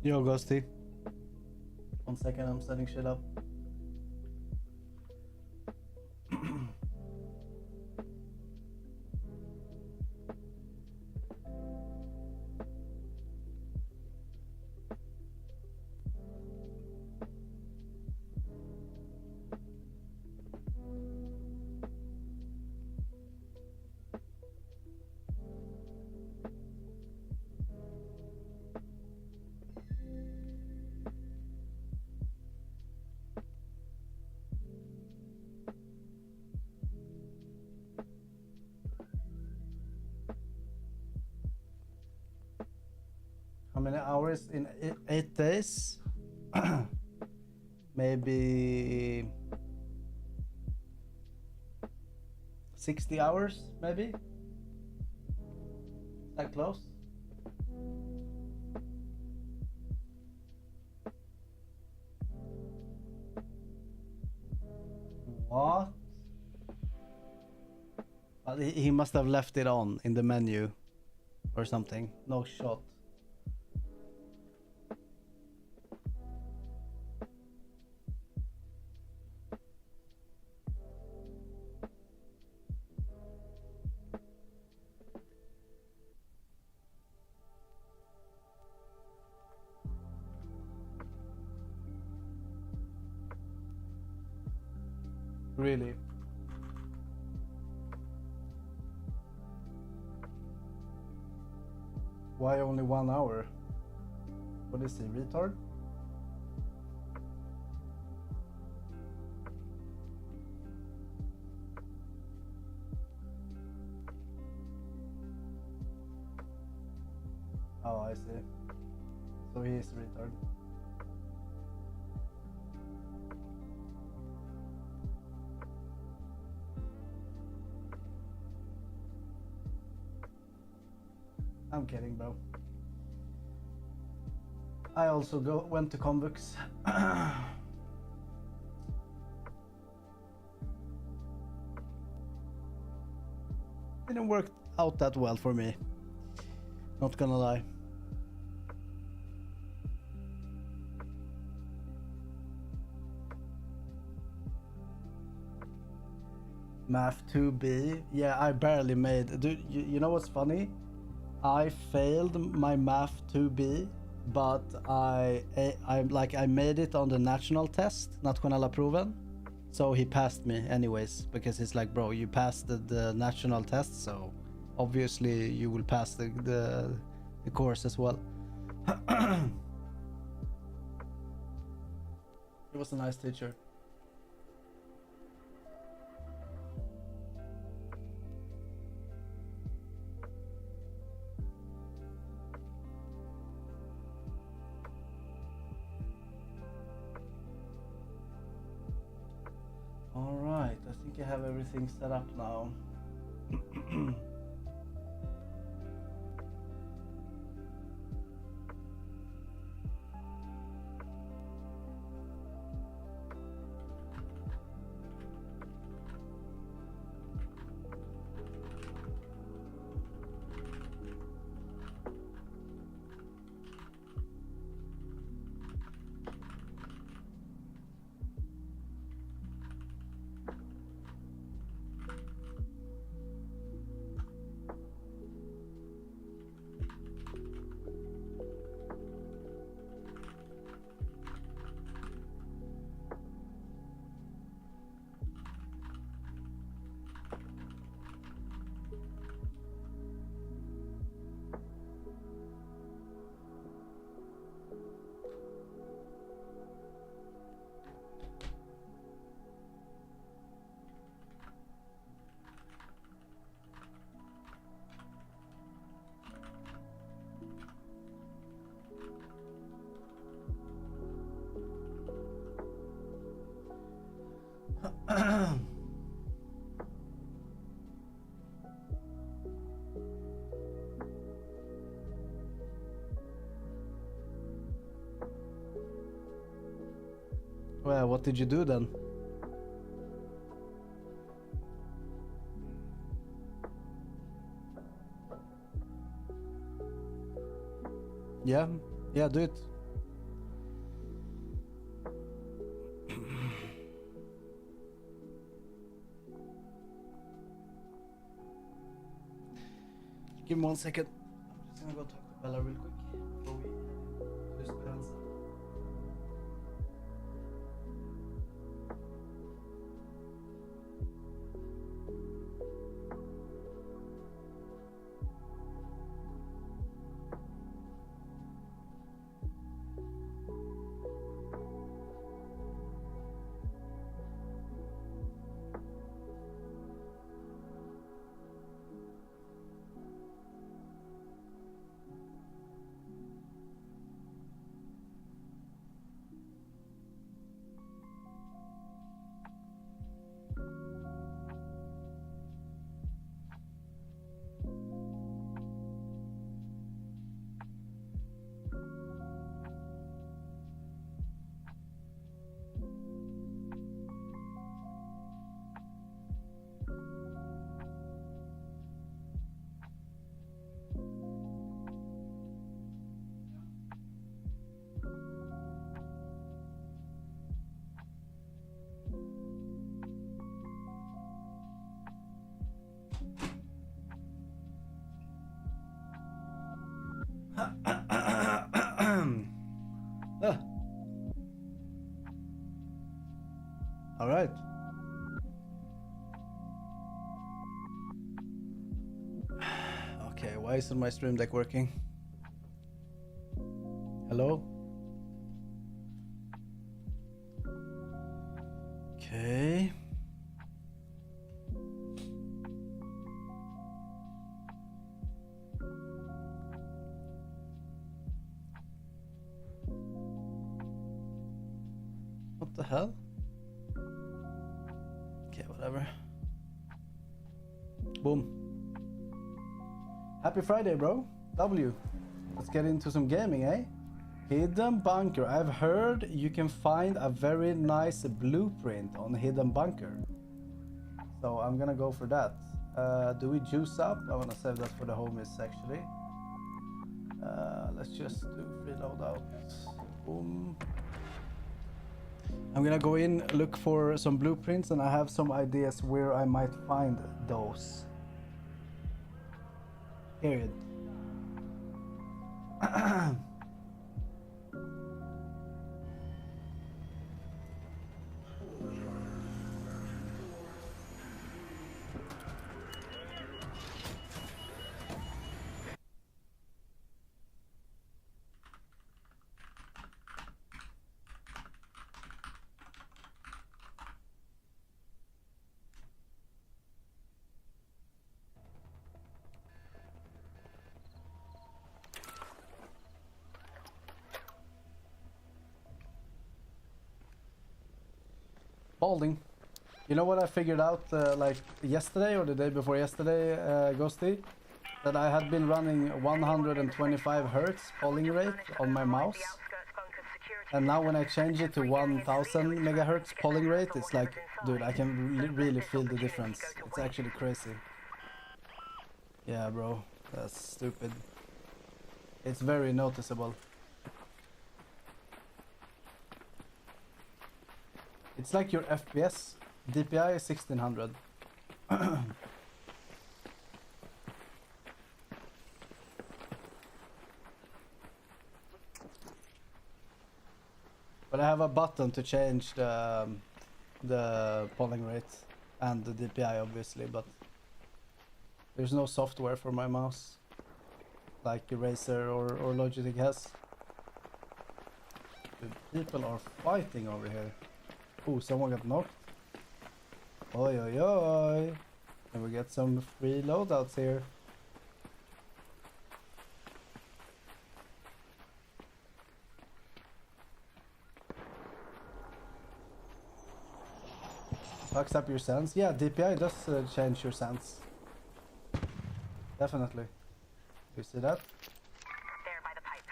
Yo, Ghosty. 1 second, I'm setting shit up. How many hours in 8 days? Maybe 60 hours, maybe? That close? What? He must have left it on in the menu or something. No shot. Really? Why only 1 hour? What is he, retard? Oh, I see. So he is retard. I'm kidding, bro. I also went to Convux. Didn't work out that well for me. Not gonna lie. Math 2B. Yeah, I barely made. Dude, you know what's funny? I failed my math 2B, but I made it on the national test, nationella proven. So he passed me anyways, because he's like, bro, you passed the national test, so obviously you will pass the course as well. He was a nice teacher. Alright, I think I have everything set up now. Well, what did you do then? Yeah, do it. Give me 1 second. I'm just gonna go talk to Bella real quick before we do Speranza. Ah. All right. Okay, why isn't my stream deck working? Hello? Okay. What the hell? Okay, whatever. Boom. Happy Friday, bro. W. Let's get into some gaming, eh? Hidden Bunker. I've heard you can find a very nice blueprint on Hidden Bunker. So I'm gonna go for that. Do we juice up? I wanna save that for the homies actually. Let's just do free loadout. Boom. I'm gonna go in, look for some blueprints, and I have some ideas where I might find those. Period. Balding. You know what I figured out like yesterday or the day before yesterday, Ghosty? That I had been running 125 hertz polling rate on my mouse. And now when I change it to 1000 megahertz polling rate, it's like, dude, I can really feel the difference. It's actually crazy. Yeah, bro, that's stupid. It's very noticeable. It's like your FPS. DPI is 1600. But I have a button to change the polling rate and the DPI obviously, but there's no software for my mouse like Razer or Logitech has. Dude, people are fighting over here. Oh, someone got knocked. Oi, oi, oi. And we get some free loadouts here. Fucks up your sense. Yeah, DPI does change your sense. Definitely. You see that? There by the pipes.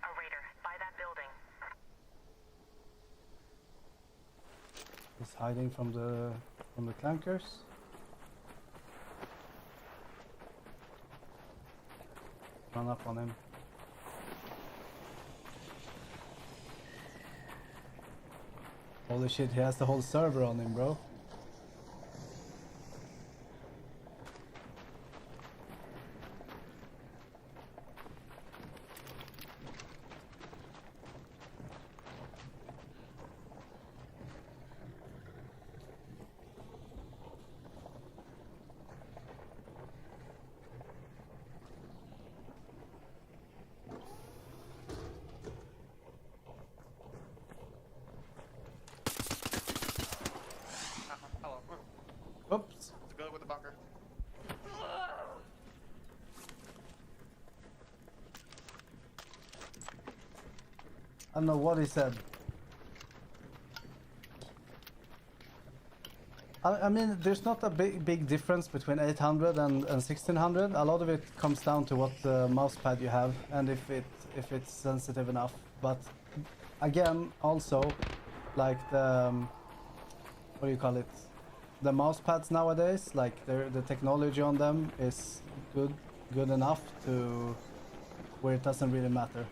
A raider by that building. He's hiding from the clankers. Run up on him. Holy shit, he has the whole server on him, bro. I don't know what he said. I mean, there's not a big difference between 800 and 1600. A lot of it comes down to what mouse pad you have and if it's sensitive enough. But again, also, like the what do you call it? The mouse pads nowadays, like the technology on them is good enough to where it doesn't really matter.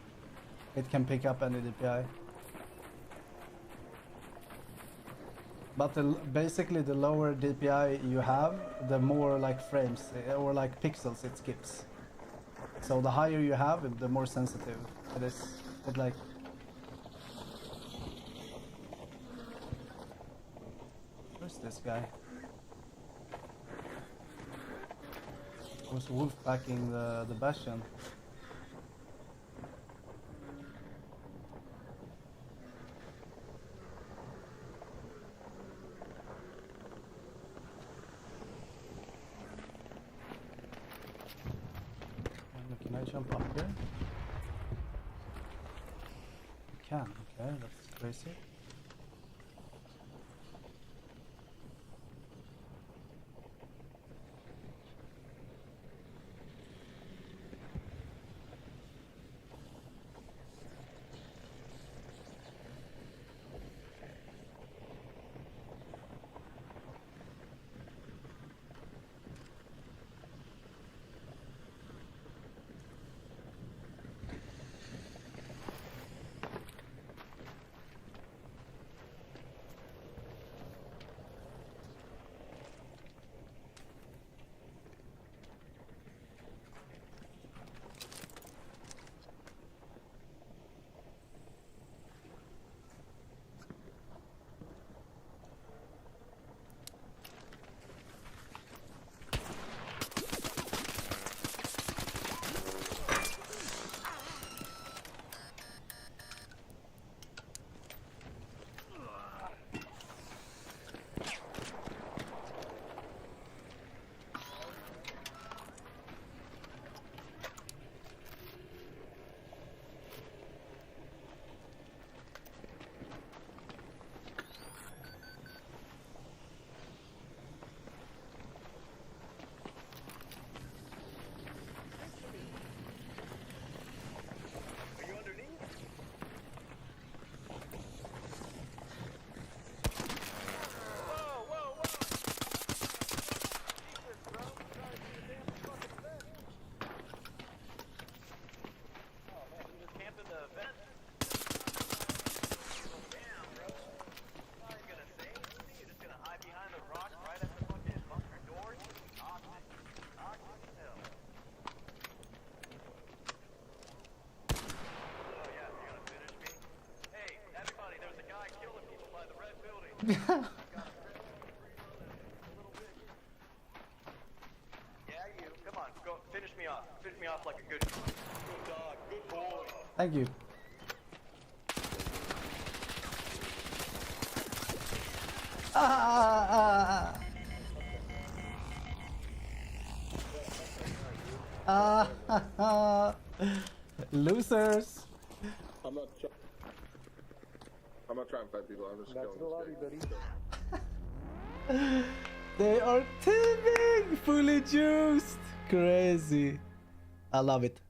It can pick up any DPI. But basically the lower DPI you have, the more like frames or like pixels it skips. So the higher you have, the more sensitive it is. It like... Where's this guy? I was wolf packing the Bastion. Can I jump up here? I can, okay, that's crazy. Yeah, you. Come on, go finish me off. Finish me off like a good dog, good boy. Thank you. Losers. I'm not trying to fight people. I'm just killing this buddy. They are teaming, fully juiced. Crazy. I love it.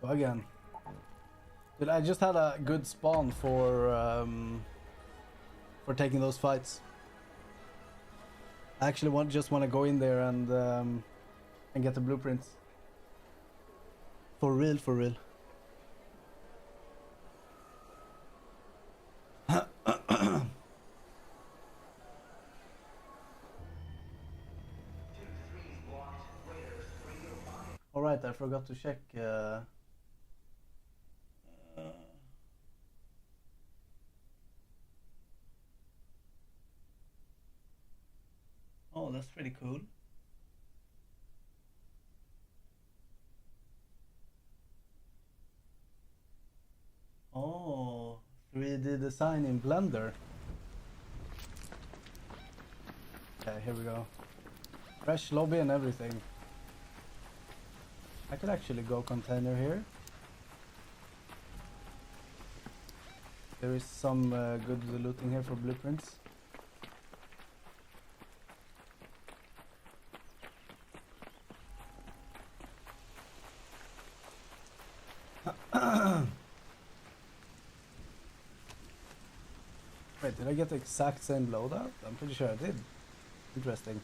Go again. Dude, I just had a good spawn for taking those fights. I actually just want to go in there and get the blueprints. For real, for real. All right, I forgot to check. Oh, that's pretty cool. Oh, 3D design in Blender. Okay, here we go. Fresh lobby and everything. I could actually go container here. There is some good looting here for blueprints. Wait, did I get the exact same loadout? I'm pretty sure I did. Interesting.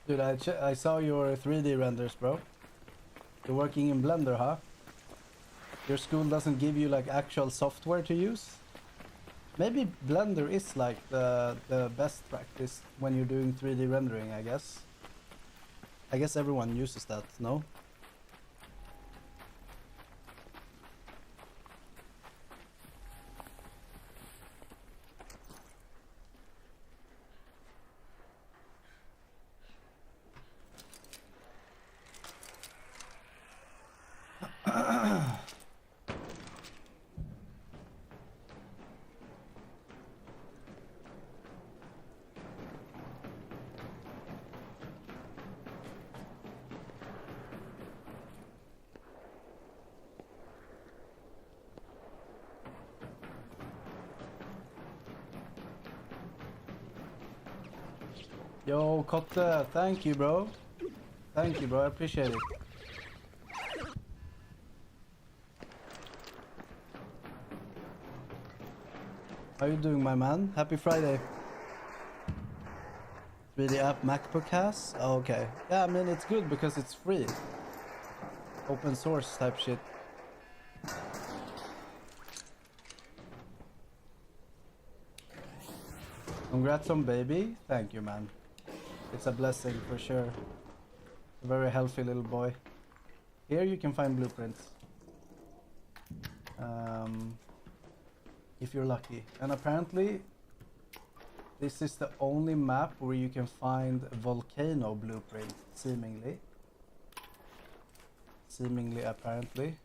Dude, I saw your 3D renders, bro. You're working in Blender, huh? Your school doesn't give you like actual software to use? Maybe Blender is like the best practice when you're doing 3D rendering, I guess. I guess everyone uses that, no? Yo, Kotte, thank you, bro. Thank you, bro. I appreciate it. How you doing, my man? Happy Friday. 3D app MacBook has? Oh, okay. Yeah, I mean, it's good because it's free. Open source type shit. Congrats on baby. Thank you, man. It's a blessing for sure. A very healthy little boy. Here you can find blueprints. If you're lucky. And apparently this is the only map where you can find a volcano blueprint, seemingly. Seemingly, apparently.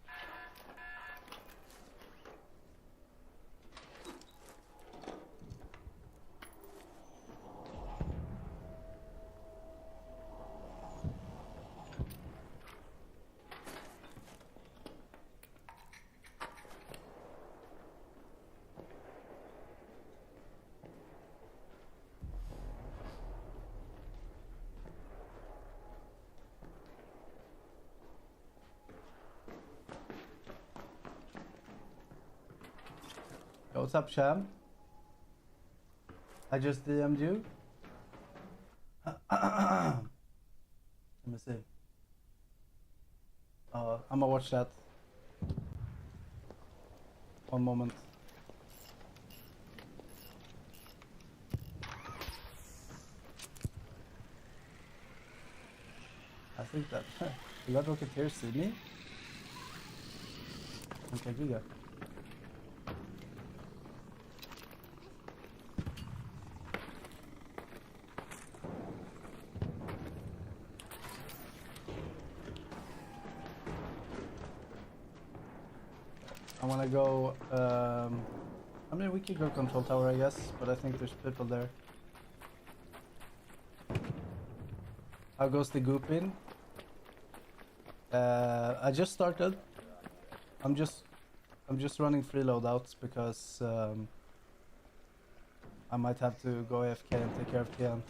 Yo, what's up, Sham? I just DM'd you. Let me see. I'm gonna watch that. One moment. I think that will that Rocketeer see me? Okay, good. I wanna go, I mean we could go control tower I guess, but I think there's people there. How goes the goop in? I just started. I'm just running free loadouts because I might have to go AFK and take care of Kian.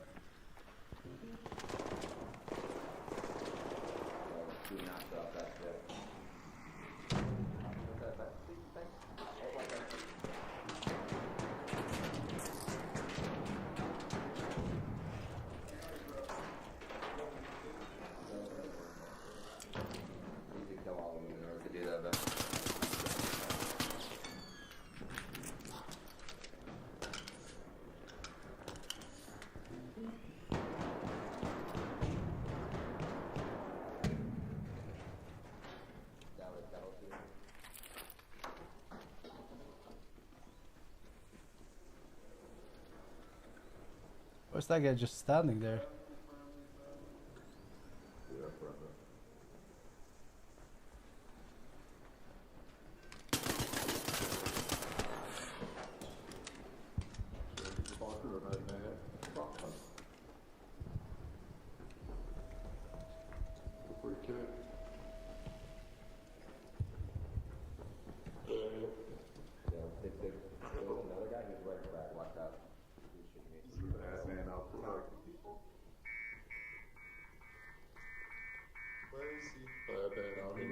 Where's that guy just standing there?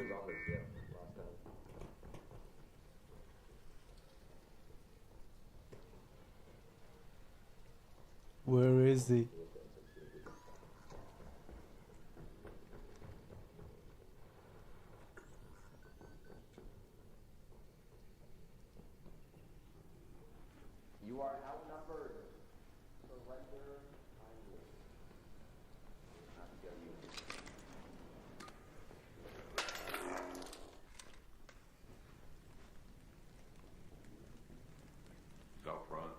was on this, yeah, last time. Where is he? You are outnumbered. Surrender kindly. Not kill you. Go front.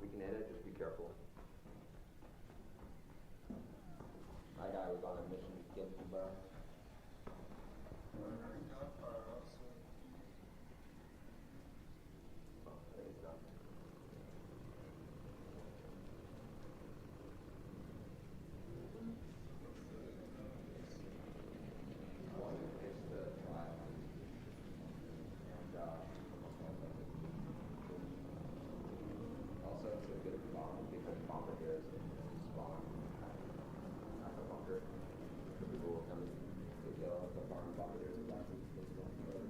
We can hit it, just be careful. My guy was on a mission to kill you, bro. Oh, I think it's done. One is the trial. And, also, it's a good bomb because bombarders spawn at the bunker. The people will come to kill the bombarders and bombarders.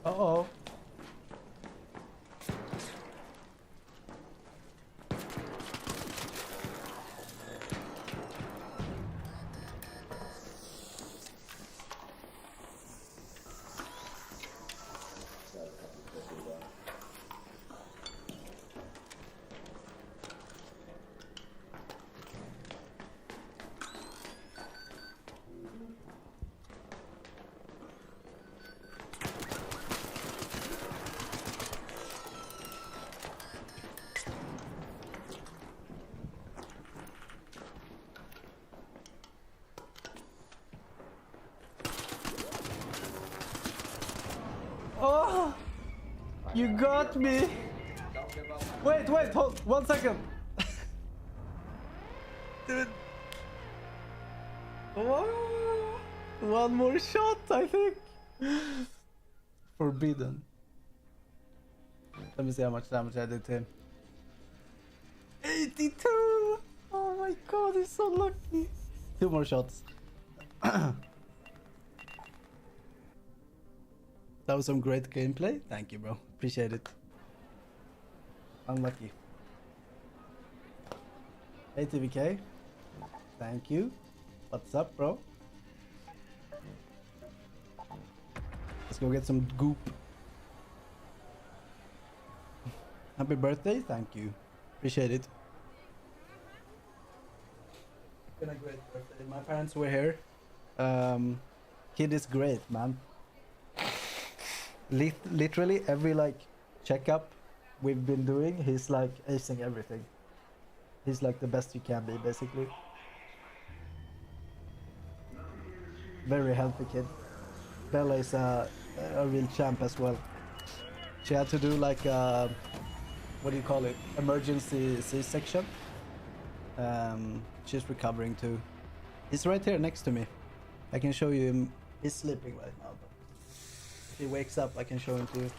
Uh-oh. Oh, you got me. Wait, hold 1 second. Dude. Oh, one more shot, I think. Forbidden. Let me see how much damage I did to him. 82! Oh my god, he's so lucky. 2 more shots. That was some great gameplay. Thank you, bro. Appreciate it. Unlucky. Hey, TVK. Thank you. What's up, bro? Let's go get some goop. Happy birthday. Thank you. Appreciate it. It's been a great birthday. My parents were here. Kid is great, man. Literally every like checkup we've been doing, he's like acing everything. He's like the best you can be, basically. Very healthy kid. Bella is a real champ as well. She had to do like what do you call it? Emergency C-section. She's recovering too. He's right here next to me. I can show you him. He's sleeping right now. But if he wakes up, I can show him to you.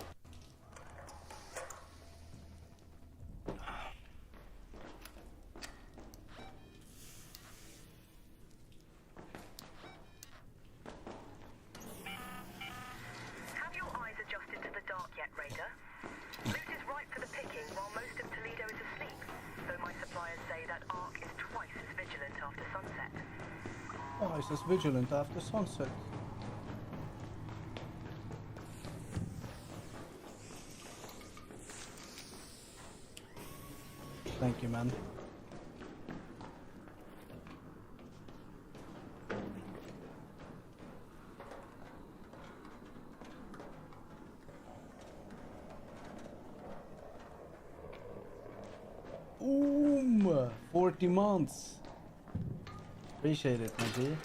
Have your eyes adjusted to the dark yet, Raider? Loot is ripe for the picking while most of Toledo is asleep, though my suppliers say that Ark is twice as vigilant after sunset. Oh, it's as vigilant after sunset. Thank you, man. 30 months. Appreciate it, my G.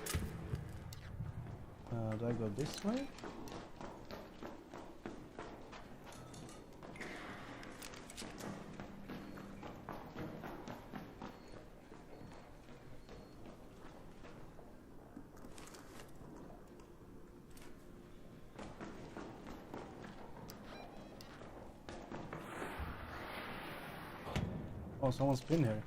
Do I go this way? Oh, someone's been here.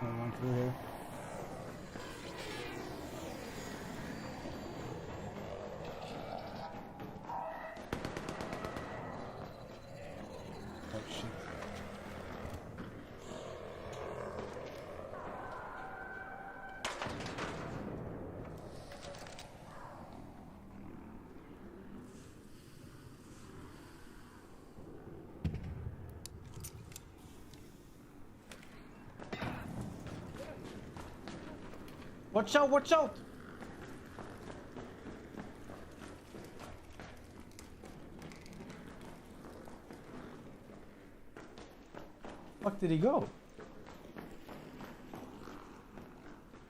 One through here. Oh shit. Watch out, watch out! Fuck did he go?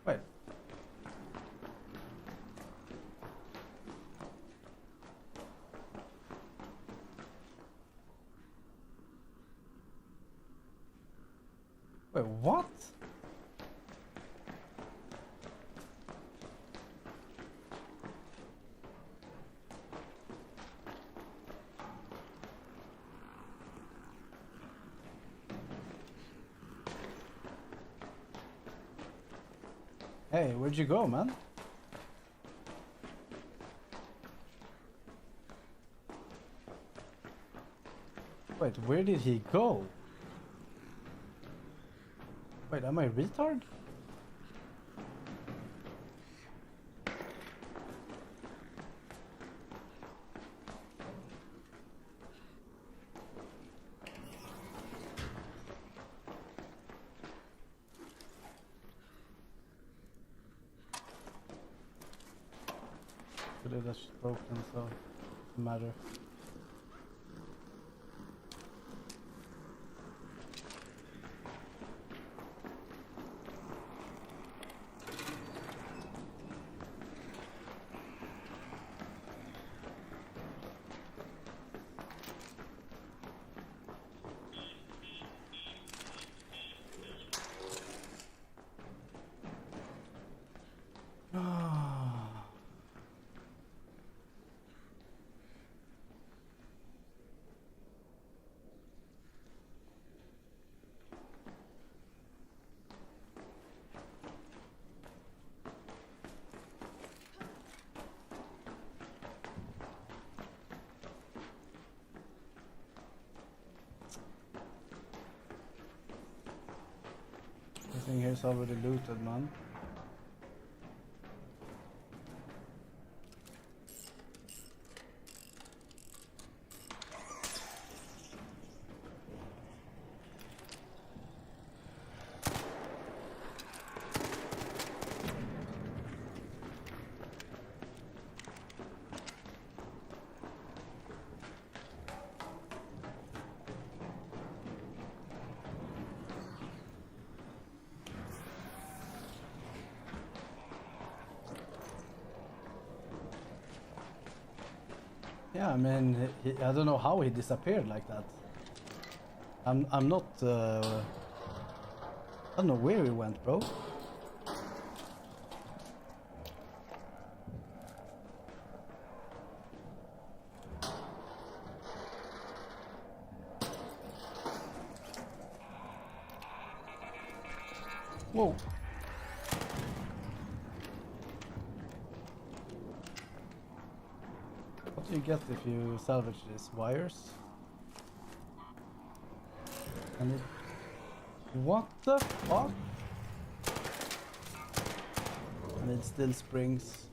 Wait. Wait, what? Hey, where'd you go, man? Wait, where did he go? Wait, am I retard? But that's broken, so it doesn't matter. Everything here's already looted, man. Yeah, I mean, I don't know how he disappeared like that. I'm not. I don't know where he went, bro. Whoa. What do you get if you salvage these wires? And it... What the fuck? And it still springs.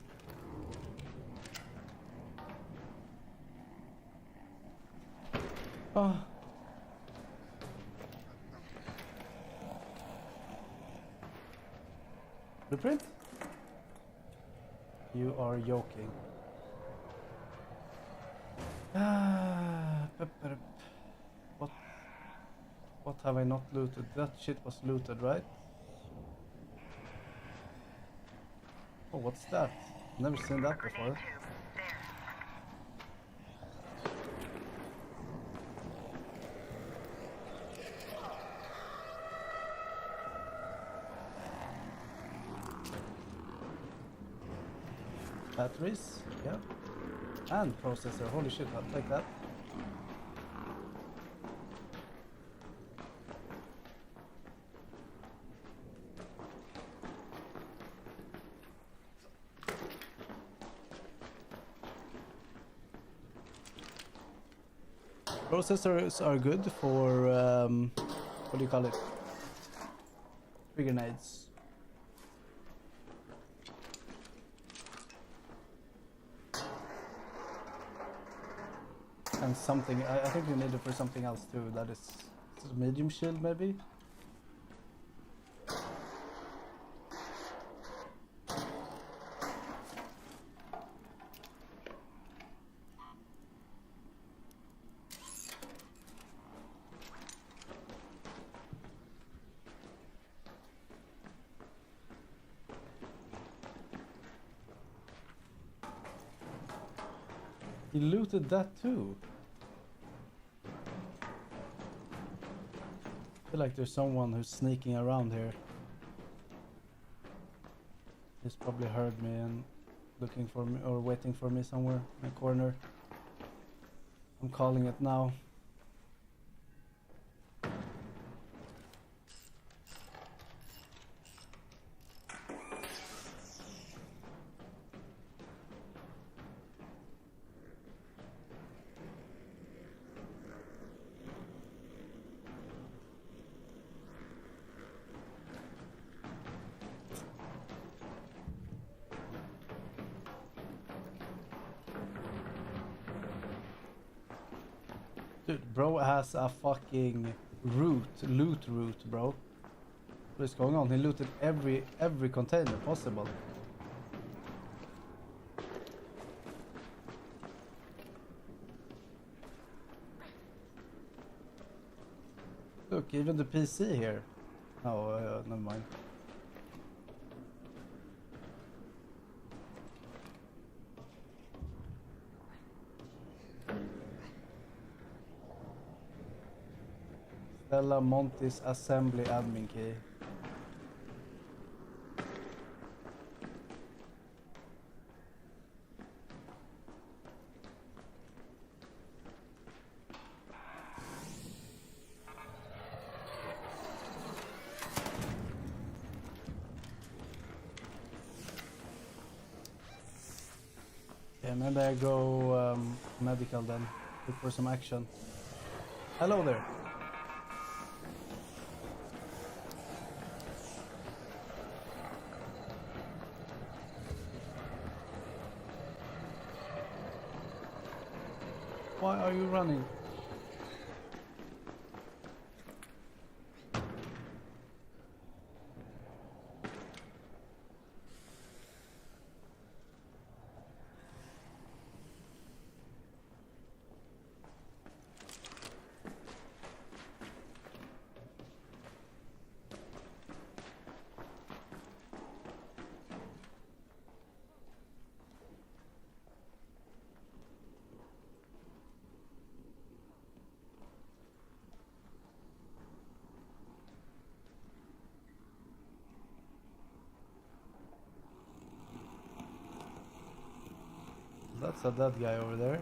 Oh. Blueprint? You are joking. What have I not looted? That shit was looted, right? Oh, what's that? Never seen that before. Batteries, yeah. And processor, holy shit, I'll take that. Processors are good for, what do you call it? Grenades. And something, I think we need it for something else too, that is medium shield maybe? He looted that too. I feel like there's someone who's sneaking around here. He's probably heard me and looking for me or waiting for me somewhere in a corner. I'm calling it now. Dude, bro has a fucking loot route, bro. What is going on? He looted every container possible. Look, even the PC here. Oh, never mind. Stella Monty's assembly admin key. Yeah, maybe I go medical then. Look for some action. Hello there. Why are you running? That's a dead guy over there.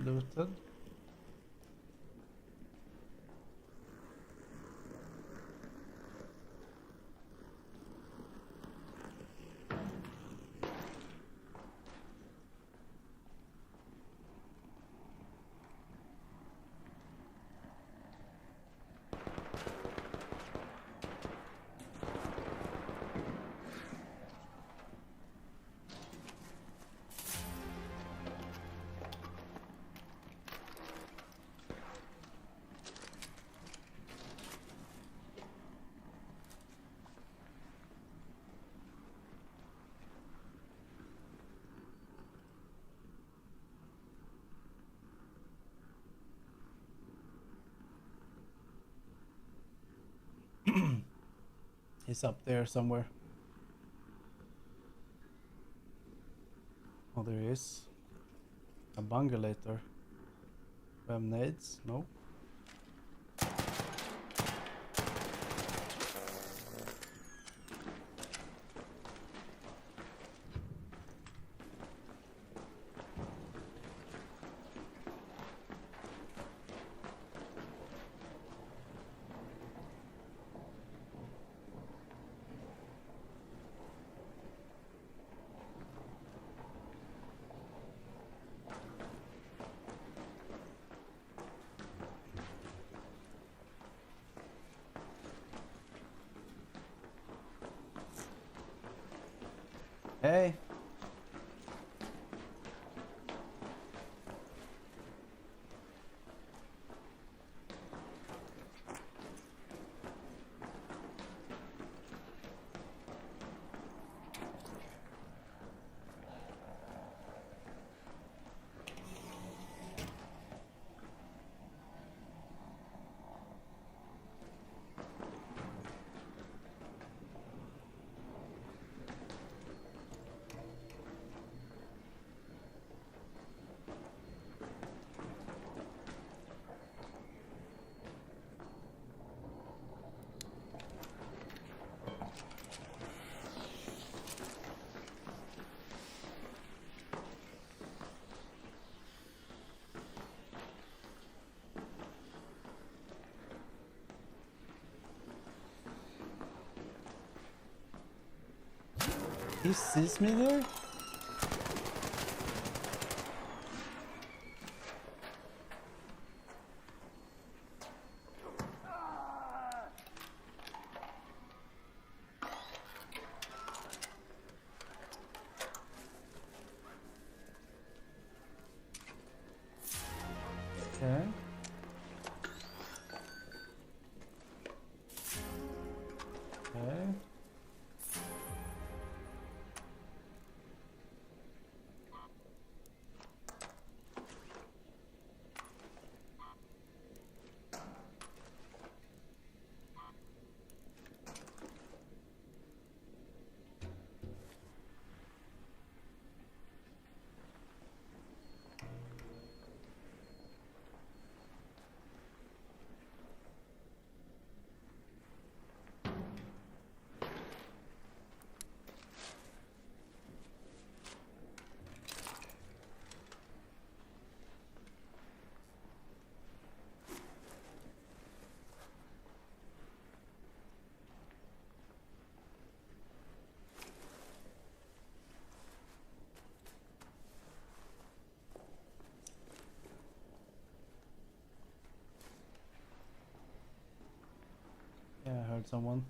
Looted. He's up there somewhere. Oh, there he is. A bungalator. We have nades? No. Hey. He sees me there? Okay. Okay. Yeah, I heard someone.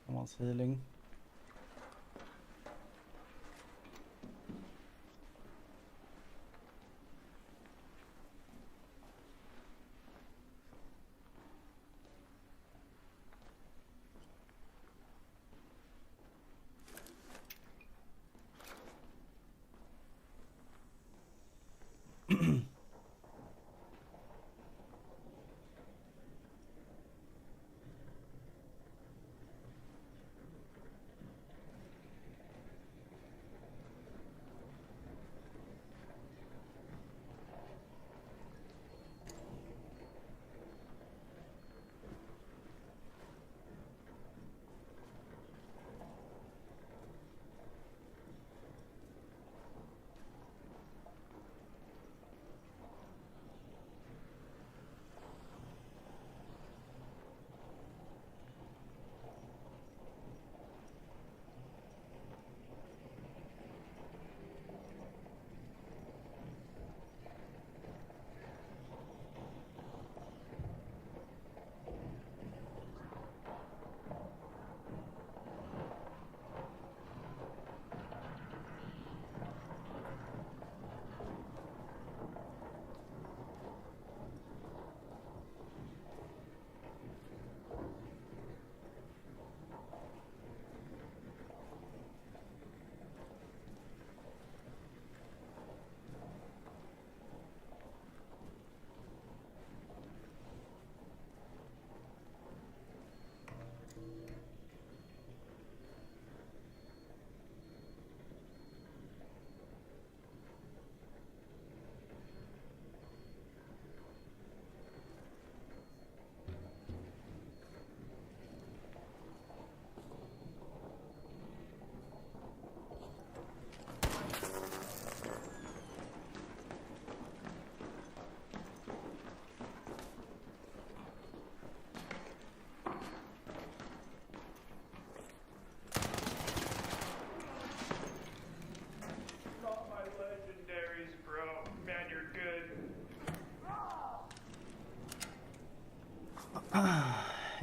Someone's healing.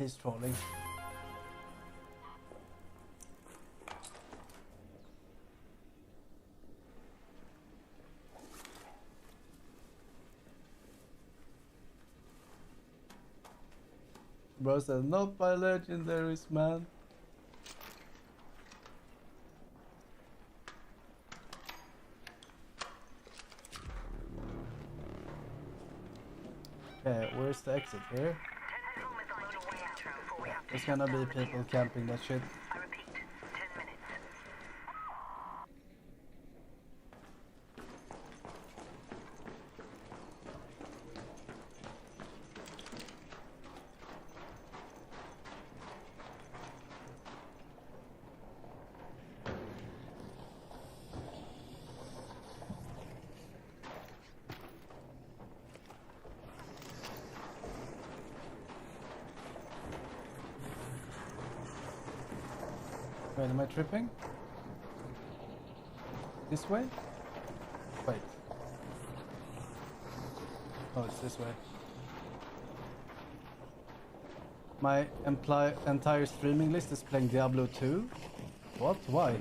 he's trolling. Bro said, not by legendaries, man. Okay, where's the exit here? There's gonna be people camping that shit. I repeat, 10 minutes. Wait, am I tripping? This way? Wait. Oh, it's this way. My entire streaming list is playing Diablo 2? What? Why?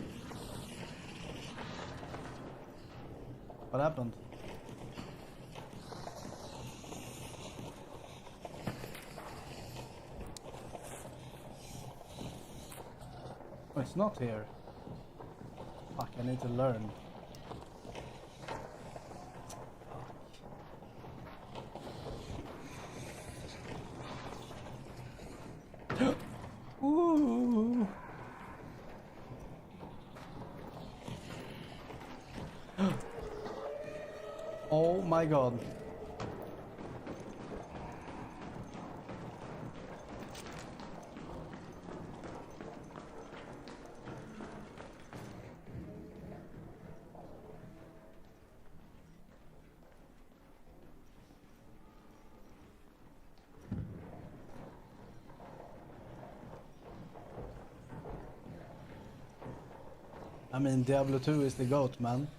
What happened? Oh, it's not here. Fuck, I need to learn. Ooh. Oh my god. I mean, Diablo 2 is the GOAT, man.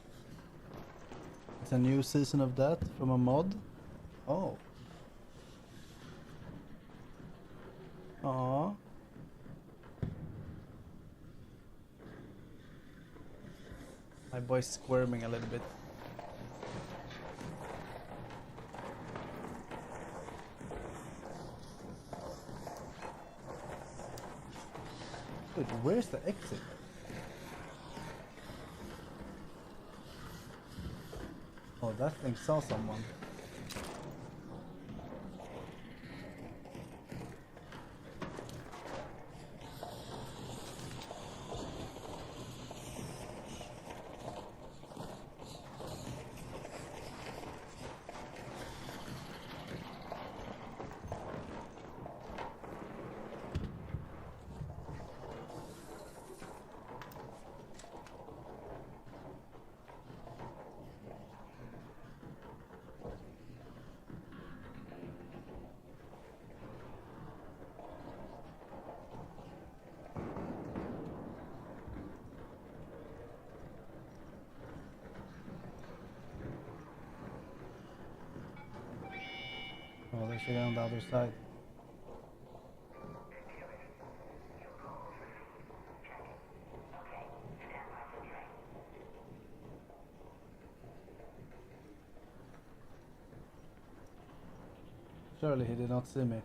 It's a new season of that from a mod. Oh. Aww. My boy's squirming a little bit. Dude, where's the exit? Oh, that thing saw someone. Oh, they should be on the other side. Surely he did not see me.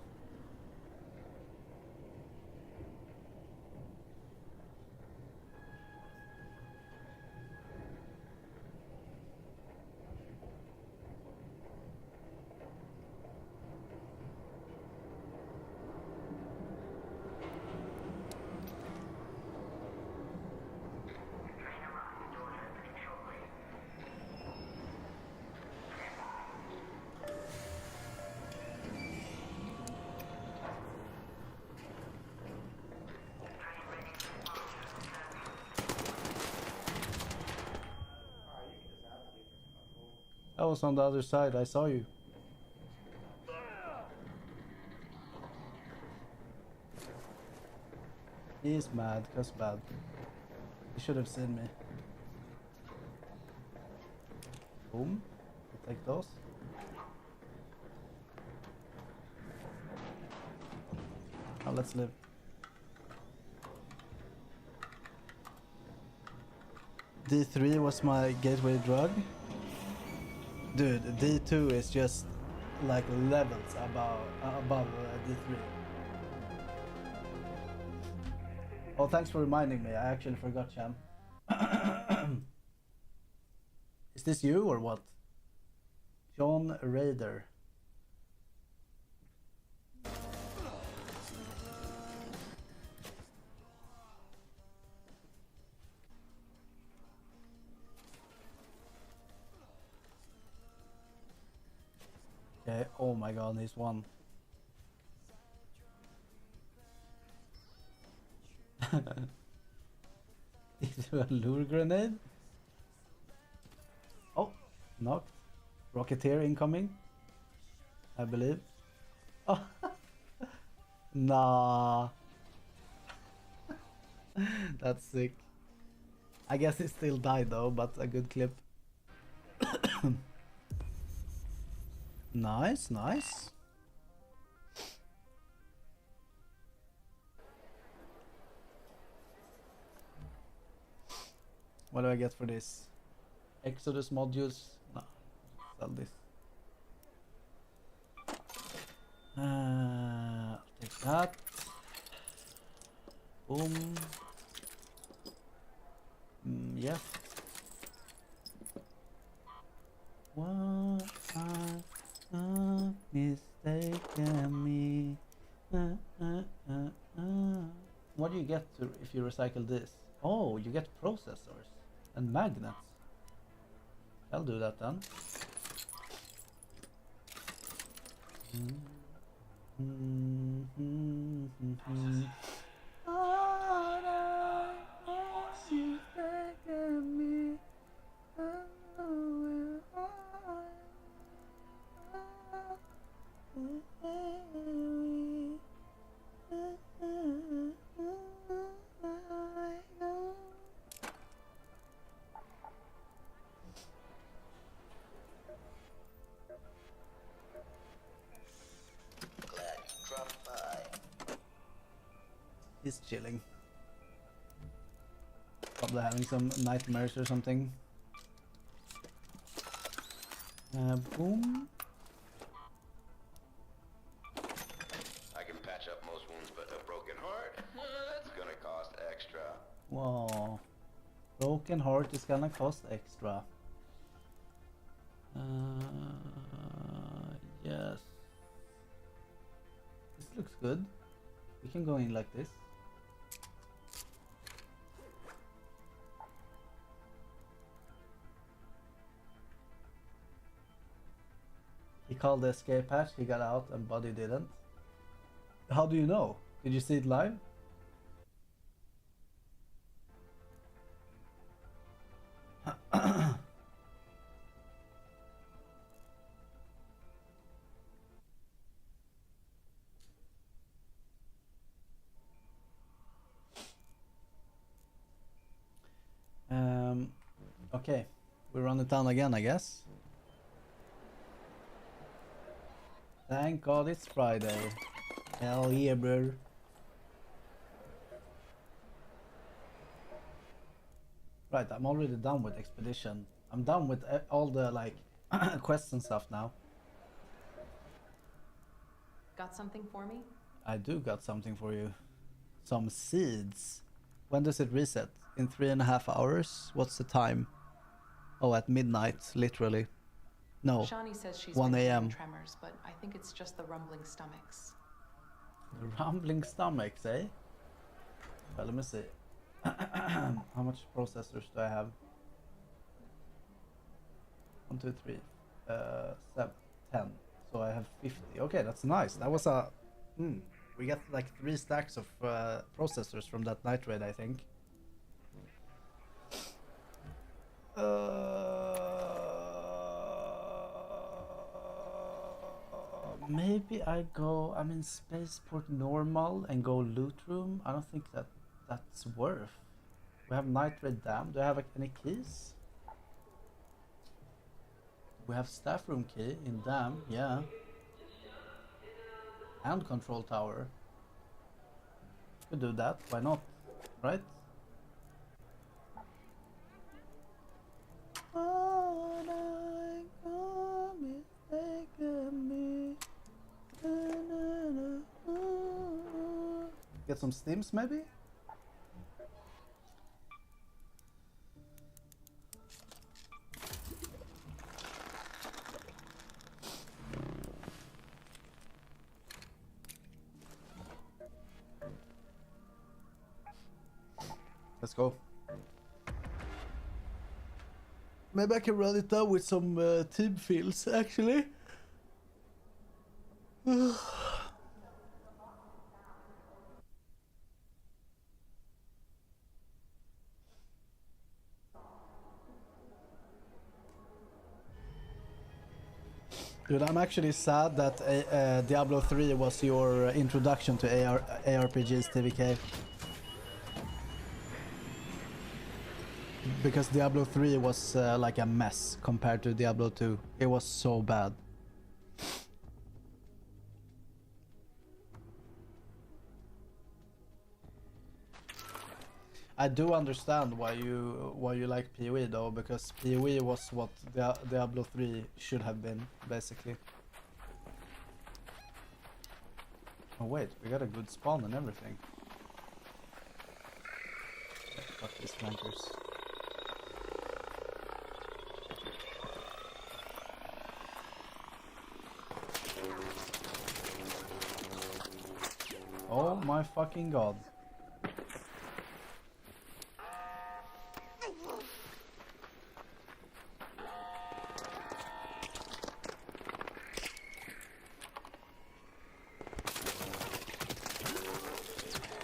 I was on the other side, I saw you. He's mad, cause bad. He should have seen me. Boom. I'll take those. Oh, let's live. D3 was my gateway drug. Dude, D2 is just like levels above D3. Oh, thanks for reminding me. I actually forgot, Cham. Is this you or what? John Raider. Okay, oh my god, he's one. Is it a lure grenade? Oh, knocked. Rocketeer incoming, I believe. Oh, nah. That's sick. I guess he still died though, but a good clip. Nice, nice. What do I get for this? Exodus modules? No, sell this. I'll take that. Boom. Yeah. What have mistaken me? What do you get if you recycle this? Oh, you get processors and magnets. I'll do that then. He's chilling. Probably having some nightmares or something. Boom. I can patch up most wounds, but a broken heart? That's gonna cost extra. Whoa. Broken heart is gonna cost extra. Yes. This looks good. We can go in like this. He called the escape hatch, he got out and Buddy didn't. How do you know? Did you see it live? Okay, we run it down again, I guess. Thank God it's Friday. Hell yeah, bro. Right, I'm already done with expedition. I'm done with all the like quests and stuff now. Got something for me? I do got something for you. Some seeds. When does it reset? In 3.5 hours? What's the time? Oh, at midnight, literally. No, Shawnee says she's 1 been a.m. feeling tremors, but I think it's just the rumbling stomachs. The rumbling stomachs, eh? Well, let me see. How much processors do I have? 1, 2, 3, 7, 10. So I have 50. Okay, that's nice. That was a... we got like 3 stacks of processors from that night raid, I think. Maybe I go... I'm in spaceport normal and go loot room. I don't think that's worth. We have night raid dam. Do I have any keys? We have staff room key in dam, yeah. And control tower. We do that, why not? Right? All I got mistaken me. Get some stims maybe? Let's go. Maybe I can run it down with some team fields actually. Dude, I'm actually sad that Diablo 3 was your introduction to ARPGs, TVK. Because Diablo 3 was like a mess compared to Diablo 2. It was so bad. I do understand why you like PoE though, because PoE was what Diablo 3 should have been, basically. Oh wait, we got a good spawn and everything. Fuck these flankers. Oh my fucking god.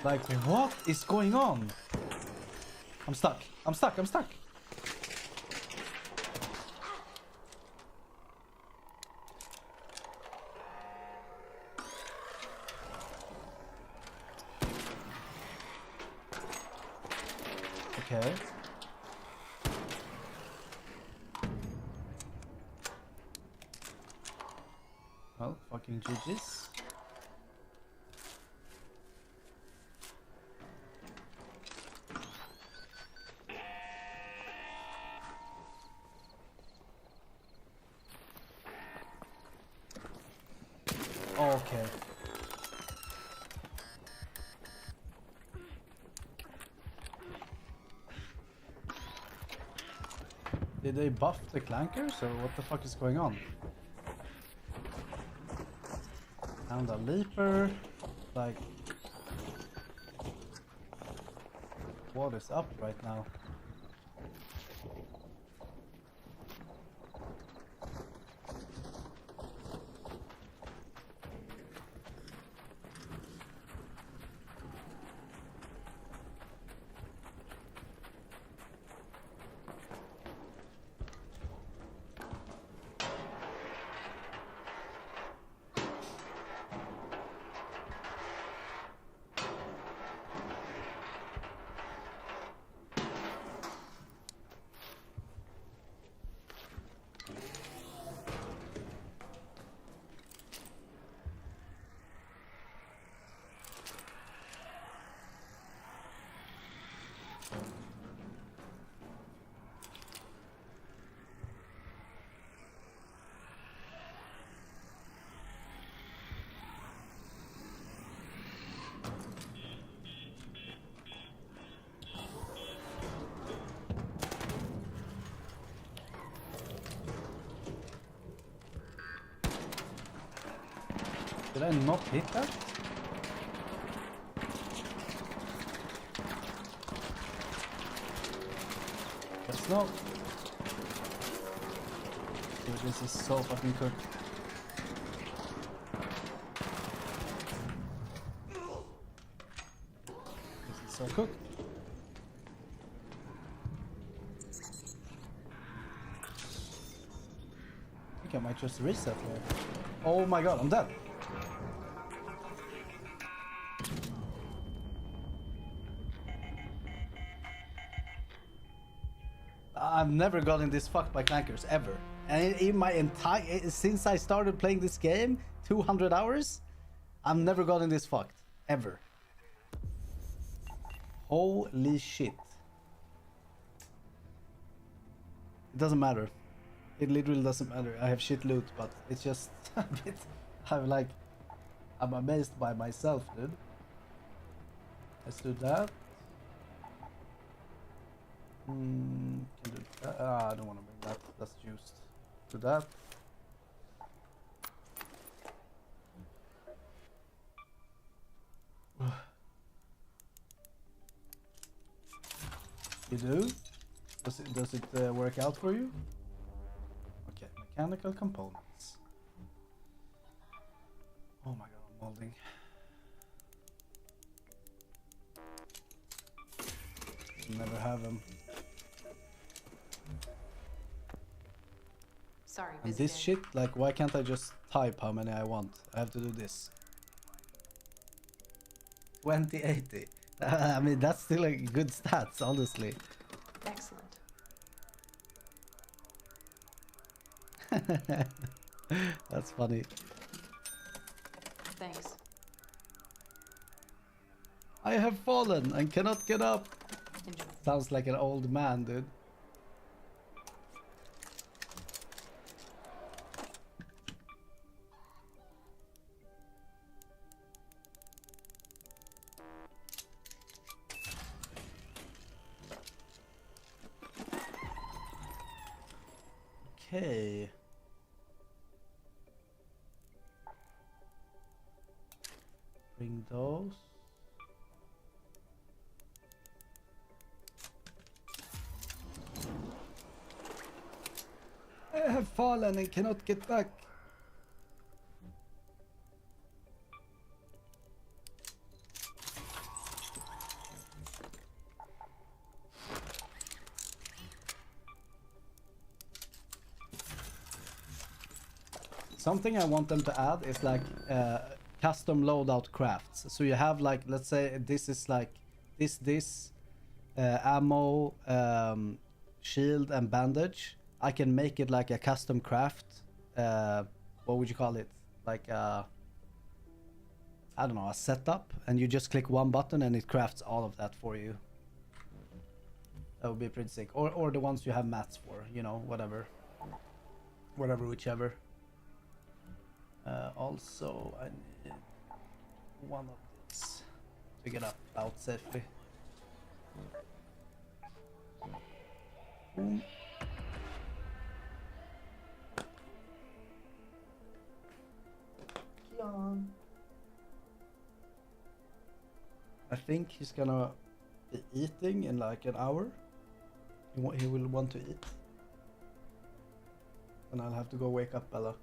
Like, what is going on? I'm stuck. I'm stuck. I'm stuck. Okay. Well, fucking GG's. Okay. Did they buff the clankers or what the fuck is going on? And a leaper, like, what is up right now? Did I not hit that? That's not. Dude, this is so fucking cooked. This is so cooked. I think I might just reset here. Oh my god, I'm dead. I've never gotten this fucked by clankers ever, and in my entire since I started playing this game, 200 hours, I've never gotten this fucked ever. Holy shit. It doesn't matter. It literally doesn't matter. I have shit loot, but it's just a bit... I'm amazed by myself, dude. Let's do that. Can do that. I don't want to bring that. That's juiced. Do that. You do? Does it work out for you? Okay, mechanical components. Oh my god, I'm molding. Never have them. Sorry, And busy this day. shit, like, why can't I just type how many I want? I have to do this. 2080. I mean, that's still a good stats, honestly. Excellent. That's funny. Thanks. I have fallen and cannot get up. Enjoy. Sounds like an old man, dude. Okay. Bring those. I have fallen and cannot get back. Something I want them to add is like custom loadout crafts. So you have like, let's say this is like this ammo, shield and bandage. I can make it like a custom craft. What would you call it? Like I don't know, a setup, and you just click one button and it crafts all of that for you. That would be pretty sick. Or the ones you have mats for, you know, whatever, whichever. Also, I need one of these to get up out safely. Kian. I think he's gonna be eating in like an hour. He will want to eat. And I'll have to go wake up Bella.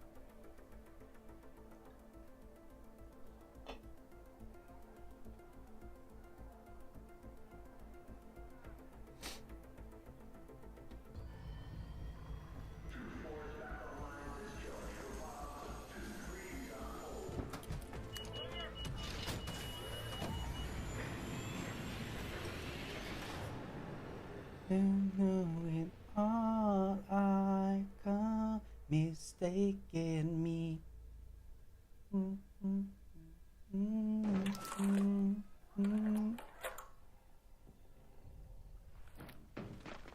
And knowing all I got mistaken me.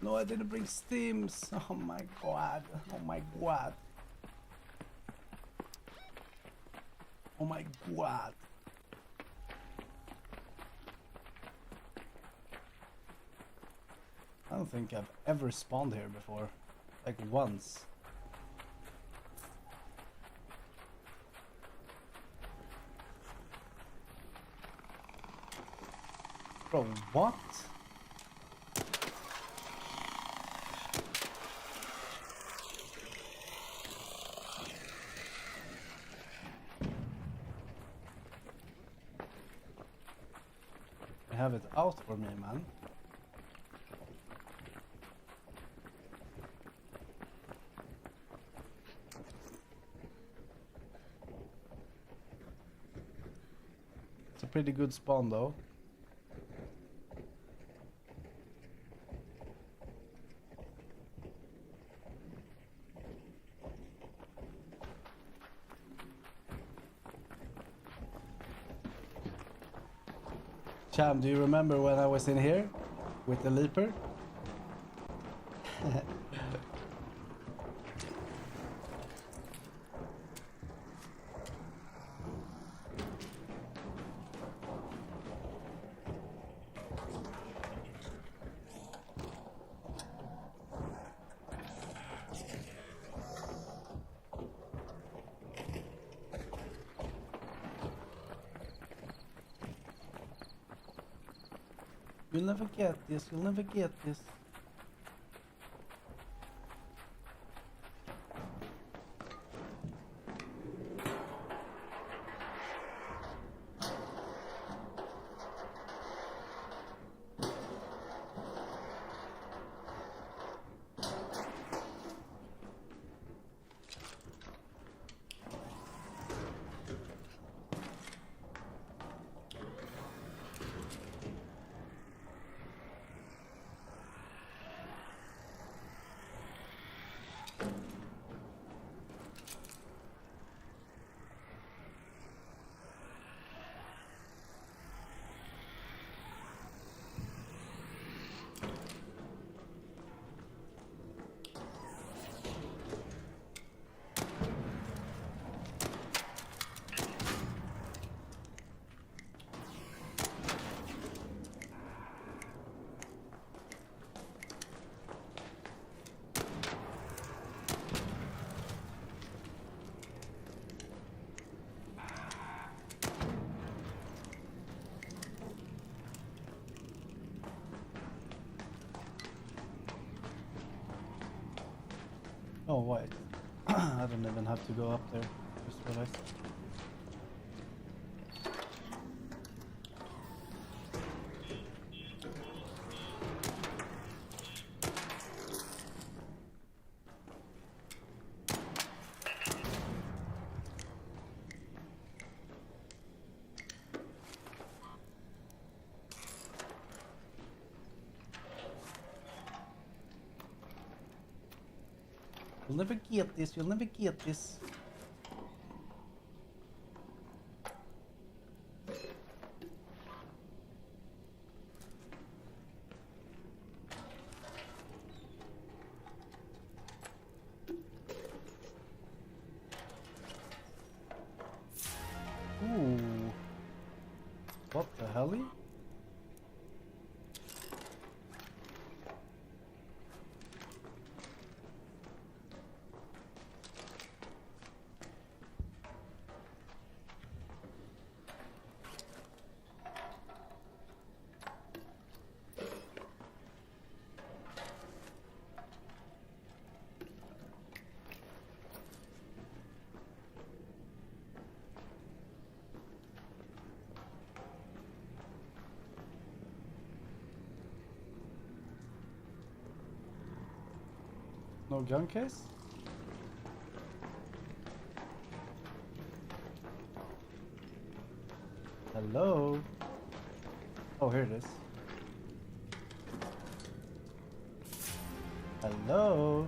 No, I didn't bring steams. Oh my god. Oh my god. Oh my god. I don't think I've ever spawned here before. Like once. Bro, what? I have it out for me, man. It's a pretty good spawn though. Cham, do you remember when I was in here with the leaper? You'll never get this, you'll never get this. Oh wait, I don't even have to go up there. Just realized. You'll never get this, you'll never get this. Ooh. What the hell? No gun case? Hello? Oh, here it is. Hello?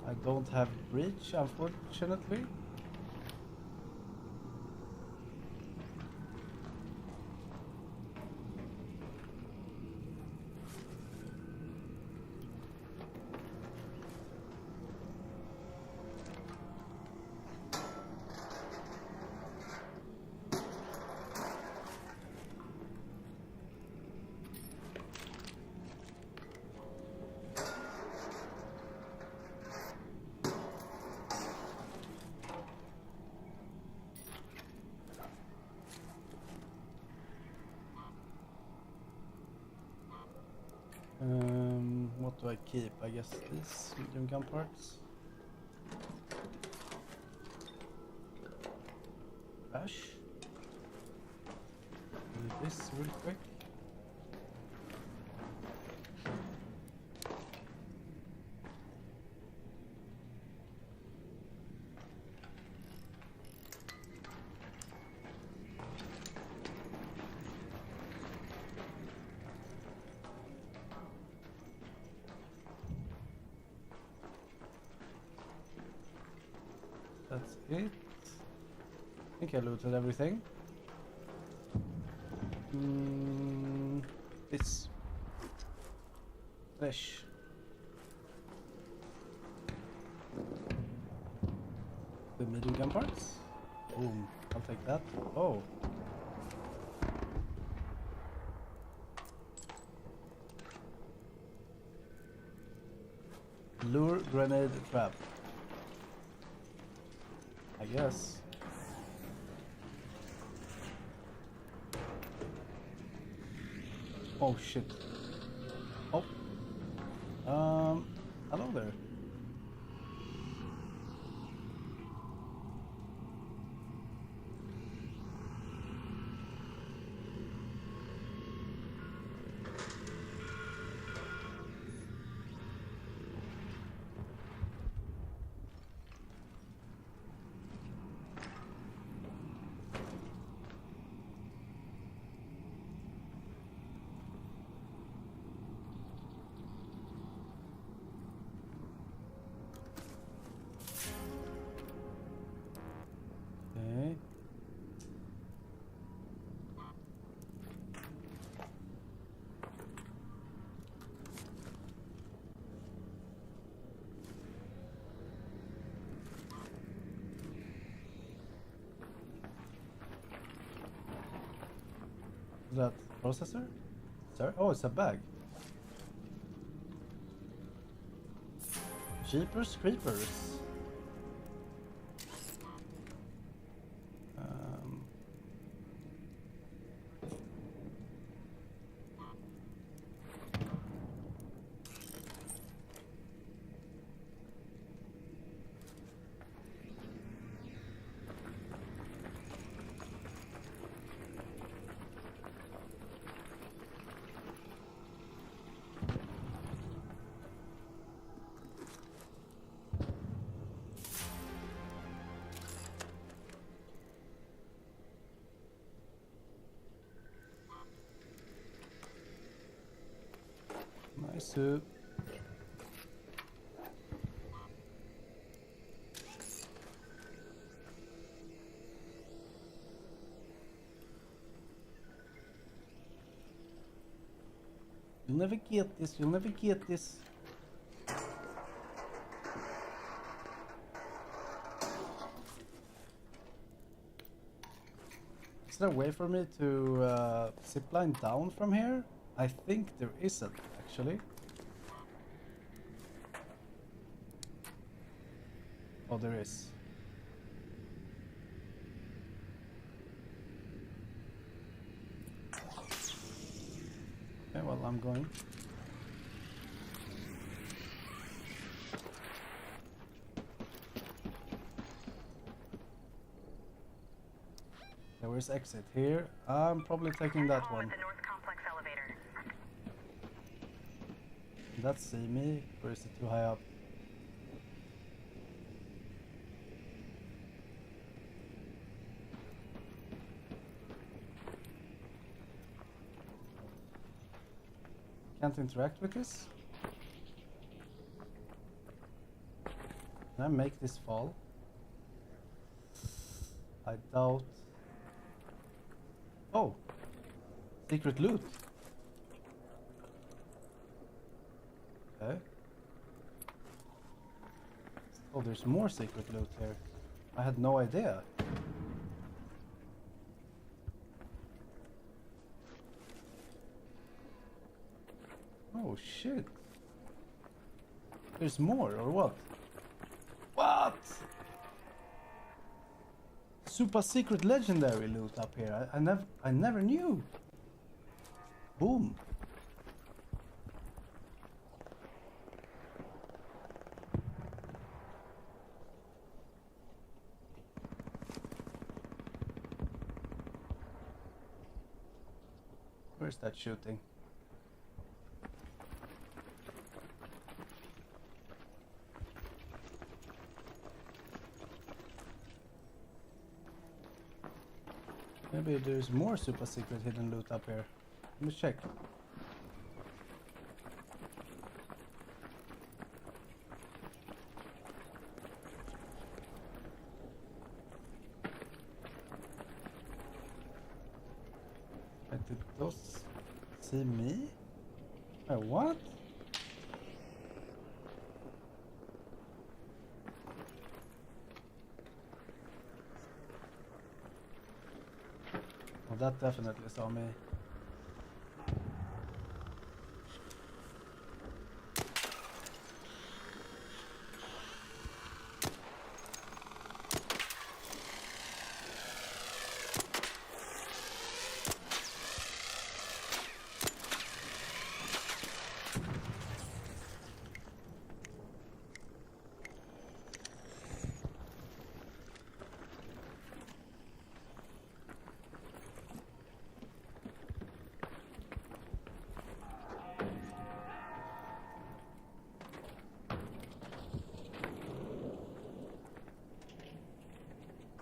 I don't have bridge, unfortunately. What do I keep? I guess these medium gun parts. Bash. Do this real quick. That's it. think I looted everything. This fish. The medium gun parts. Boom. I'll take that. Oh. Lure grenade trap. I guess. Oh shit. Oh. Hello there. Okay. Is that processor? Sorry? Oh, it's a bag. Jeepers creepers. Nice soup. You'll never get this, you'll never get this. Is there a way for me to zipline down from here? I think there isn't, actually. Oh, there is. Okay, well, I'm going. Where's exit? Here? I'm probably taking that one. The North Complex elevator. That's see me, or is it too high up? Can't interact with this? Can I make this fall? I doubt. Oh! Secret loot! Okay. Oh, there's more secret loot here. I had no idea. Oh shit. There's more, or what? What? Super secret legendary loot up here. I never knew. Boom. Where's that shooting? Maybe there's more super secret hidden loot up here. Let me check. see me? Wait, what? Well, that definitely saw me.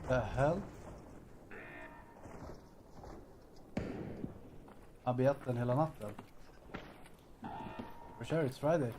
The hell? Har bet den hela natten. For sure, it's Friday.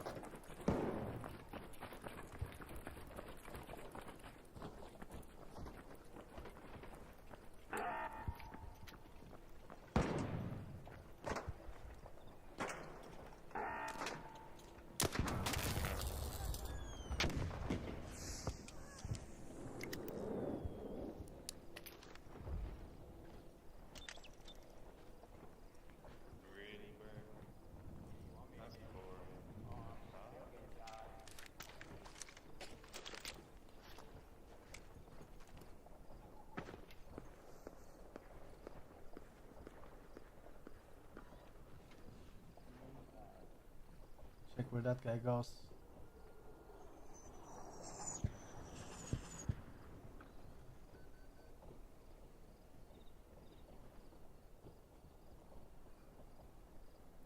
Check where that guy goes.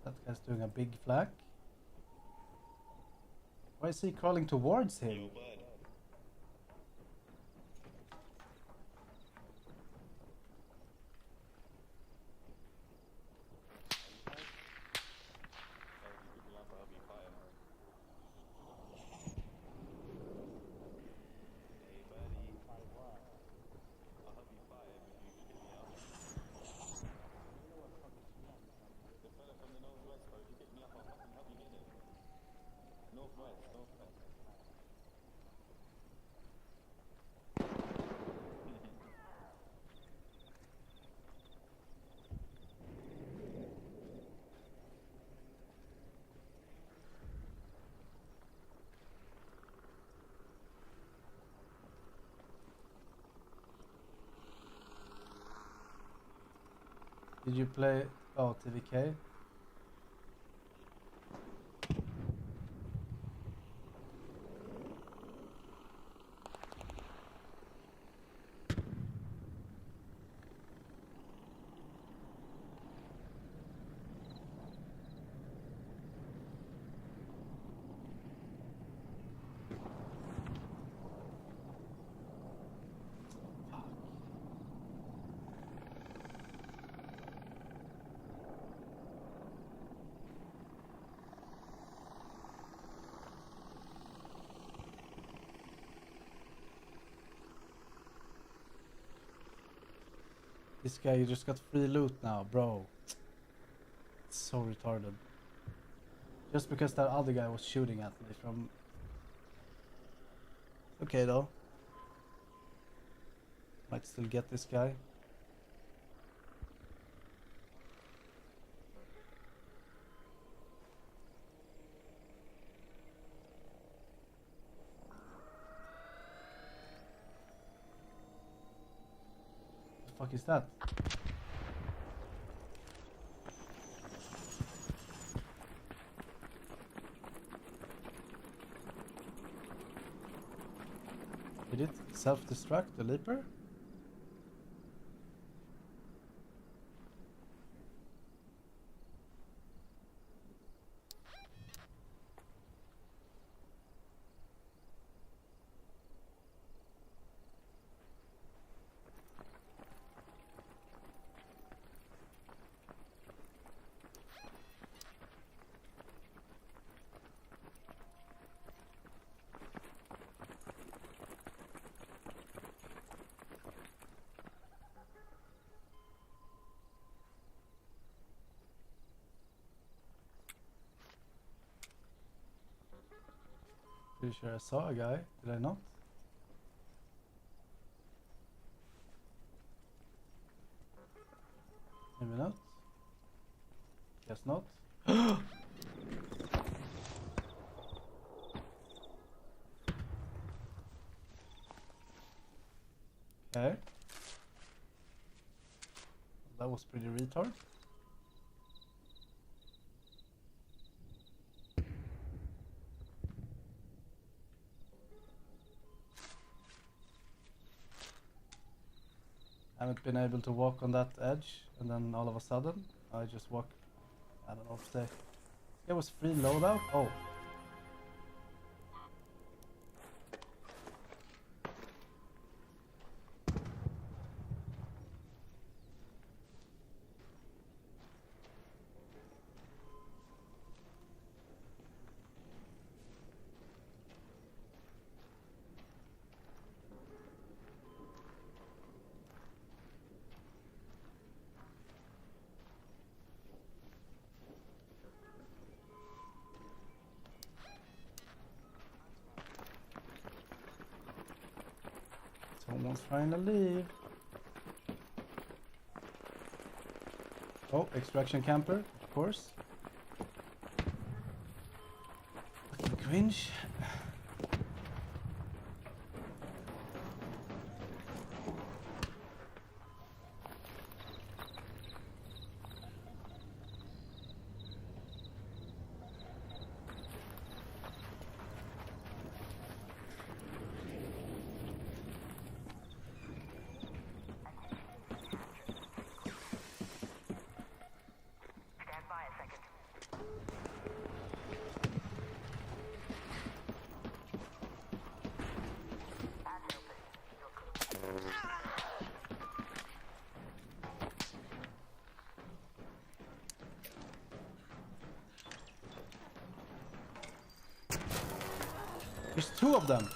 That guy's doing a big flag. Why is he crawling towards him? Yo, bud. Did you play TVK? This guy, you just got free loot now, bro. It's so retarded. Just because that other guy was shooting at me from... Okay though. Might still get this guy. What the fuck is that? Did it self-destruct the leaper? Pretty sure I saw a guy. Did I not? Maybe not. Guess not. Okay. That was pretty retard. Haven't been able to walk on that edge, and then all of a sudden, I just walk. I don't know if they. It was free loadout. Oh. Someone's trying to leave. Oh, extraction camper, of course. Fucking cringe. Stand by a second. Eyes open. You're clear. There's two of them.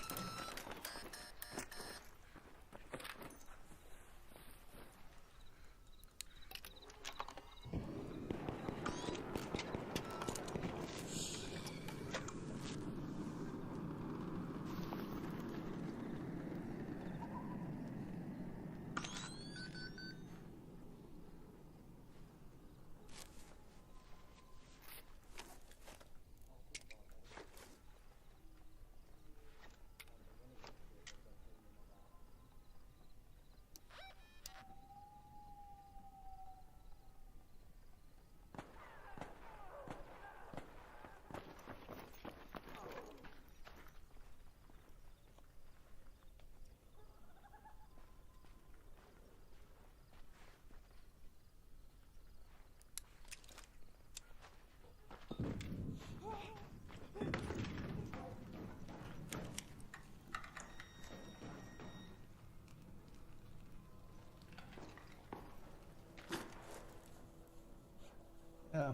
Yeah.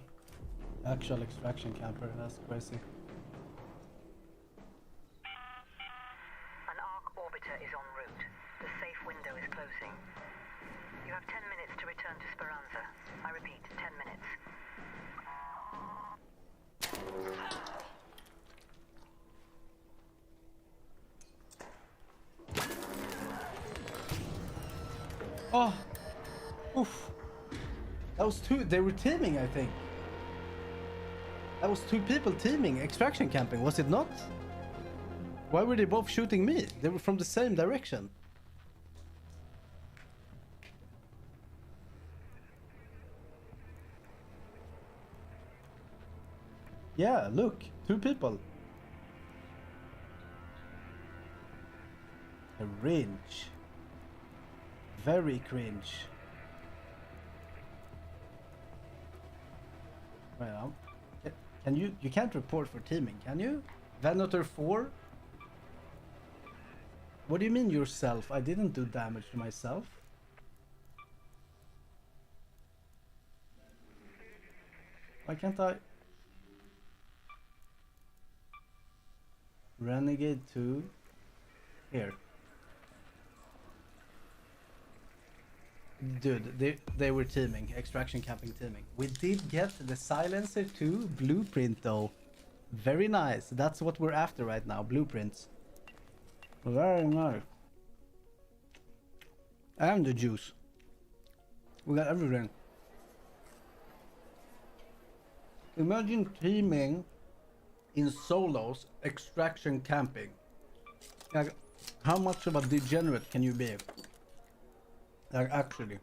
Actual extraction camper, that's crazy. An ARC orbiter is en route. The safe window is closing. You have 10 minutes to return to Speranza. I repeat, 10 minutes. Oh! Oof! That was two, they were teaming, I think. That was two people teaming, extraction camping, was it not? Why were they both shooting me? They were from the same direction. Yeah, look, two people. Cringe. Very cringe. Well, can you can't report for teaming, can you? Venator 4? What do you mean yourself? I didn't do damage to myself. Why can't I? Renegade 2. Here. Dude, they were teaming, extraction camping teaming. We did get the silencer 2 blueprint though. Very nice. That's what we're after right now. Blueprints. Very nice. And the juice. We got everything. Imagine teaming in solos, extraction camping. Like, how much of a degenerate can you be? Like, actually.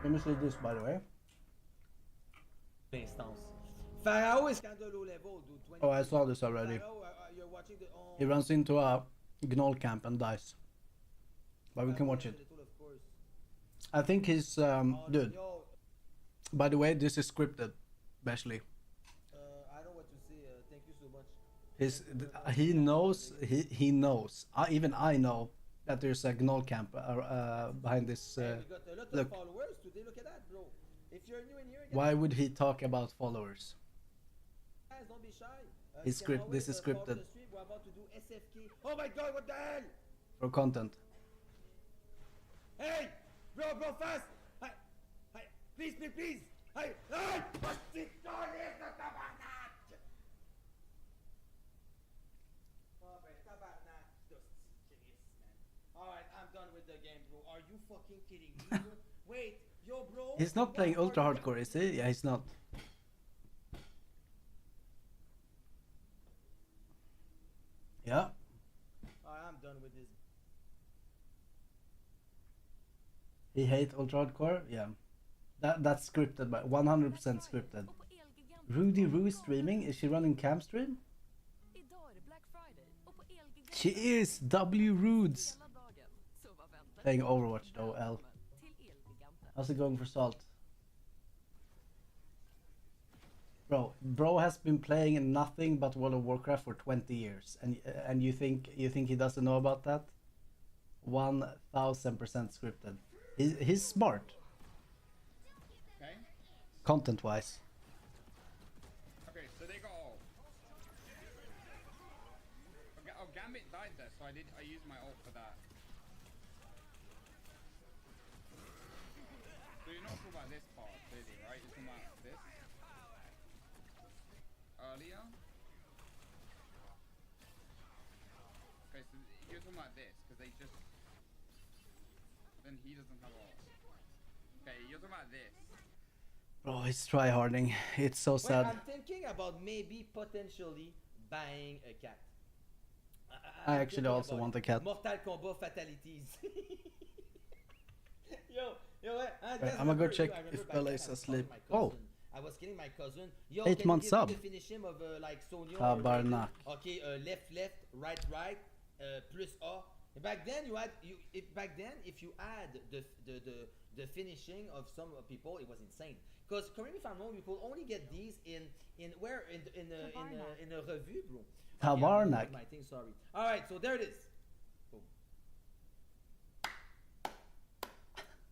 Let me see this, by the way. Instance. Pharaoh is kind of low level, dude. 20. Oh, I saw this already. Pharaoh, you're watching the. He runs into a gnoll camp and dies. But we can watch it. Little, of course. I think he's dude. Yo, By the way, this is scripted, Bashley. I don't know what to say. Thank you so much. He knows. He knows. Even I know that there's a gnoll camp behind this. Hey, we got a lot look. of followers today. Look at that, bro. If you're new in here, Why would he talk about followers? guys, don't be shy. It's you can script- this always, is follow scripted. the stream. We're about to do SFK. Oh my god, what the hell? For content. Hey, bro, fast. Hey, please. Hey, what's it going on? Tabarnak! Oh, ben, tabarnak, dusty Chris, man. Alright, I'm done with the game, bro. Are you fucking kidding me, bro? Wait, yo, bro. He's not playing what ultra are you- hardcore, is he? Yeah, he's not. Yeah. Alright, I'm done with this. He hates ultra hardcore. Yeah. That's scripted, by 100% scripted. Rudy Roo is streaming. Is she running cam stream? She is. W Rudes. Playing Overwatch though. L. How's it going for Salt? Bro has been playing nothing but World of Warcraft for 20 years, and you think he doesn't know about that? 1000% scripted. He's smart. Okay. Content wise. Okay, so they got ult. Okay, oh, Gambit died there, so I used my ult for that. So you're not talking about this part, clearly, right? You're talking about this? Earlier? Okay, so you're talking about this, because they just... Then he doesn't have ult. Okay, you're talking about this. Bro, he's tryharding. It's so Wait, sad. I'm thinking about maybe potentially buying a cat. I I'm actually thinking also about want a cat. Mortal Kombat fatalities. yo, Right, I'ma go check if Bella is asleep. Oh. I was killing my cousin. Yo, 8 can months you sub. give me the finish him of like Sonya? Tabarnak. Okay, left, right, plus A. Back then if you add the finishing of some people, it was insane. Because correct me if I'm wrong, people only get these in a revue, bro. Tabarnak. Okay, my thing, sorry. All right, so there it is. Boom.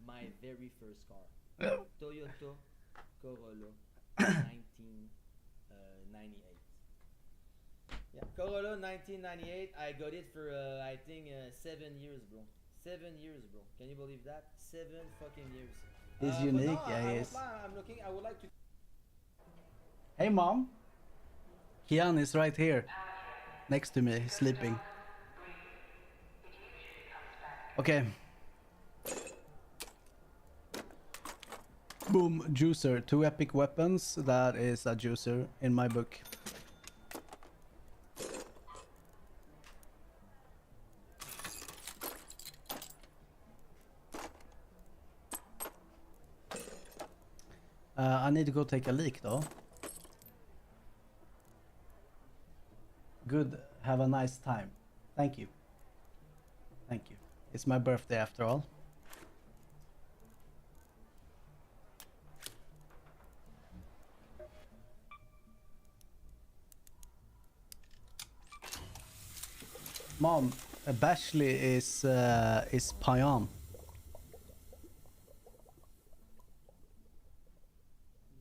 My very first car, Toyota Corolla, 1998. Yeah, Corolla 1998. I got it for I think 7 years, bro. 7 years, bro. Can you believe that? 7 fucking years. He's But unique, no, yeah, he is. I'm looking. I would like to. Hey, mom. Kian is right here, next to me, sleeping. Okay. Boom, juicer. 2 epic weapons. That is a juicer in my book. I need to go take a leak though. Good. Have a nice time. Thank you. Thank you. It's my birthday after all. Mom, Bashley is Payam.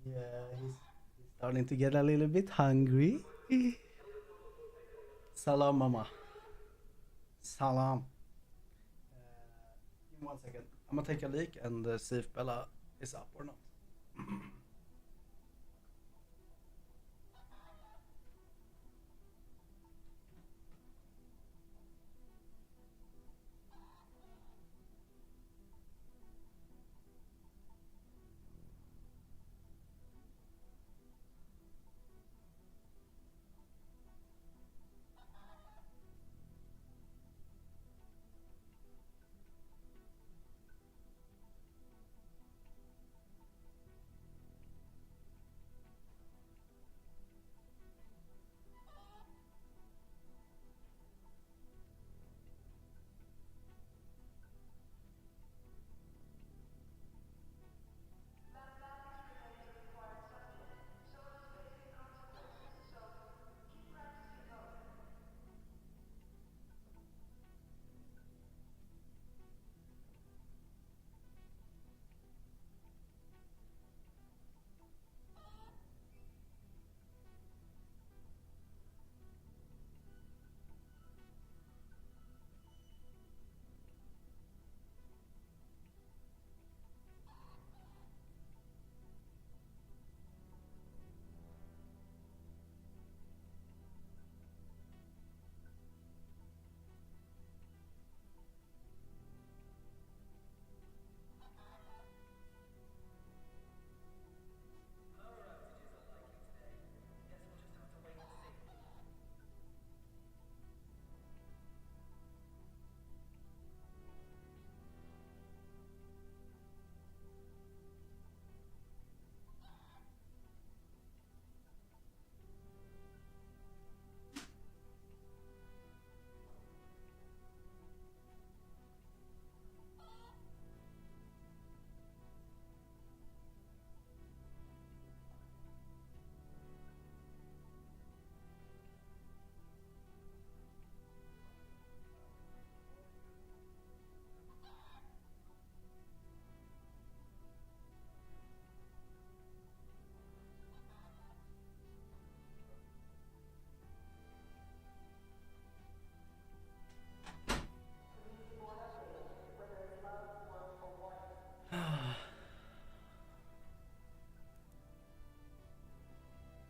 Yeah, he's starting to get a little bit hungry. Salam, mama. Salam. Give me 1 second. I'm gonna take a leak and see if Bella is up or not.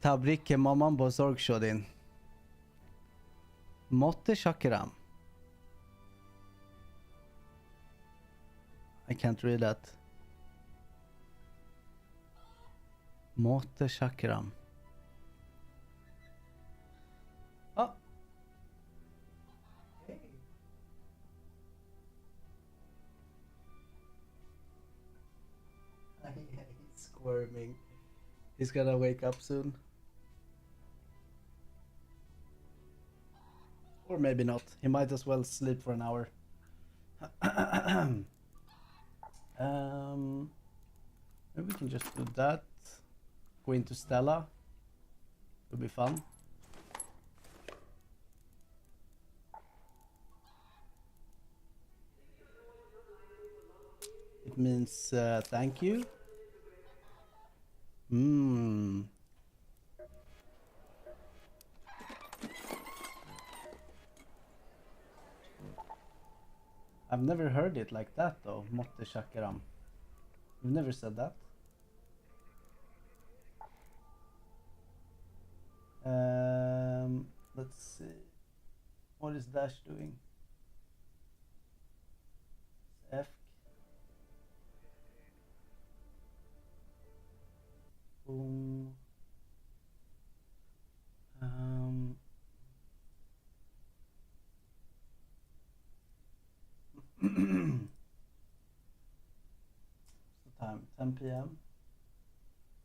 تبریک که مامان بزرگ شدین. متشکرم. I can't read that. متشکرم. Oh. Hey. He's squirming. He's gonna wake up soon. Or maybe not. He might as well sleep for an hour. Maybe we can just do that. Go into Stella. It'll be fun. It means thank you. I've never heard it like that though. Motte Shakaram. You've never said that. Let's see. What is Dash doing? F. Boom. What's the time? 10 p.m.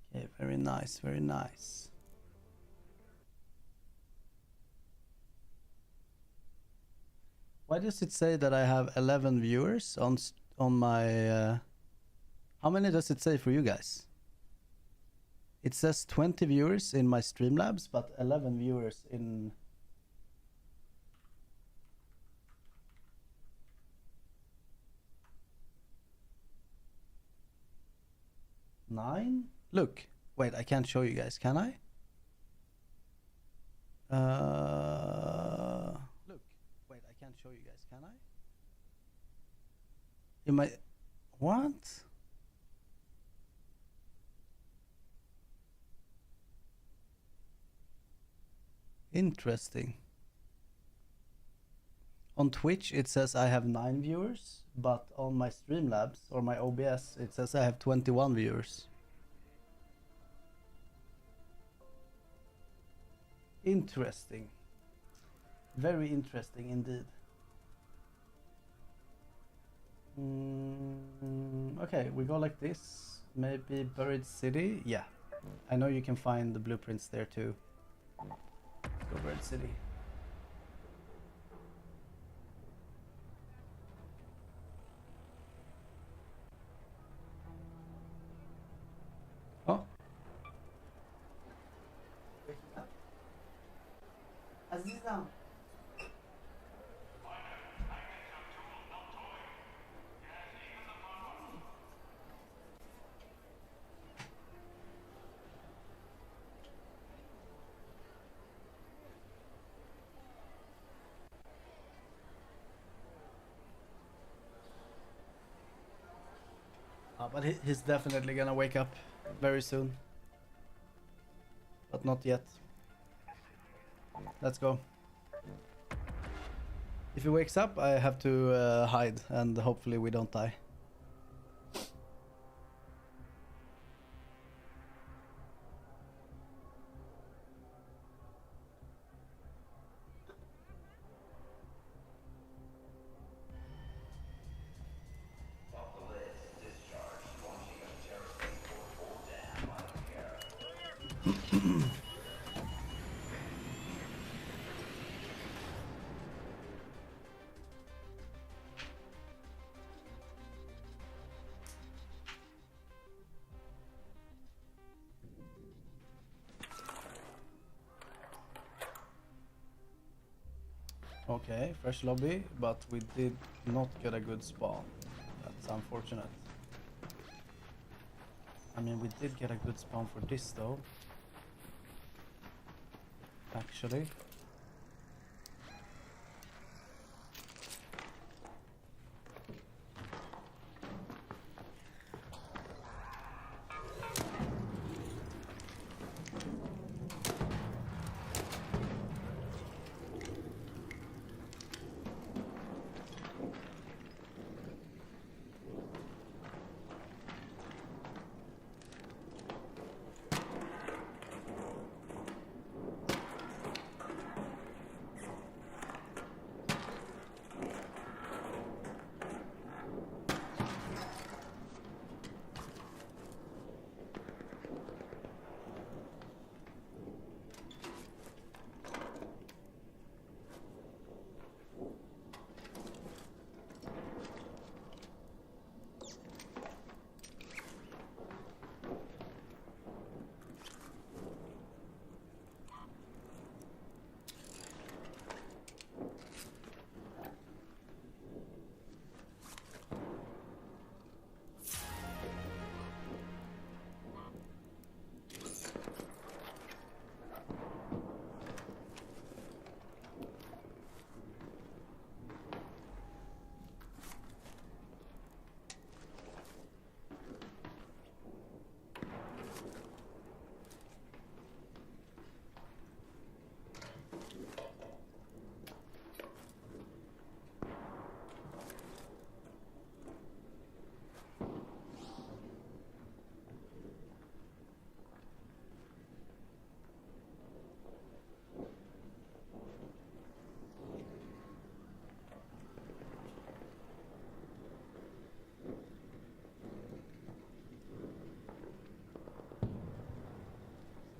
Okay, very nice, very nice. Why does it say that I have 11 viewers on my how many does it say for you guys? It says 20 viewers in my Streamlabs, but 11 viewers in nine? Look, wait, I can't show you guys, can I? Look, wait, I can't show you guys, can I? You might, what? Interesting. On Twitch it says I have 9 viewers, but on my Streamlabs or my OBS it says I have 21 viewers. Interesting. Very interesting indeed. Okay, we go like this. Maybe Buried City. Yeah, I know you can find the blueprints there too. Let's go Buried City. Oh. Aziza. But he's definitely gonna wake up very soon. But not yet. Let's go. If he wakes up, I have to hide, and hopefully we don't die. Okay, fresh lobby, but we did not get a good spawn. That's unfortunate. I mean, we did get a good spawn for this though. Actually.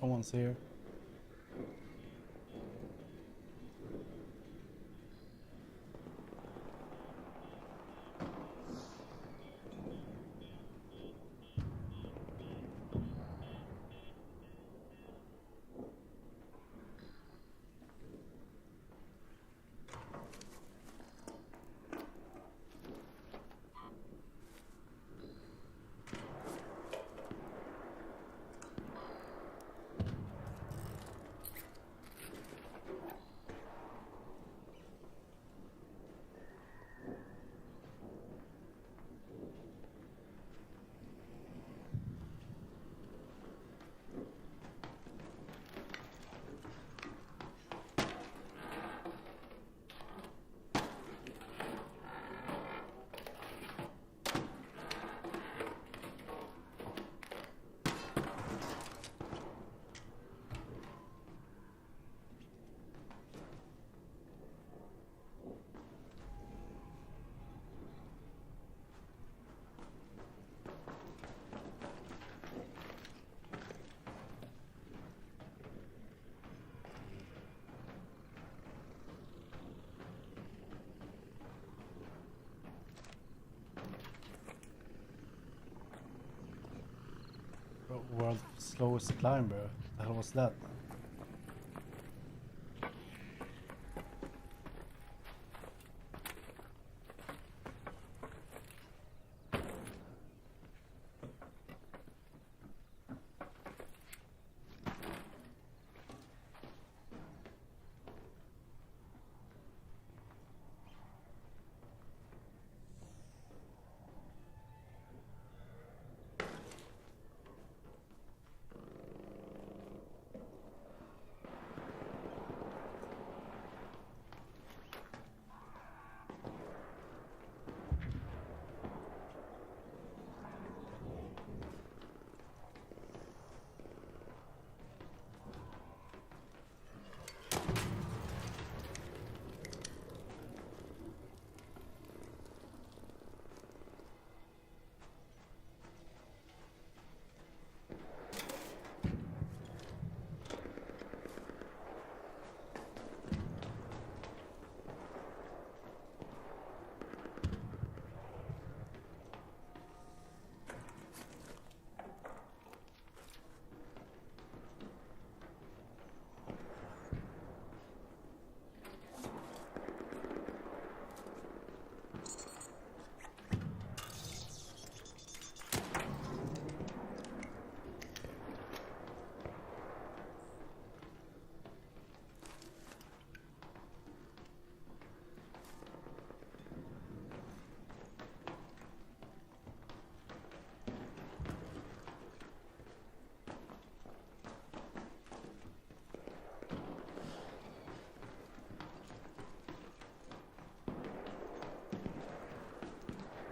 No one's here. World's slowest climber. The hell was that?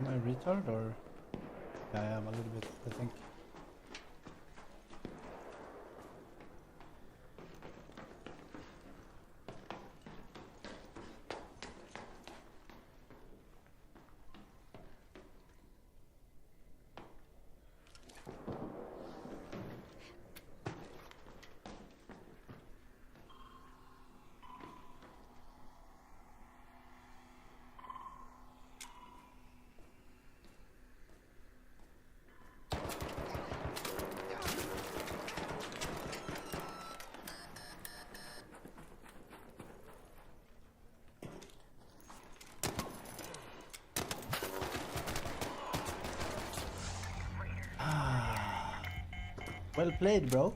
Am I a retard or? Yeah, I am a little bit, I think. Well played, bro.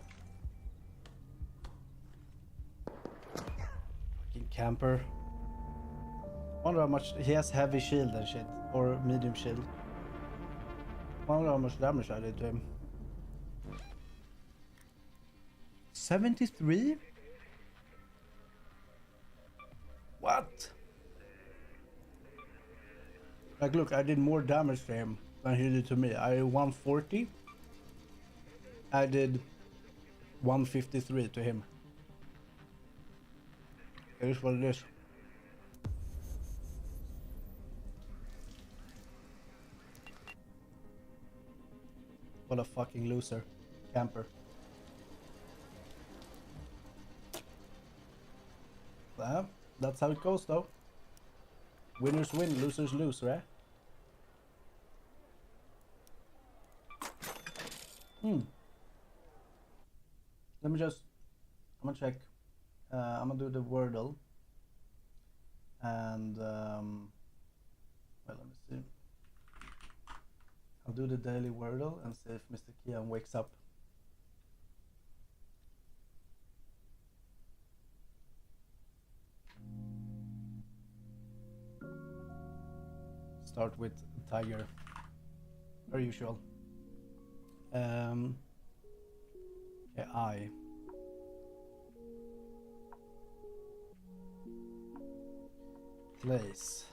Fucking camper. Wonder how much he has heavy shield and shit, or medium shield. Wonder how much damage I did to him. 73? What? Like, look, I did more damage to him than he did to me. I 140. I did 153 to him. It is what it is. What a fucking loser. Camper. Well, that's how it goes, though. Winners win, losers lose, right? Let me just... I'm gonna check. I'm gonna do the Wordle. And, well, let me see. I'll do the daily Wordle and see if Mr. Kian wakes up. Start with tiger, per usual. Okay, I. Place.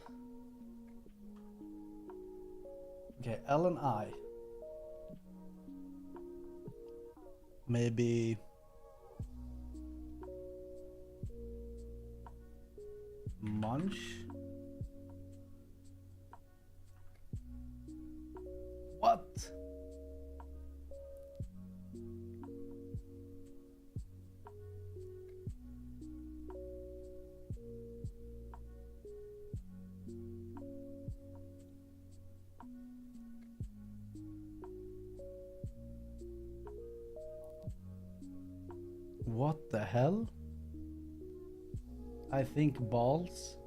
Okay, L and I. Maybe munch. What? What the hell? I think balls.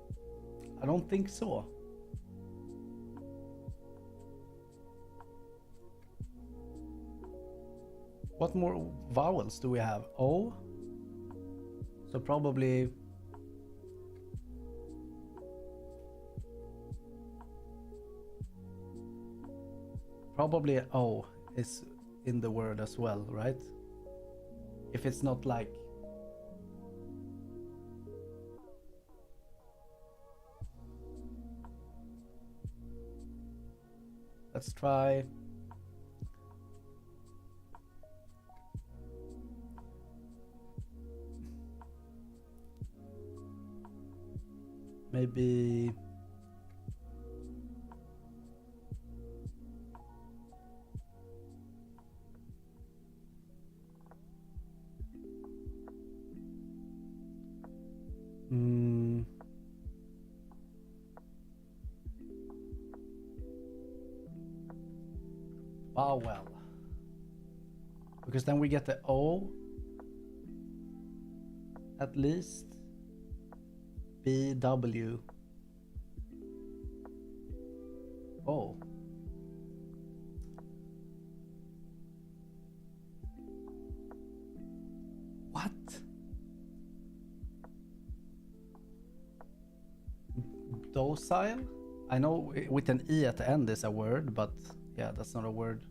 I don't think so. What more vowels do we have? O? So probably... Probably O is in the word as well, right? If it's not like... Let's try... Maybe... Vowel. Because then we get the O at least. BW. Oh. What? Docile? I know with an E at the end is a word, but yeah, that's not a word.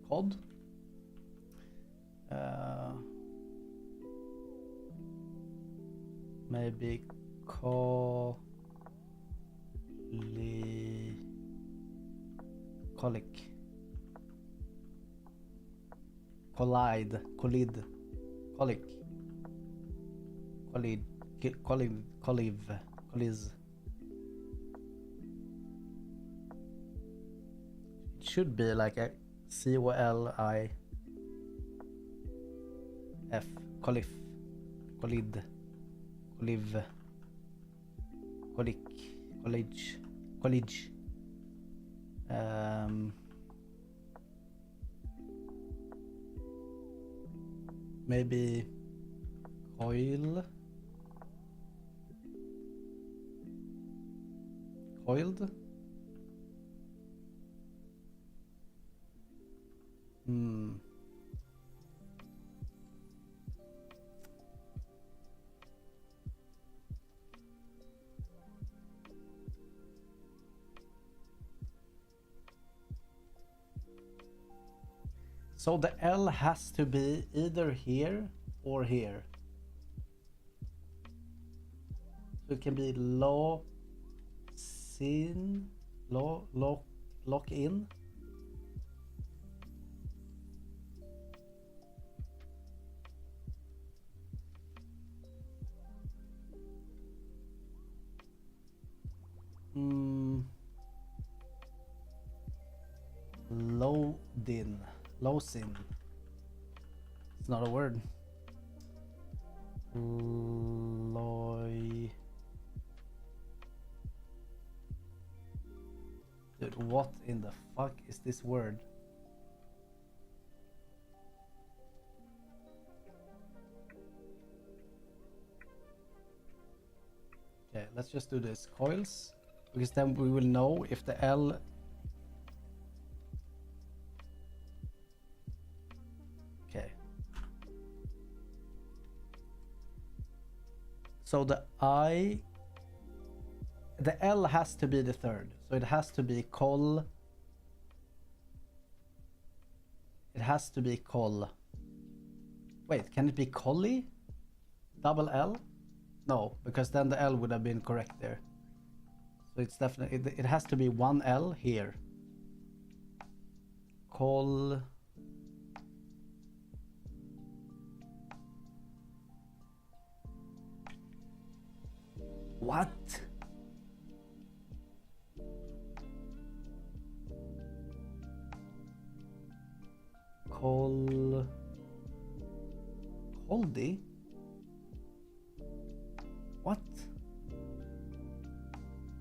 Cod? Maybe colic. Collide. Collide. Colic. Collide. Collive. Colliz. It should be like a COLIF. Colif. Collide. Collive. Colic. College. College. Maybe coil. Coiled. So the L has to be either here or here. So it can be lock in. Loadin. Losin. It's not a word. Loy. Dude, what in the fuck is this word? Okay, let's just do this. Coils. Because then we will know if the L... Okay. So the I... The L has to be the third. So it has to be col. It has to be col. Wait, can it be collie? Double L? No, because then the L would have been correct there. So it's definitely, it has to be one L here. Col. What? Coldy? What?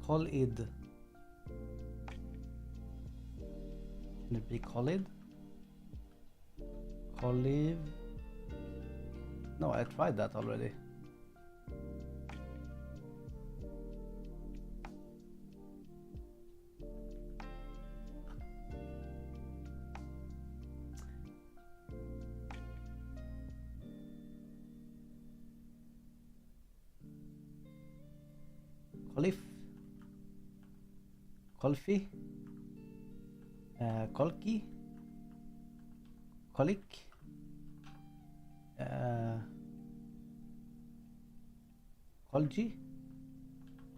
Collid. Can it be collid? Collive? No, I tried that already. Colif, Colfi, Colki, Colic, Colgi,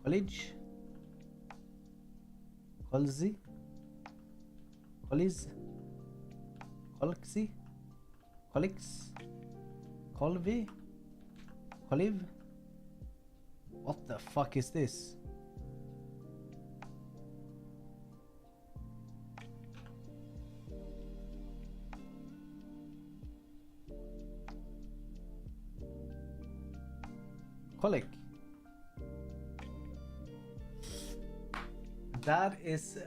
College, Colzi, Colliz, Colxi, Colix, Colvi, Coliv. What the fuck is this? Colic. That is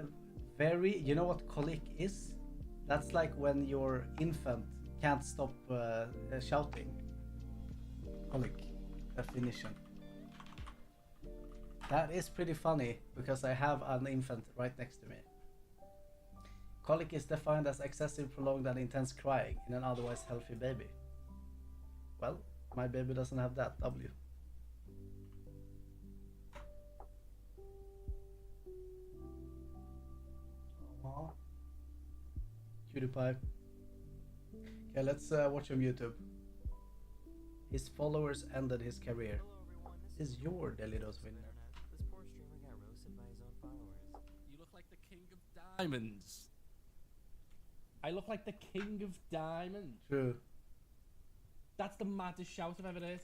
very... You know what colic is? That's like when your infant can't stop shouting. Colic. Definition. That is pretty funny, because I have an infant right next to me. Colic is defined as excessive, prolonged and intense crying in an otherwise healthy baby. Well, my baby doesn't have that, W. Aww. PewDiePie. Okay, let's watch him YouTube. His followers ended his career. Is your Delidos winner? This poor streamer got roasted by his own followers. You look like the king of diamonds. I look like the king of diamonds. True. That's the maddest shout I've ever heard.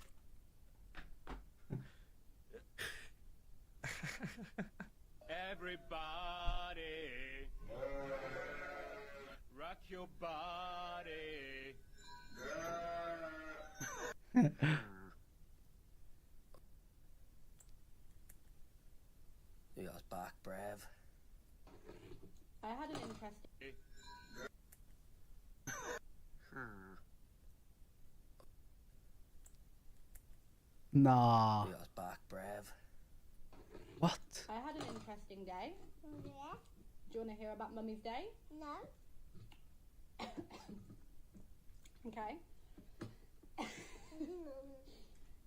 Everybody, rock your body. You got back, Brev. I had an interesting... Nah. You got back, Brev. What? I had an interesting day. Yeah. Do you want to hear about Mummy's day? No. Okay.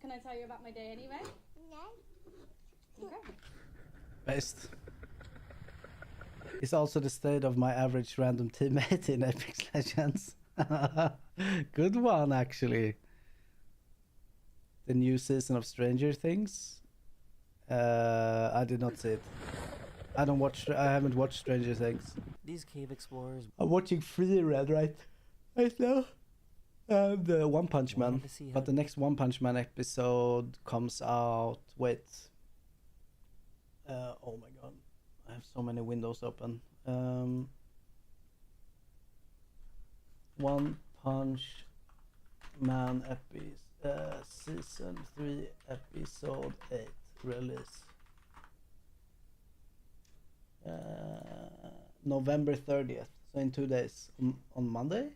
Can I tell you about my day anyway? No. Okay. Based. It's also the state of my average random teammate in Apex Legends. Good one, actually. The new season of Stranger Things. I did not see it. I haven't watched Stranger Things. These cave explorers. I'm watching Free Red right now. And One Punch Man. But the next One Punch Man episode comes out. Wait. Oh my god. I have so many windows open. One Punch Man Season 3 Episode 8 release. November 30th, so in 2 days. On Monday?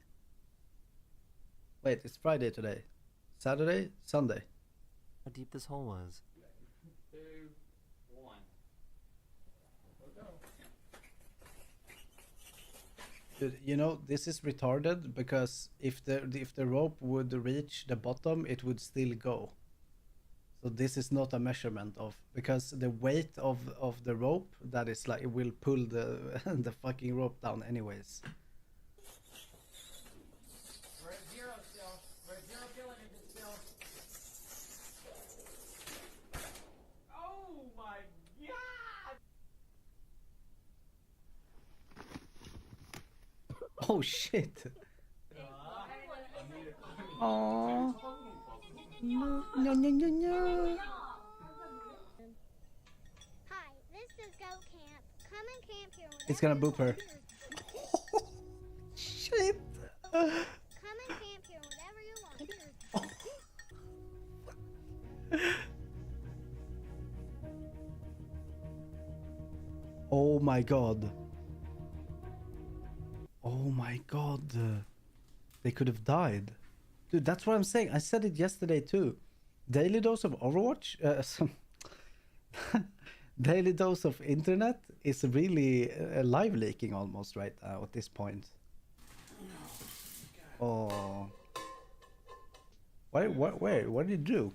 Wait, it's Friday today. Saturday? Sunday? How deep this hole was. 2, 1. Dude, you know, this is retarded because if the rope would reach the bottom, it would still go. So this is not a measurement of, because the weight of the rope, that is like, it will pull the the fucking rope down anyways. We're at 0 still. We're at 0 kilometers still. Oh my god! Oh shit! Aww. No, no, no, no, no. Hi, this is Goat Camp. Come and camp here. It's gonna boop her. Shit! Come and camp here whenever you want. Oh my god. Oh my god. They could have died. Dude, that's what I'm saying. I said it yesterday too. Daily dose of Overwatch? Daily dose of internet is really live leaking almost right now at this point. Oh. What did you do?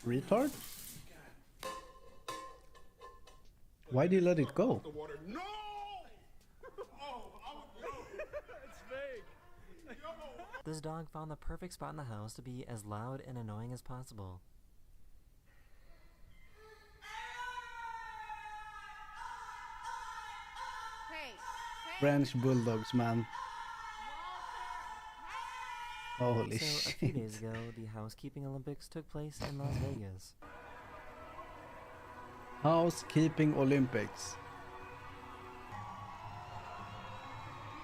Retard? Why did you let it go? No! This dog found the perfect spot in the house to be as loud and annoying as possible. French bulldogs, man. Holy So, shit. a few days ago, the Housekeeping Olympics took place in Las Vegas. Housekeeping Olympics.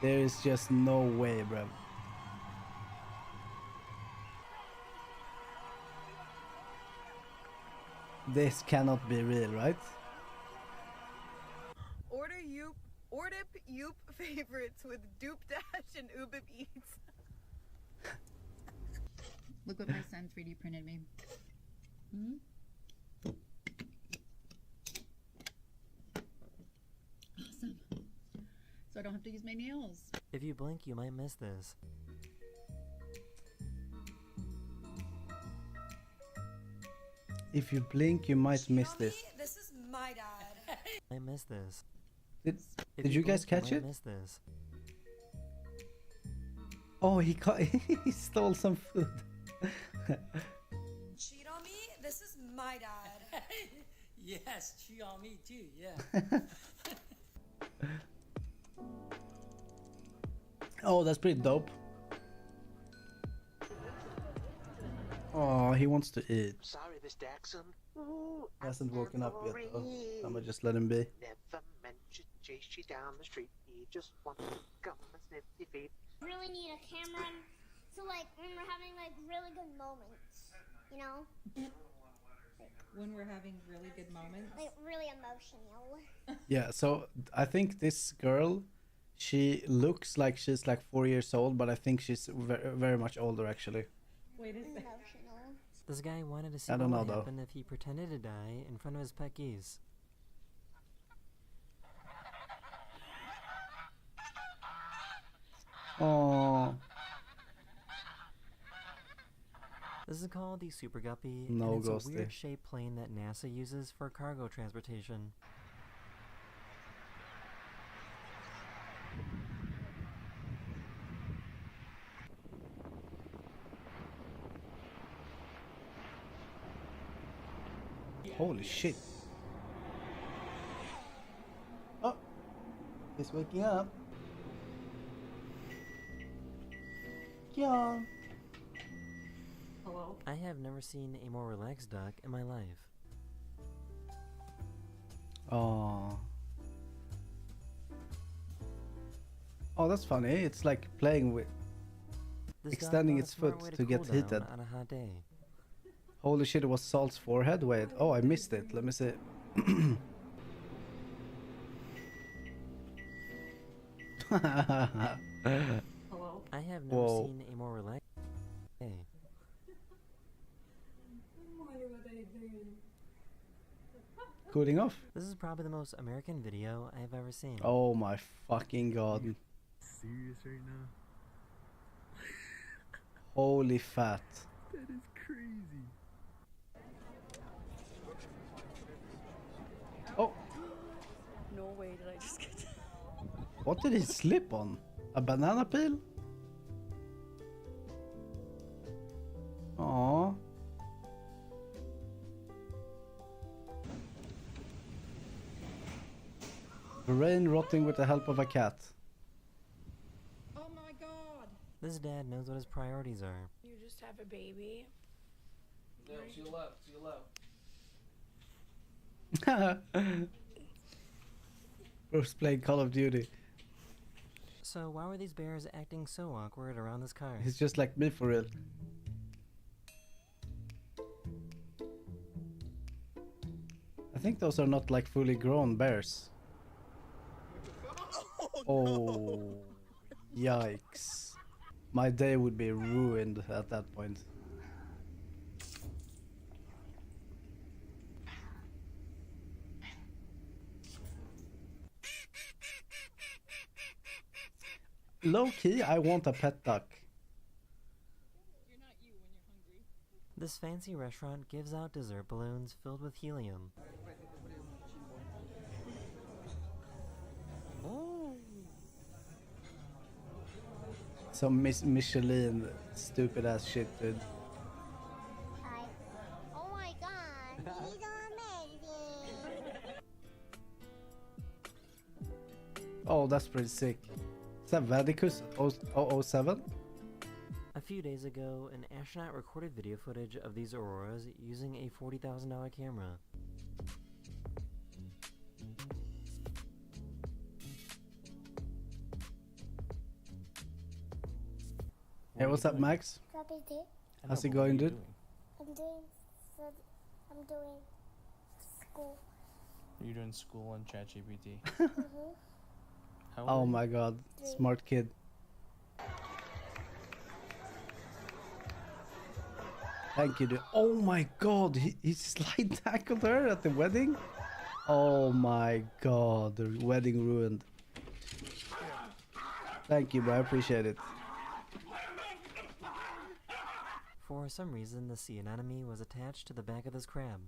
There is just no way, bro. This cannot be real, right? Order Yoop favorites with Doop Dash and Ubib Eats. Look what my son 3D printed me. Hmm? Awesome. So I don't have to use my nails. If you blink, you might miss this. If you blink, you might miss this. This is my dad. I miss this. Did you guys catch it? Miss this. Oh, he stole some food. Cheat on me? This is my dad. Yes, cheat on me too, yeah. Oh, that's pretty dope. Oh, he wants to eat. Sorry, Miss Jackson. Hasn't woken up yet though. I'ma just let him be. Never meant to chase you down the street. He just wanted to come and sniff your feet. Really need a camera, so like when we're having like really good moments, you know? When we're having really good moments. Like really emotional. Yeah, so I think this girl, she looks like she's like 4 years old, but I think she's very much older actually. Wait a second. Emotional. This guy wanted to see I what don't know, would though. happen if he pretended to die in front of his pet geese. Oh, This is called the Super Guppy, No, and it's Ghosty. a weird shaped plane that NASA uses for cargo transportation. holy shit. Oh, he's waking up. Kian. Hello? I have never seen a more relaxed duck in my life. Oh. Oh, Oh, that's funny. It's like playing with This dog extending found a its smart foot way to cool get down heated. on a hot day. Holy shit, it was Salt's forehead. Wait, oh, I missed it. Let me see. Hello? I have never Whoa. seen a more relaxed day. Cooling off. This is probably the most American video I have ever seen. Oh my fucking god. Serious right now? Holy fat. That is crazy. Oh, No way did I just get what did he slip on? A banana peel? Aww. Brain rotting with the help of a cat. Oh my god! This dad knows what his priorities are. You just have a baby? No, to your left, to your left. Bro's playing Call of Duty. So why were these bears acting so awkward around this car? He's just like me for real. I think those are not like fully grown bears. Oh, yikes. My day would be ruined at that point. Low key, I want a pet duck. This fancy restaurant gives out dessert balloons filled with helium. Oh. Some Michelin stupid ass shit, dude. Oh my god, he's amazing. Oh, that's pretty sick. Is that Vadicus 007? A few days ago, an astronaut recorded video footage of these auroras using a $40,000 camera. Hey, what's up, Max? How's it going, dude? I'm doing school. You're doing school on ChatGPT. How Oh old are my you? god, smart kid. Thank you, dude. Oh my god, he slide tackled her at the wedding? Oh my god, the wedding ruined. Thank you, bro, I appreciate it. For some reason, the sea anemone was attached to the back of this crab.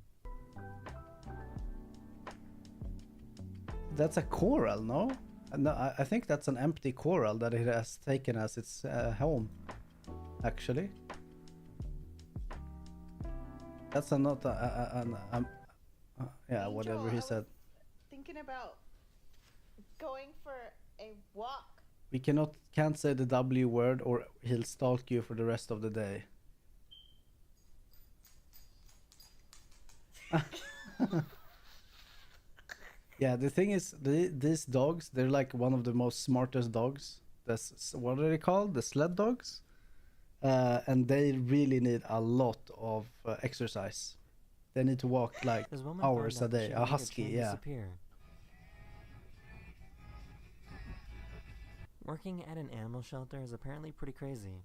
That's a coral, no? No, I think that's an empty coral that it has taken as its home, actually. That's not yeah, whatever he said. Thinking about going for a walk. We can't say the W word or he'll stalk you for the rest of the day. Yeah, the thing is, these dogs, they're like one of the most smartest dogs. That's what are they called? The sled dogs, and they really need a lot of exercise. They need to walk like This woman hours found a out day. she A made her husky, chain yeah. disappear. Working at an animal shelter is apparently pretty crazy.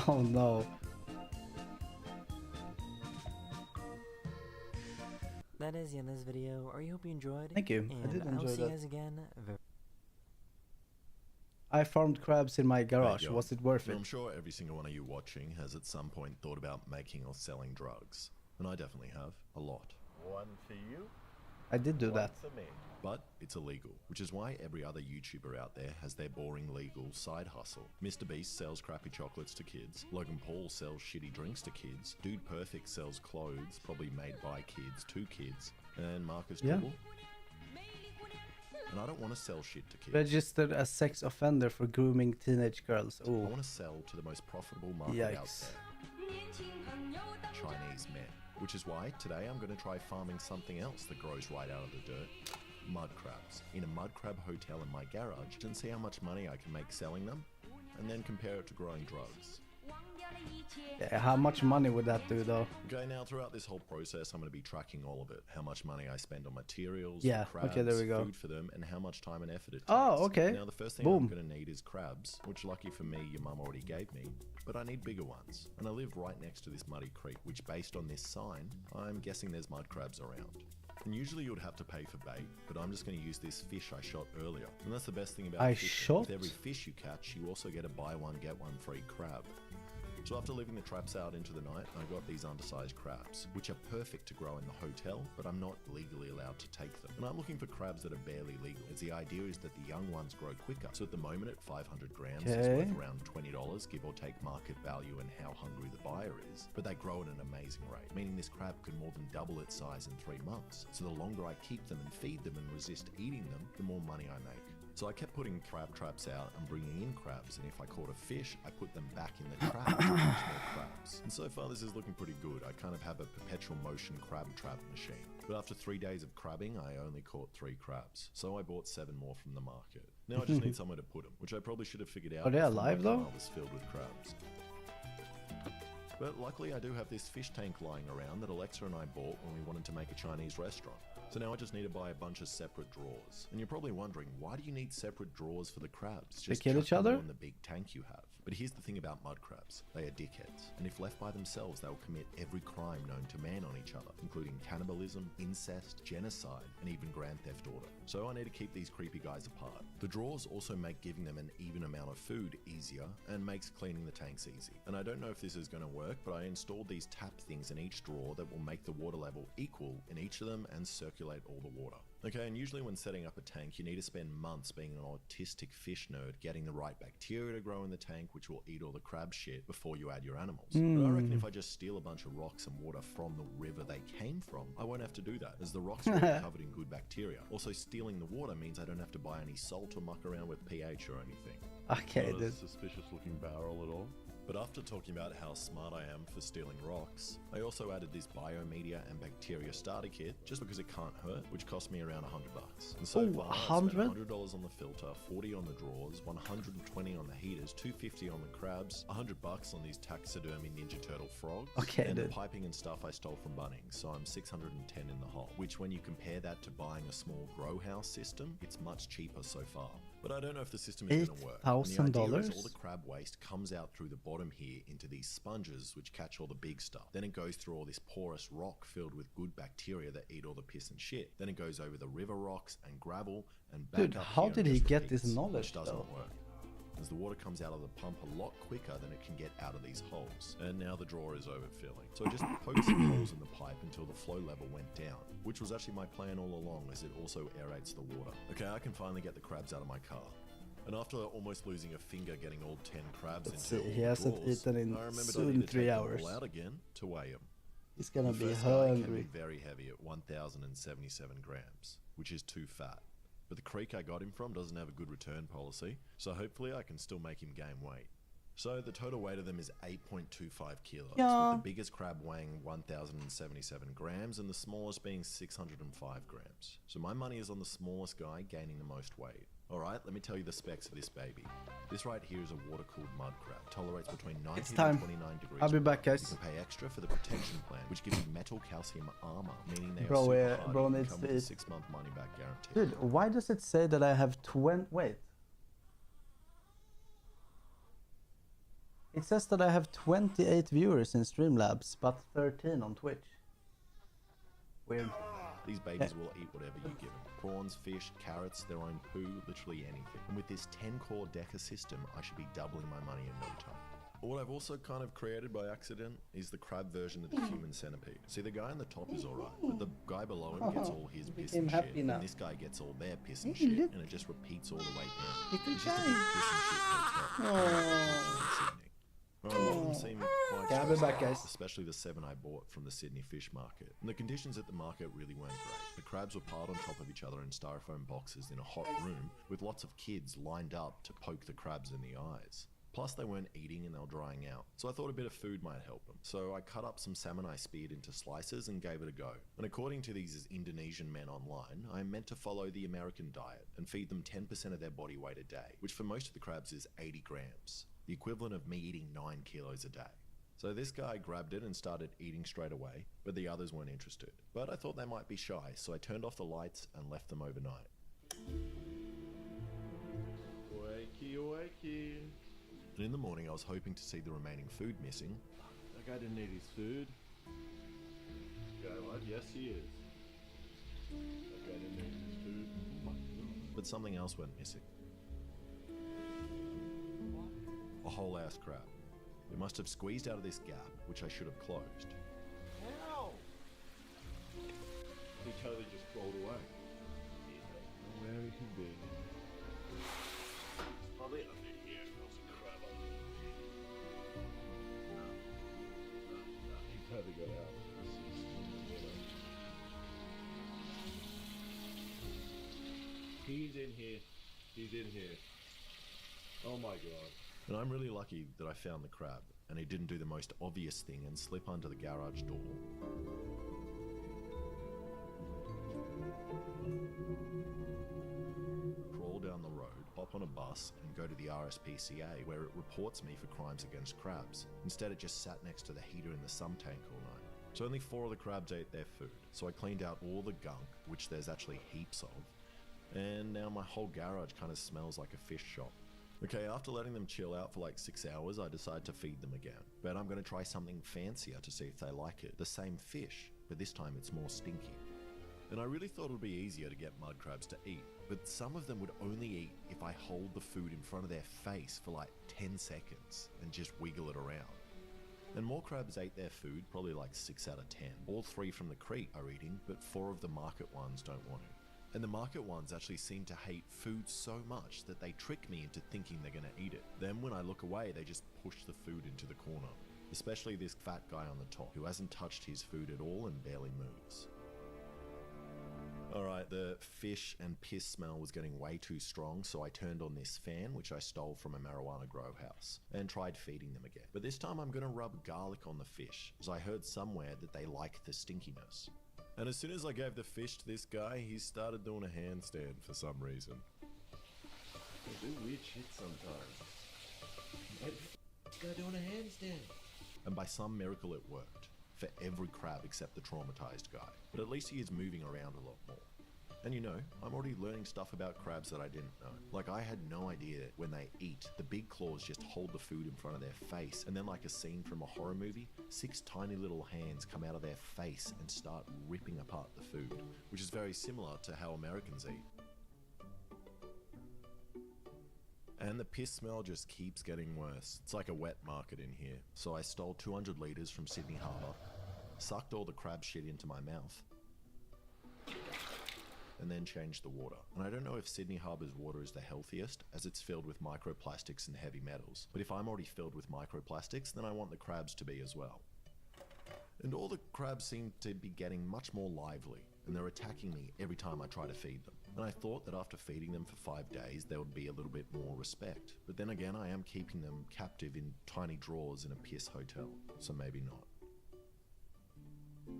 Oh no. That is the end of this video. I hope you enjoyed. Thank you. I And did I'll enjoy see you that. guys again very I farmed crabs in my Hey, garage. John. Was it worth Now, it? I'm sure every single one of you watching has at some point thought about making or selling drugs. And I definitely have. A lot. One for you. I did do that. For me. But it's illegal, which is why every other YouTuber out there has their boring legal side hustle. Mr. Beast sells crappy chocolates to kids. Logan Paul sells shitty drinks to kids. Dude Perfect sells clothes, probably made by kids to kids. And Marcus Yeah. Dribble. And I don't want to sell shit to kids. Registered as sex offender for grooming teenage girls. I Oh, want to sell to the most profitable market out yikes. there. Chinese men. Which is why today I'm going to try farming something else that grows right out of the dirt. Mud crabs. In a mud crab hotel in my garage and see how much money I can make selling them, and then compare it to growing drugs. Yeah, how much money would that do though? Okay, now throughout this whole process I'm going to be tracking all of it. How much money I spend on materials, yeah, crabs, okay, there we go. food for them, and how much time and effort it takes. Oh, okay. Now the first thing I'm going to need is crabs, which lucky for me your mum already gave me, but I need bigger ones. And I live right next to this muddy creek, which based on this sign, I'm guessing there's mud crabs around. And usually you would have to pay for bait, but I'm just going to use this fish I shot earlier. And that's the best thing about fishing. With every fish you catch, you also get a buy one get one free crab. So after leaving the traps out into the night, I got these undersized crabs, which are perfect to grow in the hotel, but I'm not legally allowed to take them. And I'm looking for crabs that are barely legal, as the idea is that the young ones grow quicker. So at the moment at 500 grams, it's worth around $20, give or take market value and how hungry the buyer is. But they grow at an amazing rate, meaning this crab could more than double its size in 3 months. So the longer I keep them and feed them and resist eating them, the more money I make. So I kept putting crab traps out and bringing in crabs, and if I caught a fish, I put them back in the trap to catch more crabs. And so far this is looking pretty good. I kind of have a perpetual motion crab trap machine. But after 3 days of crabbing, I only caught 3 crabs. So I bought 7 more from the market. Now I just need somewhere to put them, which I probably should have figured out. Are they alive though? I was filled with crabs. But luckily I do have this fish tank lying around that Alexa and I bought when we wanted to make a Chinese restaurant. So now I just need to buy a bunch of separate drawers. And you're probably wondering, why do you need separate drawers for the crabs? Just they kill each other? In the big tank you have. But here's the thing about mud crabs. They are dickheads. And if left by themselves, they will commit every crime known to man on each other, including cannibalism, incest, genocide, and even grand theft auto. So I need to keep these creepy guys apart. The drawers also make giving them an even amount of food easier and makes cleaning the tanks easy. And I don't know if this is going to work, but I installed these tap things in each drawer that will make the water level equal in each of them and circulate all the water. Okay, and usually when setting up a tank, you need to spend months being an autistic fish nerd, getting the right bacteria to grow in the tank, which will eat all the crab shit before you add your animals. But I reckon if I just steal a bunch of rocks and water from the river they came from, I won't have to do that, as the rocks are all covered in good bacteria. Also, stealing the water means I don't have to buy any salt or muck around with pH or anything. Okay, Not a suspicious looking barrel at all. But after talking about how smart I am for stealing rocks, I also added this biomedia and bacteria starter kit just because it can't hurt, which cost me around $100. And so far, I spent $100 on the filter, $40 on the drawers, $120 on the heaters, $250 on the crabs, $100 on these taxidermy Ninja Turtle frogs, and the piping and stuff I stole from Bunnings, so I'm $610 in the hole. Which, when you compare that to buying a small grow house system, it's much cheaper so far. But I don't know if the system is going to work. And the idea is all the crab waste comes out through the bottom here into these sponges which catch all the big stuff. Then it goes through all this porous rock filled with good bacteria that eat all the piss and shit. Then it goes over the river rocks and gravel and back up how here did and he just get repeats, this knowledge which doesn't though? work, as the water comes out of the pump a lot quicker than it can get out of these holes. And now the drawer is overfilling. So I just poked some holes in the pipe until the flow level went down, which was actually my plan all along, as it also aerates the water. Okay, I can finally get the crabs out of my car. And after almost losing a finger getting all 10 crabs into he hasn't eaten in soon 3 hours. All out again to weigh them. He's gonna the be first guy can hungry. be very heavy at 1,077 grams, which is too fat. But the creek I got him from doesn't have a good return policy, so hopefully I can still make him gain weight. So the total weight of them is 8.25 kilos, with the biggest crab weighing 1,077 grams and the smallest being 605 grams. So my money is on the smallest guy gaining the most weight. Alright, let me tell you the specs of this baby. This right here is a water-cooled mud crab. Tolerates between 19 and 29 degrees. I'll be back, guys. You can pay extra for the protection plan, which gives you metal calcium armor, meaning they are Bro, super hardy bro and needs come to with a eat. 6-month money-back guarantee. Dude, why does it say that I have 20... Wait. It says that I have 28 viewers in Streamlabs, but 13 on Twitch. Weird. These babies will eat whatever you give them. Prawns, fish, carrots, their own poo, literally anything. And with this 10-core Deca system, I should be doubling my money in no time. What I've also kind of created by accident is the crab version of the human centipede. See, the guy on the top is alright, but the guy below him gets all his piss and shit, and this guy gets all their piss and shit, and it just repeats all the way down. It's just a big piss and shit hotel in Sydney. Well, a lot of them seem quite Yeah, I'll be back, stressful, guys. especially the 7 I bought from the Sydney fish market. And the conditions at the market really weren't great. The crabs were piled on top of each other in styrofoam boxes in a hot room with lots of kids lined up to poke the crabs in the eyes. Plus they weren't eating and they were drying out. So I thought a bit of food might help them. So I cut up some salmon I speared into slices and gave it a go. And according to these Indonesian men online, I am meant to follow the American diet and feed them 10% of their body weight a day, which for most of the crabs is 80 grams, the equivalent of me eating 9 kilos a day. So this guy grabbed it and started eating straight away, but the others weren't interested. But I thought they might be shy, so I turned off the lights and left them overnight. Wakey, wakey. And in the morning I was hoping to see the remaining food missing. That guy didn't eat his food. Guy what? Yes, he is. That guy didn't eat his food. But something else went missing. A whole ass crab. It must have squeezed out of this gap, which I should have closed. How? He totally just crawled away. Where he can be. Probably under here. There's a crab under here. No. He probably got out. He's in here. He's in here. Oh my god. And I'm really lucky that I found the crab, and he didn't do the most obvious thing and slip under the garage door. Crawl down the road, hop on a bus, and go to the RSPCA, where it reports me for crimes against crabs. Instead, it just sat next to the heater in the sump tank all night. So only 4 of the crabs ate their food, so I cleaned out all the gunk, which there's actually heaps of, and now my whole garage kind of smells like a fish shop. Okay, after letting them chill out for like 6 hours, I decide to feed them again. But I'm going to try something fancier to see if they like it. The same fish, but this time it's more stinky. And I really thought it would be easier to get mud crabs to eat, but some of them would only eat if I hold the food in front of their face for like 10 seconds and just wiggle it around. And more crabs ate their food, probably like 6 out of 10. All 3 from the creek are eating, but 4 of the market ones don't want to. And the market ones actually seem to hate food so much that they trick me into thinking they're going to eat it. Then when I look away, they just push the food into the corner. Especially this fat guy on the top, who hasn't touched his food at all and barely moves. Alright, the fish and piss smell was getting way too strong, so I turned on this fan, which I stole from a marijuana grow house, and tried feeding them again. But this time I'm going to rub garlic on the fish, as I heard somewhere that they like the stinkiness. And as soon as I gave the fish to this guy, he started doing a handstand for some reason. They do weird shit sometimes. This guy doing a handstand. And by some miracle it worked. For every crab except the traumatized guy. But at least he is moving around a lot more. And you know, I'm already learning stuff about crabs that I didn't know. Like I had no idea that when they eat, the big claws just hold the food in front of their face, and then like a scene from a horror movie, 6 tiny little hands come out of their face and start ripping apart the food, which is very similar to how Americans eat. And the piss smell just keeps getting worse. It's like a wet market in here. So I stole 200 litres from Sydney Harbour, sucked all the crab shit into my mouth, and then changed the water. And I don't know if Sydney Harbour's water is the healthiest, as it's filled with microplastics and heavy metals. But if I'm already filled with microplastics, then I want the crabs to be as well. And all the crabs seem to be getting much more lively, and they're attacking me every time I try to feed them. And I thought that after feeding them for 5 days, there would be a little bit more respect. But then again, I am keeping them captive in tiny drawers in a piss hotel, so maybe not.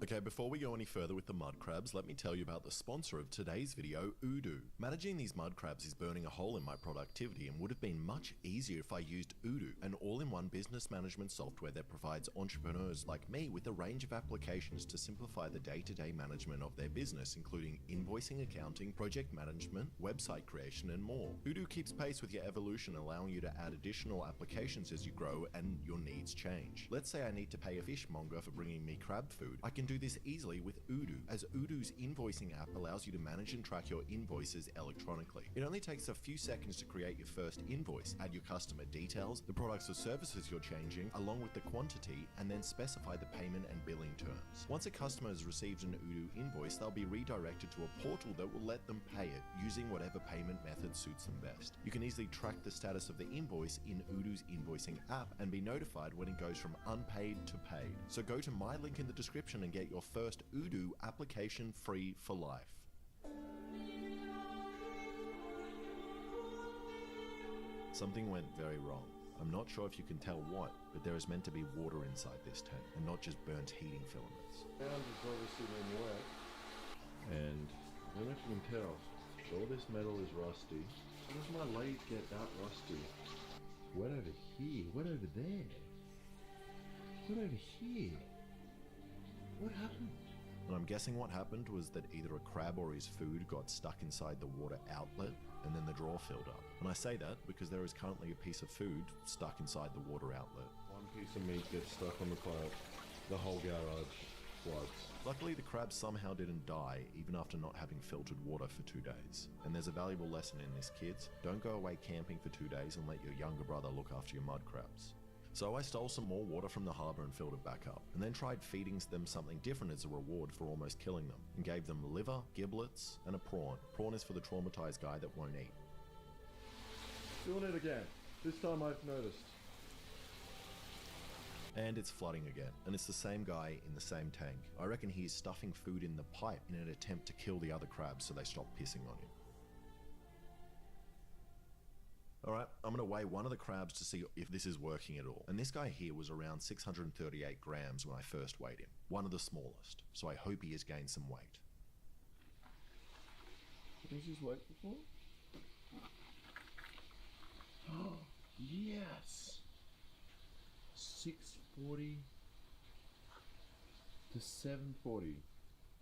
Okay, before we go any further with the mud crabs, let me tell you about the sponsor of today's video, Odoo. Managing these mud crabs is burning a hole in my productivity and would have been much easier if I used Odoo, an all-in-one business management software that provides entrepreneurs like me with a range of applications to simplify the day-to-day management of their business, including invoicing, accounting, project management, website creation, and more. Odoo keeps pace with your evolution, allowing you to add additional applications as you grow and your needs change. Let's say I need to pay a fishmonger for bringing me crab food. I can do this easily with Odoo, as Odoo's invoicing app allows you to manage and track your invoices electronically. It only takes a few seconds to create your first invoice, add your customer details, the products or services you're changing, along with the quantity, and then specify the payment and billing terms. Once a customer has received an Odoo invoice, they'll be redirected to a portal that will let them pay it using whatever payment method suits them best. You can easily track the status of the invoice in Odoo's invoicing app and be notified when it goes from unpaid to paid. So go to my link in the description and get your first Odoo application free for life. Something went very wrong. I'm not sure if you can tell what, but there is meant to be water inside this tank, and not just burnt heating filaments. Ground has obviously been wet, and I don't know if you can tell, all this metal is rusty. How does my lathe get that rusty? Wet over here, wet over there. Wet over here. What happened? And I'm guessing what happened was that either a crab or his food got stuck inside the water outlet, and then the drawer filled up. And I say that because there is currently a piece of food stuck inside the water outlet. One piece of meat gets stuck on the pipe. The whole garage floods. Luckily, the crab somehow didn't die, even after not having filtered water for 2 days. And there's a valuable lesson in this, kids. Don't go away camping for 2 days and let your younger brother look after your mud crabs. So I stole some more water from the harbour and filled it back up, and then tried feeding them something different as a reward for almost killing them, and gave them liver, giblets, and a prawn. Prawn is for the traumatized guy that won't eat. Doing it again. This time I've noticed. And it's flooding again, and it's the same guy in the same tank. I reckon he is stuffing food in the pipe in an attempt to kill the other crabs so they stop pissing on him. Alright, I'm going to weigh one of the crabs to see if this is working at all. And this guy here was around 638 grams when I first weighed him. One of the smallest, so I hope he has gained some weight. What was his weight before? Oh, yes! 640 to 740.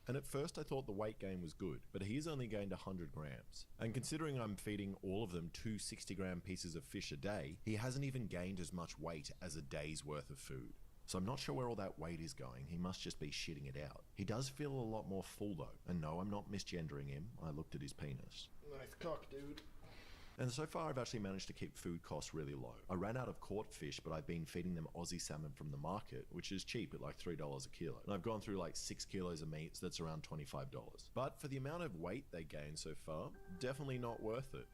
And at first I thought the weight gain was good, but he's only gained 100 grams. And considering I'm feeding all of them 2 60-gram pieces of fish a day, he hasn't even gained as much weight as a day's worth of food. So I'm not sure where all that weight is going, he must just be shitting it out. He does feel a lot more full though, and no, I'm not misgendering him, I looked at his penis. Nice cock, dude. And so far I've actually managed to keep food costs really low. I ran out of caught fish, but I've been feeding them Aussie salmon from the market, which is cheap at like $3 a kilo. And I've gone through like 6 kilos of meat, so that's around $25. But for the amount of weight they gain so far, definitely not worth it.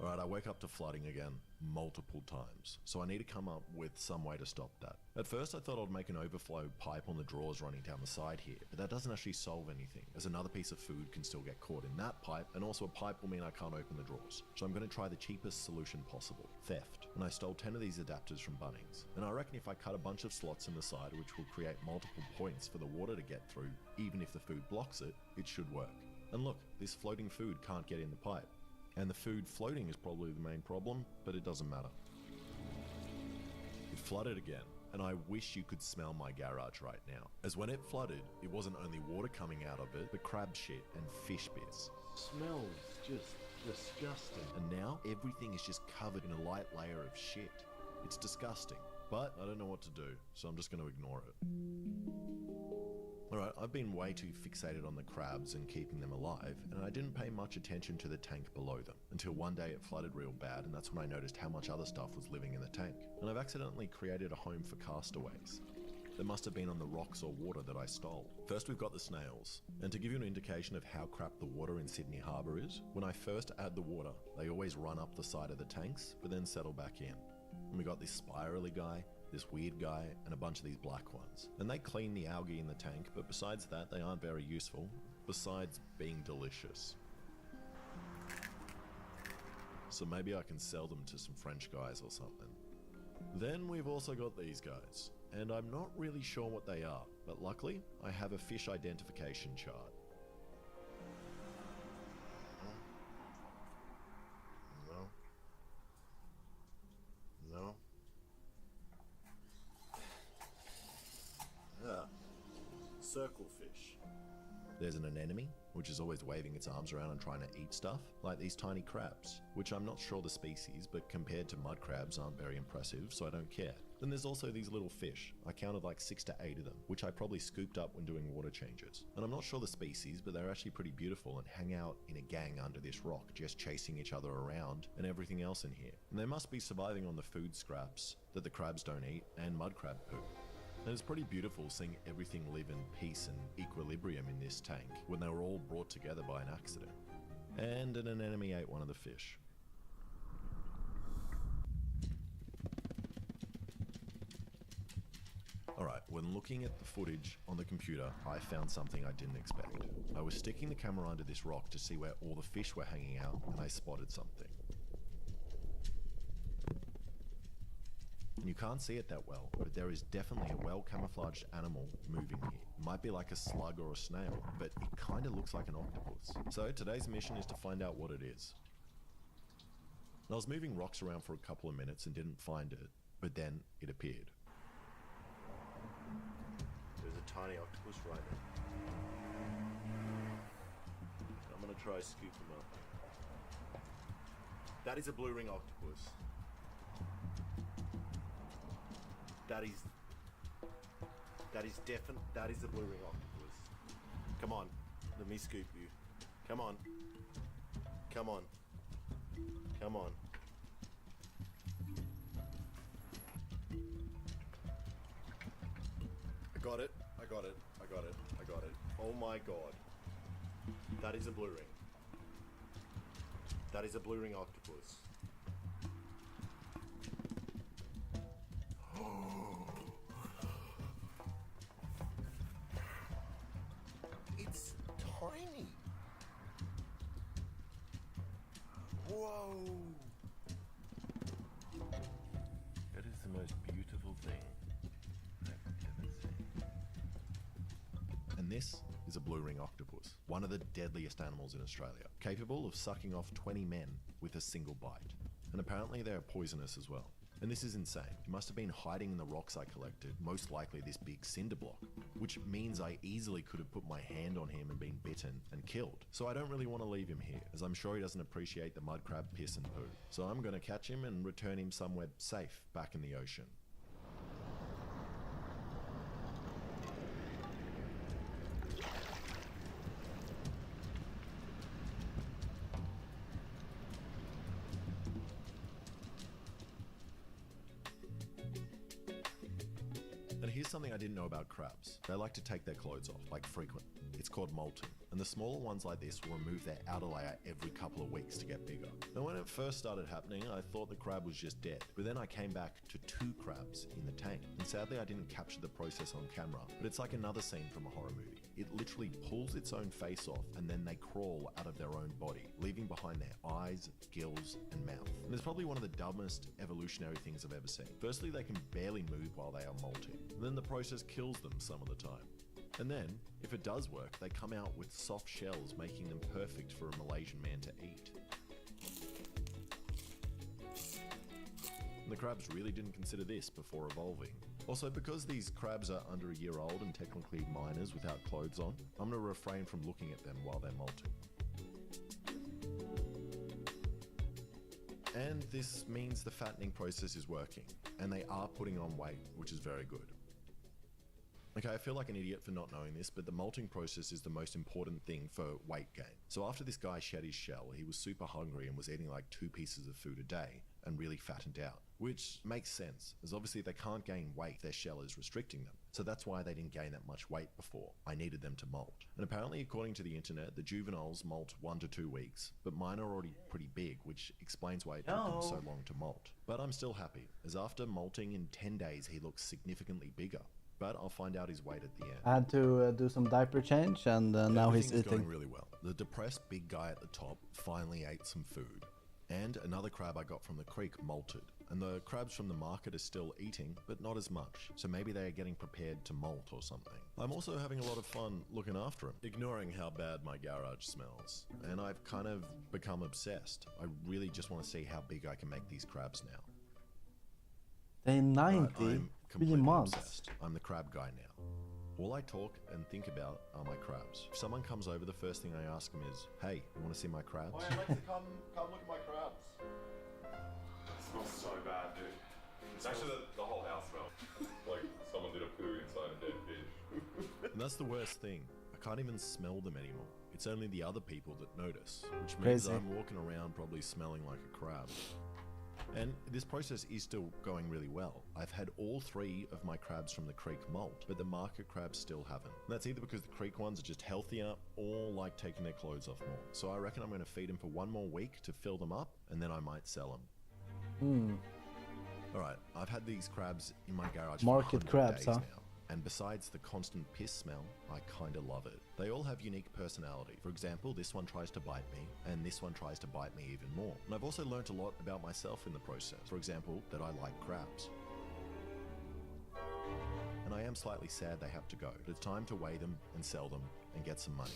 Alright, I wake up to flooding again, multiple times, so I need to come up with some way to stop that. At first I thought I'd make an overflow pipe on the drawers running down the side here, but that doesn't actually solve anything, as another piece of food can still get caught in that pipe, and also a pipe will mean I can't open the drawers. So I'm going to try the cheapest solution possible, theft. And I stole 10 of these adapters from Bunnings, and I reckon if I cut a bunch of slots in the side which will create multiple points for the water to get through, even if the food blocks it, it should work. And look, this floating food can't get in the pipe. And the food floating is probably the main problem, but it doesn't matter. It flooded again, and I wish you could smell my garage right now. As when it flooded, it wasn't only water coming out of it, but crab shit and fish bits. Smells just disgusting. And now everything is just covered in a light layer of shit. It's disgusting, but I don't know what to do, so I'm just going to ignore it. Alright, I've been way too fixated on the crabs and keeping them alive, and I didn't pay much attention to the tank below them, until one day it flooded real bad, and that's when I noticed how much other stuff was living in the tank. And I've accidentally created a home for castaways. That must have been on the rocks or water that I stole. First we've got the snails, and to give you an indication of how crap the water in Sydney Harbour is, when I first add the water, they always run up the side of the tanks, but then settle back in. And we got this spirally guy, this weird guy, and a bunch of these black ones. And they clean the algae in the tank, but besides that, they aren't very useful, besides being delicious. So maybe I can sell them to some French guys or something. Then we've also got these guys, and I'm not really sure what they are, but luckily, I have a fish identification chart. No. Circle fish. There's an anemone, which is always waving its arms around and trying to eat stuff, like these tiny crabs, which I'm not sure the species, but compared to mud crabs aren't very impressive, so I don't care. Then there's also these little fish. I counted like 6 to 8 of them, which I probably scooped up when doing water changes. And I'm not sure the species, but they're actually pretty beautiful and hang out in a gang under this rock, just chasing each other around and everything else in here. And they must be surviving on the food scraps that the crabs don't eat and mud crab poo. And it's pretty beautiful seeing everything live in peace and equilibrium in this tank when they were all brought together by an accident. And an anemone ate one of the fish. Alright, when looking at the footage on the computer, I found something I didn't expect. I was sticking the camera under this rock to see where all the fish were hanging out, and I spotted something. And you can't see it that well, but there is definitely a well-camouflaged animal moving here. It might be like a slug or a snail, but it kind of looks like an octopus. So today's mission is to find out what it is. I was moving rocks around for a couple of minutes and didn't find it, but then it appeared. There's a tiny octopus right there. I'm gonna try to scoop him up. That is a blue ring octopus. That is a blue ring octopus. Come on, let me scoop you. Come on. Come on. Come on. I got it. I got it. I got it. I got it. Oh my god. That is a blue ring. That is a blue ring octopus. It's tiny. Whoa. That is the most beautiful thing I've ever seen. And this is a blue ring octopus, one of the deadliest animals in Australia, capable of sucking off 20 men with a single bite. And apparently they are poisonous as well. And this is insane. He must have been hiding in the rocks I collected, most likely this big cinder block, which means I easily could have put my hand on him and been bitten and killed. So I don't really want to leave him here, as I'm sure he doesn't appreciate the mud crab piss and poo. So I'm going to catch him and return him somewhere safe back in the ocean. And here's something I didn't know about crabs. They like to take their clothes off, like frequently. It's called molting. And the smaller ones like this will remove their outer layer every couple of weeks to get bigger. Now when it first started happening, I thought the crab was just dead. But then I came back to 2 crabs in the tank. And sadly I didn't capture the process on camera, but it's like another scene from a horror movie. It literally pulls its own face off and then they crawl out of their own body, leaving behind their eyes, gills, and mouth. And it's probably one of the dumbest evolutionary things I've ever seen. Firstly, they can barely move while they are molting. And then the process kills them some of the time. And then, if it does work, they come out with soft shells, making them perfect for a Malaysian man to eat. And the crabs really didn't consider this before evolving. Also, because these crabs are under a year old and technically minors without clothes on, I'm going to refrain from looking at them while they're molting. And this means the fattening process is working, and they are putting on weight, which is very good. Okay, I feel like an idiot for not knowing this, but the molting process is the most important thing for weight gain. So after this guy shed his shell, he was super hungry and was eating like 2 pieces of food a day and really fattened out, which makes sense, as obviously they can't gain weight if their shell is restricting them. So that's why they didn't gain that much weight before. I needed them to molt. And apparently, according to the internet, the juveniles molt 1 to 2 weeks, but mine are already pretty big, which explains why it took them so long to molt. But I'm still happy, as after molting in 10 days, he looks significantly bigger. But I'll find out his weight at the end. I had to do some diaper change, and now he's eating. Going really well. The depressed big guy at the top finally ate some food. And another crab I got from the creek molted. And the crabs from the market are still eating, but not as much. So maybe they are getting prepared to molt or something. I'm also having a lot of fun looking after him, ignoring how bad my garage smells. And I've kind of become obsessed. I really just want to see how big I can make these crabs now. Day 90, 3 months. Obsessed. I'm the crab guy now. All I talk and think about are my crabs. If someone comes over, the first thing I ask them is, "Hey, you want to see my crabs?" I'd like to come look at my crabs. It smells so bad, dude. It's actually the whole house smells like someone did a poo inside a dead fish. And that's the worst thing. I can't even smell them anymore. It's only the other people that notice, which means I'm walking around probably smelling like a crab. And this process is still going really well. I've had all 3 of my crabs from the creek molt, but the market crabs still haven't. And that's either because the creek ones are just healthier or like taking their clothes off more. So I reckon I'm going to feed them for 1 more week to fill them up, and then I might sell them. Alright, I've had these crabs in my garage for 100 days now. And besides the constant piss smell, I kinda love it. They all have unique personality. For example, this one tries to bite me, and this one tries to bite me even more. And I've also learnt a lot about myself in the process. For example, that I like crabs. am slightly sad they have to go, but it's time to weigh them and sell them and get some money.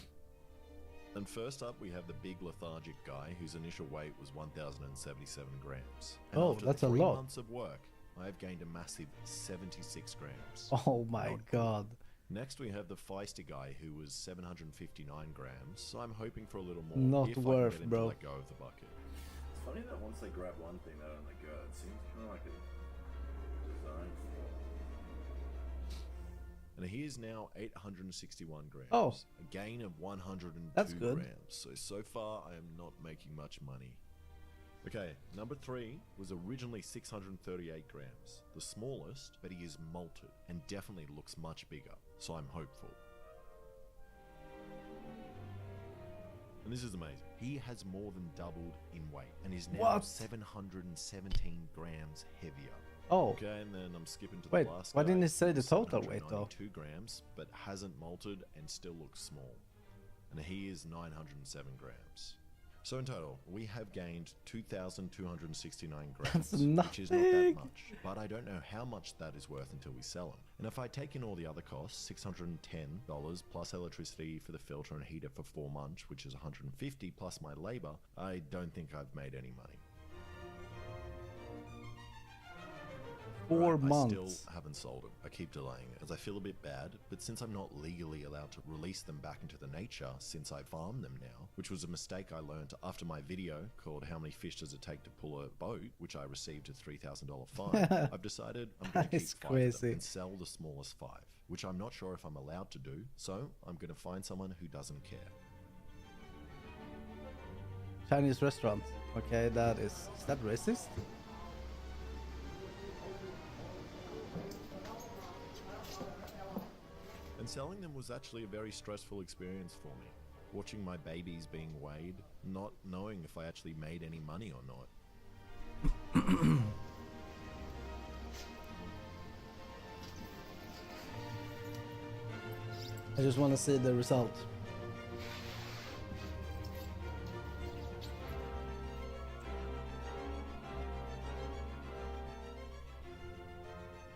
And first up, we have the big lethargic guy whose initial weight was 1,077 grams. And Oh, after that's the a 3 lot. months of work, I have gained a massive 76 grams. Oh my god. Next, we have the feisty guy who was 759 grams, so I'm hoping for a little more. Not if worth, I can get him bro. to let go of the bucket. It's funny that once they grab one thing, they don't let go. It seems kind of like a design flaw. And he is now 861 grams. Oh. A gain of 102 That's good. grams. So far, I am not making much money. Okay, number 3 was originally 638 grams. The smallest, but he is malted and definitely looks much bigger. So I'm hopeful. And this is amazing. He has more than doubled in weight and is now What? 717 grams heavier. Oh. Okay, and then I'm skipping to Wait, the last why guy, didn't it say the who's total weight, though? 792 grams, but hasn't malted and still looks small. And he is 907 grams. So in total, we have gained 2,269 grams, That's which is not that nothing. much. But I don't know how much that is worth until we sell them. And if I take in all the other costs, $610 plus electricity for the filter and heater for 4 months, which is $150 plus my labor, I don't think I've made any money. 4 I months. still haven't sold it. I keep delaying it as I feel a bit bad, but since I'm not legally allowed to release them back into the nature since I farm them now, which was a mistake I learned after my video called How Many Fish Does It Take to Pull a Boat, which I received a $3,000 fine, I've decided I'm going to keep That's 5 of them crazy. and sell the smallest 5, which I'm not sure if I'm allowed to do, so I'm going to find someone who doesn't care. Chinese restaurant. Okay, is that racist? And selling them was actually a very stressful experience for me. Watching my babies being weighed, not knowing if I actually made any money or not. I just want to see the result.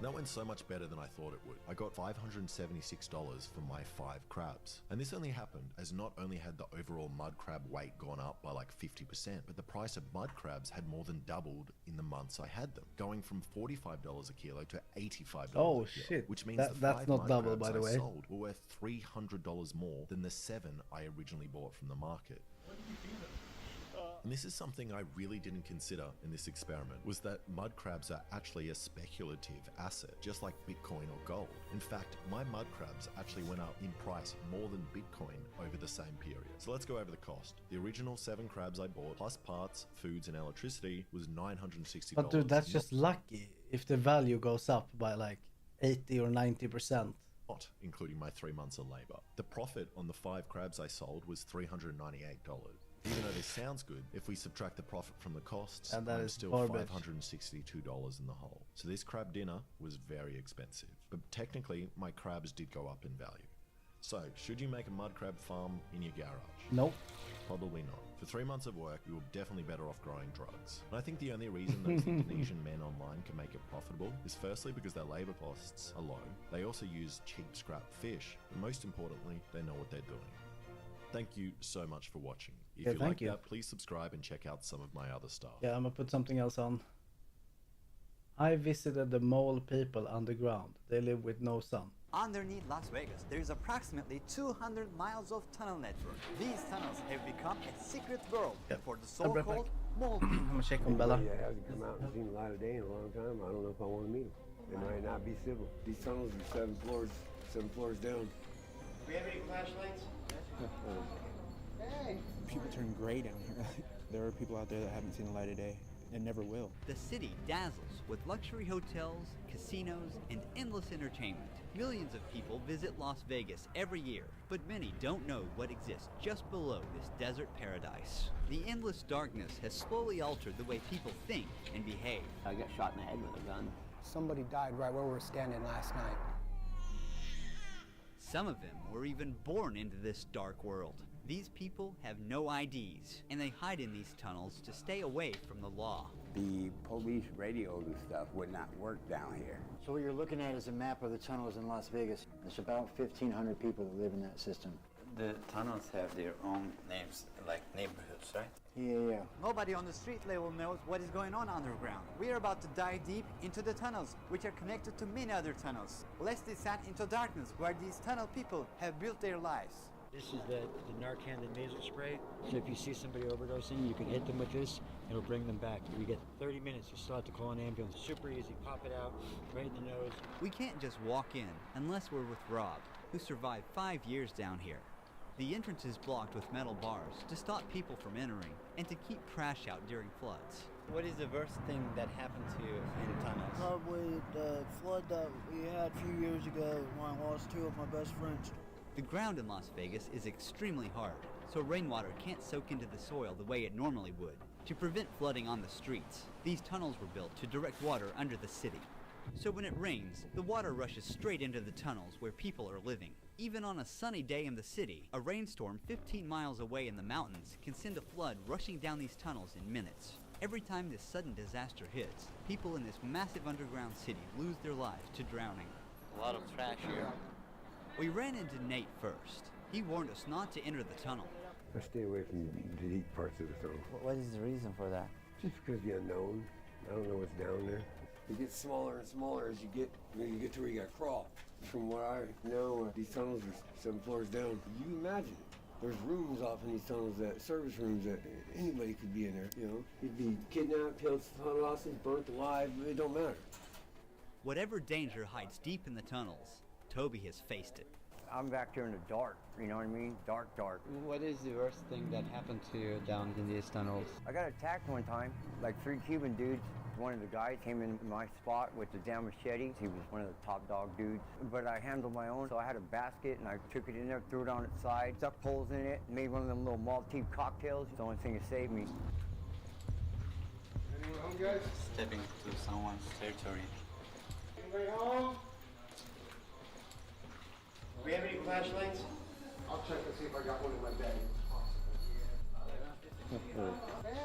That went so much better than I thought it would. I got $576 for my 5 crabs. And this only happened as not only had the overall mud crab weight gone up by like 50%, but the price of mud crabs had more than doubled in the months I had them, going from $45 a kilo to $85 Oh a kilo. shit. Which means That's the 5 not mud double, crabs by the I way. sold were worth $300 more than the 7 I originally bought from the market. And this is something I really didn't consider in this experiment, was that mud crabs are actually a speculative asset, just like Bitcoin or gold. In fact, my mud crabs actually went up in price more than Bitcoin over the same period. So let's go over the cost. The original 7 crabs I bought, plus parts, foods, and electricity, was $960. But dude, that's just lucky if the value goes up by like 80 or 90%. Not including my 3 months of labor. The profit on the 5 crabs I sold was $398. Even though this sounds good, if we subtract the profit from the costs, And that I'm is still garbage. $562 in the hole. So this crab dinner was very expensive. But technically, my crabs did go up in value. So, should you make a mud crab farm in your garage? Nope. Probably not. For 3 months of work, you were definitely better off growing drugs. And I think the only reason those Indonesian men online can make it profitable is firstly because their labor costs are low. They also use cheap scrap fish. And most importantly, they know what they're doing. Thank you so much for watching. If Yeah, you thank like you. that, please subscribe and check out some of my other stuff. Yeah, I'm gonna put something else on. I visited the mole people underground. They live with no sun. Underneath Las Vegas, there is approximately 200 miles of tunnel network. These tunnels have become a secret world for the I'll be right so-called mole people. I'm gonna check on Bella. Anybody that hasn't come out and seen the light of day in a long time, I don't know if I want to meet them. They might not be civil. These tunnels are 7 floors down. We have any flashlights? Hey. People turn gray down here. There are people out there that haven't seen the light of day and never will. The city dazzles with luxury hotels, casinos, and endless entertainment. Millions of people visit Las Vegas every year, but many don't know what exists just below this desert paradise. The endless darkness has slowly altered the way people think and behave. I got shot in the head with a gun. Somebody died right where we were standing last night. Some of them were even born into this dark world. These people have no IDs, and they hide in these tunnels to stay away from the law. The police radios and stuff would not work down here. So what you're looking at is a map of the tunnels in Las Vegas. There's about 1,500 people that live in that system. The tunnels have their own names, like neighborhoods, right? Yeah. Nobody on the street level knows what is going on underground. We are about to dive deep into the tunnels, which are connected to many other tunnels. Let's descend into darkness, where these tunnel people have built their lives. This is the Narcan, the nasal spray. So if you see somebody overdosing, you can hit them with this. It'll bring them back. You get 30 minutes. You still have to call an ambulance. Super easy. Pop it out right in the nose. We can't just walk in unless we're with Rob, who survived 5 years down here. The entrance is blocked with metal bars to stop people from entering and to keep trash out during floods. What is the worst thing that happened to you in tunnels? Probably the flood that we had a few years ago when I lost 2 of my best friends. The ground in Las Vegas is extremely hard, so rainwater can't soak into the soil the way it normally would. To prevent flooding on the streets, these tunnels were built to direct water under the city. So when it rains, the water rushes straight into the tunnels where people are living. Even on a sunny day in the city, a rainstorm 15 miles away in the mountains can send a flood rushing down these tunnels in minutes. Every time this sudden disaster hits, people in this massive underground city lose their lives to drowning. A lot of trash here. We ran into Nate first. He warned us not to enter the tunnel. I stay away from the deep parts of the tunnel. What is the reason for that? Just because the unknown. I don't know what's down there. It gets smaller and smaller as you get to where you got to crawl. From what I know, these tunnels are 7 floors down. You imagine it. There's rooms off in these tunnels, service rooms that anybody could be in there. You know, you'd be kidnapped, killed, hostage, burnt alive. It don't matter. Whatever danger hides deep in the tunnels, Toby has faced it. I'm back here in the dark, you know what I mean? Dark. What is the worst thing that happened to you down in these tunnels? I got attacked one time, like 3 Cuban dudes. One of the guys came in my spot with the damn machete. He was one of the top dog dudes. But I handled my own, so I had a basket and I took it in there, threw it on its side, stuck poles in it, made one of them little Maltese cocktails. It's the only thing that saved me. Anyone home, guys? Stepping to someone's territory. Anybody home? Do we have any flashlights? I'll check and see if I got one in my bag.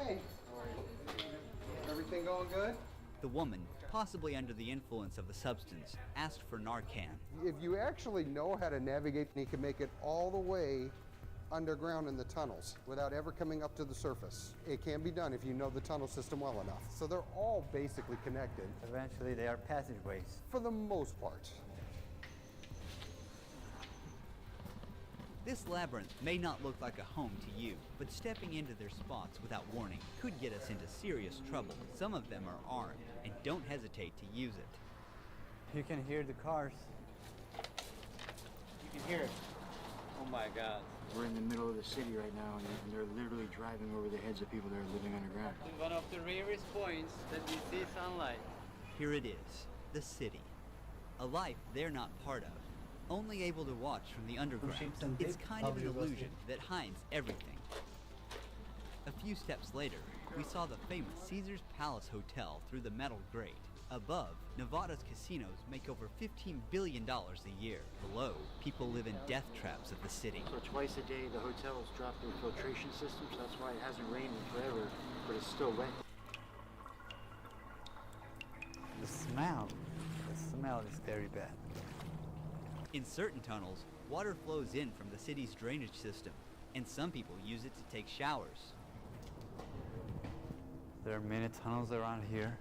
Hey! Everything going good? The woman, possibly under the influence of the substance, asked for Narcan. If you actually know how to navigate, you can make it all the way underground in the tunnels without ever coming up to the surface. It can be done if you know the tunnel system well enough. So they're all basically connected. Eventually they are passageways. For the most part. This labyrinth may not look like a home to you, but stepping into their spots without warning could get us into serious trouble. Some of them are armed and don't hesitate to use it. You can hear the cars. You can hear it. Oh my God. We're in the middle of the city right now, and they're literally driving over the heads of people that are living underground. One of the rarest points that we see sunlight. Here it is, the city. A life they're not part of. Only able to watch from the underground. It's kind of an illusion that hides everything. A few steps later, we saw the famous Caesar's Palace Hotel through the metal grate. Above, Nevada's casinos make over $15 billion a year. Below, people live in death traps of the city. So twice a day, the hotels drop their filtration system, so that's why it hasn't rained in forever, but it's still wet. The smell is very bad. In certain tunnels, water flows in from the city's drainage system, and some people use it to take showers. There are many tunnels around here.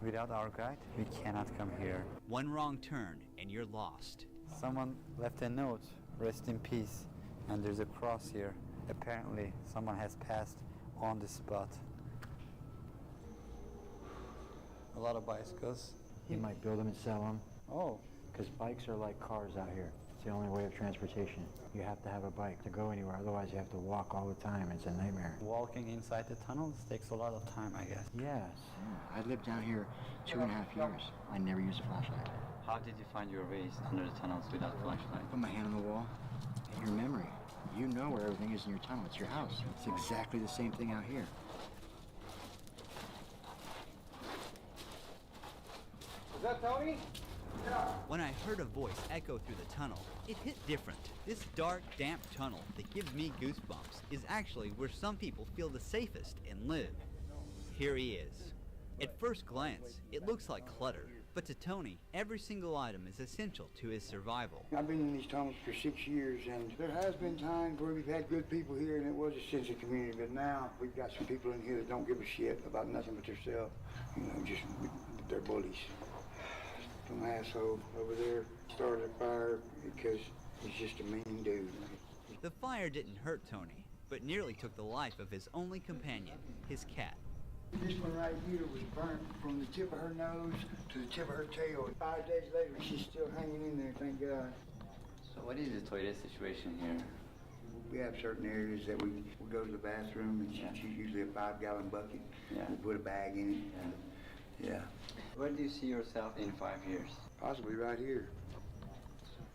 Without our guide, we cannot come here. One wrong turn, and you're lost. Someone left a note, rest in peace, and there's a cross here. Apparently, someone has passed on the spot. A lot of bicycles. He might build them and sell them. Oh. Because bikes are like cars out here. It's the only way of transportation. You have to have a bike to go anywhere, otherwise you have to walk all the time. It's a nightmare. Walking inside the tunnels takes a lot of time, I guess. Yes. I lived down here 2.5 years. I never used a flashlight. How did you find your ways under the tunnels without flashlight? Put my hand on the wall. And your memory. You know where everything is in your tunnel. It's your house. It's exactly the same thing out here. Is that Tony? When I heard a voice echo through the tunnel, it hit different. This dark, damp tunnel that gives me goosebumps is actually where some people feel the safest and live. Here he is. At first glance, it looks like clutter, but to Tony, every single item is essential to his survival. I've been in these tunnels for 6 years, and there has been times where we've had good people here, and it was a sense of community, but now we've got some people in here that don't give a shit about nothing but themselves. You know, just, they're bullies. Some asshole over there started a fire because he's just a mean dude. The fire didn't hurt Tony, but nearly took the life of his only companion, his cat. This one right here was burnt from the tip of her nose to the tip of her tail. 5 days later, she's still hanging in there, thank God. So what is the toilet situation here? We have certain areas that we go to the bathroom, and she's usually a 5-gallon bucket. Yeah. We put a bag in it. Yeah. Where do you see yourself in 5 years? Possibly right here,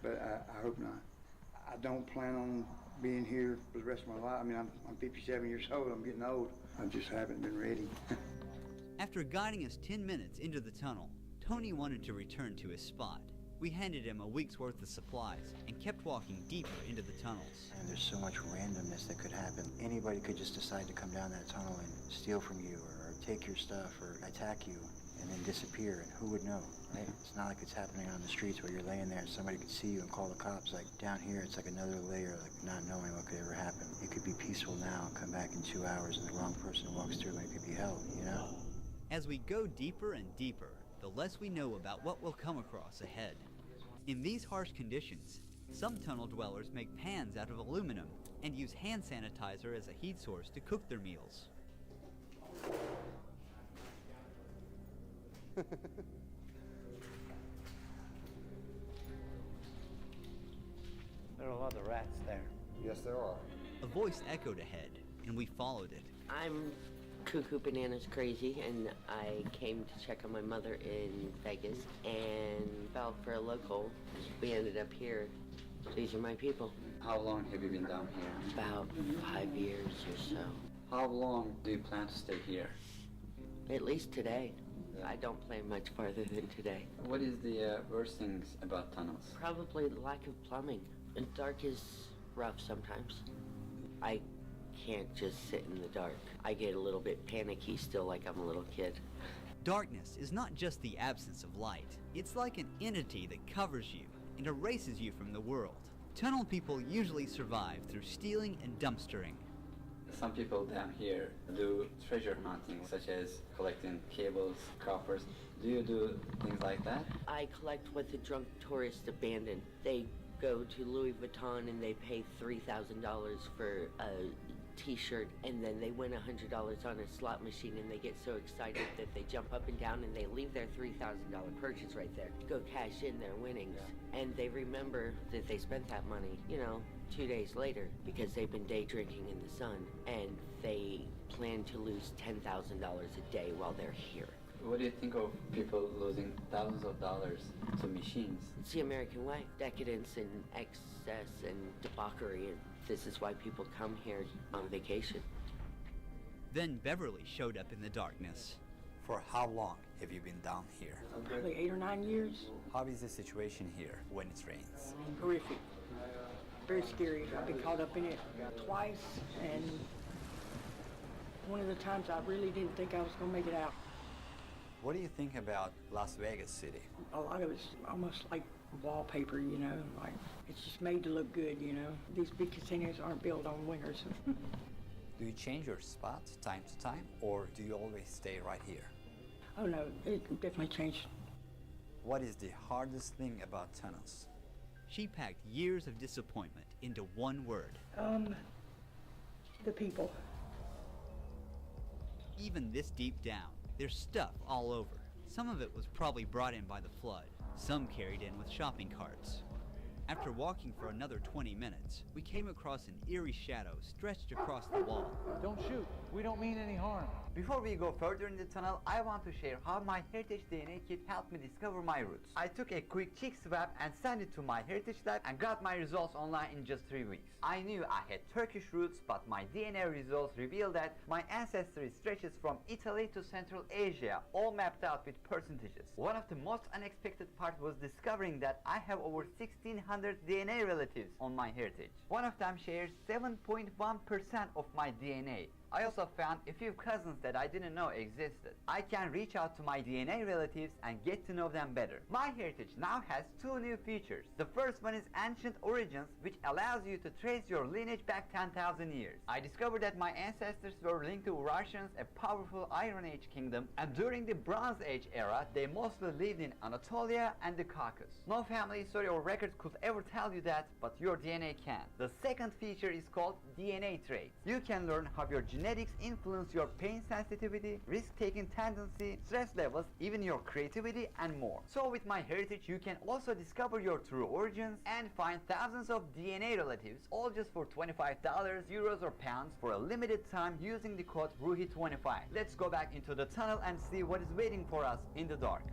but I hope not. I don't plan on being here for the rest of my life. I mean, I'm 57 years old. I'm getting old. I just haven't been ready. After guiding us 10 minutes into the tunnel, Tony wanted to return to his spot. We handed him a week's worth of supplies and kept walking deeper into the tunnels. And there's so much randomness that could happen. Anybody could just decide to come down that tunnel and steal from you or take your stuff or attack you and then disappear, and who would know, right? It's not like it's happening on the streets where you're laying there and somebody could see you and call the cops. Like down here, it's like another layer, like not knowing what could ever happen. It could be peaceful now, come back in 2 hours, and the wrong person walks through, and it could be hell, you know? As we go deeper and deeper, the less we know about what we'll come across ahead. In these harsh conditions, some tunnel dwellers make pans out of aluminum and use hand sanitizer as a heat source to cook their meals. There are a lot of rats there. Yes, there are. A voice echoed ahead, and we followed it. I'm Cuckoo Bananas Crazy, and I came to check on my mother in Vegas and fell for a local. We ended up here. These are my people. How long have you been down here? About 5 years or so. How long do you plan to stay here? At least today. I don't plan much farther than today. What is the worst things about tunnels? Probably the lack of plumbing. And dark is rough sometimes. I can't just sit in the dark. I get a little bit panicky still, like I'm a little kid. Darkness is not just the absence of light. It's like an entity that covers you and erases you from the world. Tunnel people usually survive through stealing and dumpstering. Some people down here do treasure hunting, such as collecting cables, coppers. Do you do things like that? I collect what the drunk tourists abandon. They go to Louis Vuitton and they pay $3,000 for a t-shirt, and then they win $100 on a slot machine, and they get so excited that they jump up and down and they leave their $3,000 purchase right there to go cash in their winnings. And they remember that they spent that money, 2 days later, because they've been day drinking in the sun, and they plan to lose $10,000 a day while they're here. What do you think of people losing thousands of dollars to machines? It's the American way. Decadence and excess and debauchery, and this is why people come here on vacation. Then Beverly showed up in the darkness. For how long have you been down here? Probably 8 or 9 years. How is the situation here when it rains? Horrific. Very scary. I've been caught up in it twice, and one of the times I really didn't think I was going to make it out. What do you think about Las Vegas City? A lot of it's almost like wallpaper, like it's just made to look good, These big casinos aren't built on wingers. Do you change your spot time to time, or do you always stay right here? Oh no, it definitely changed. What is the hardest thing about tunnels? She packed years of disappointment into one word. The people. Even this deep down, there's stuff all over. Some of it was probably brought in by the flood. Some carried in with shopping carts. After walking for another 20 minutes, we came across an eerie shadow stretched across the wall. Don't shoot. We don't mean any harm. Before we go further in the tunnel, I want to share how my Heritage DNA kit helped me discover my roots. I took a quick cheek swab and sent it to my Heritage lab and got my results online in just 3 weeks. I knew I had Turkish roots, but my DNA results revealed that my ancestry stretches from Italy to Central Asia, all mapped out with percentages. One of the most unexpected parts was discovering that I have over 1,600 DNA relatives on my Heritage. One of them shares 7.1% of my DNA. I also found a few cousins that I didn't know existed. I can reach out to my DNA relatives and get to know them better. My Heritage now has 2 new features. The first one is Ancient Origins, which allows you to trace your lineage back 10,000 years. I discovered that my ancestors were linked to Russians, a powerful Iron Age kingdom, and during the Bronze Age era, they mostly lived in Anatolia and the Caucasus. No family history or records could ever tell you that, but your DNA can. The second feature is called DNA traits. You can learn how your genetics influence your pain sensitivity, risk-taking tendency, stress levels, even your creativity, and more. So with my Heritage, you can also discover your true origins and find thousands of DNA relatives, all just for $25, euros, or pounds for a limited time using the code RUHI25. Let's go back into the tunnel and see what is waiting for us in the dark.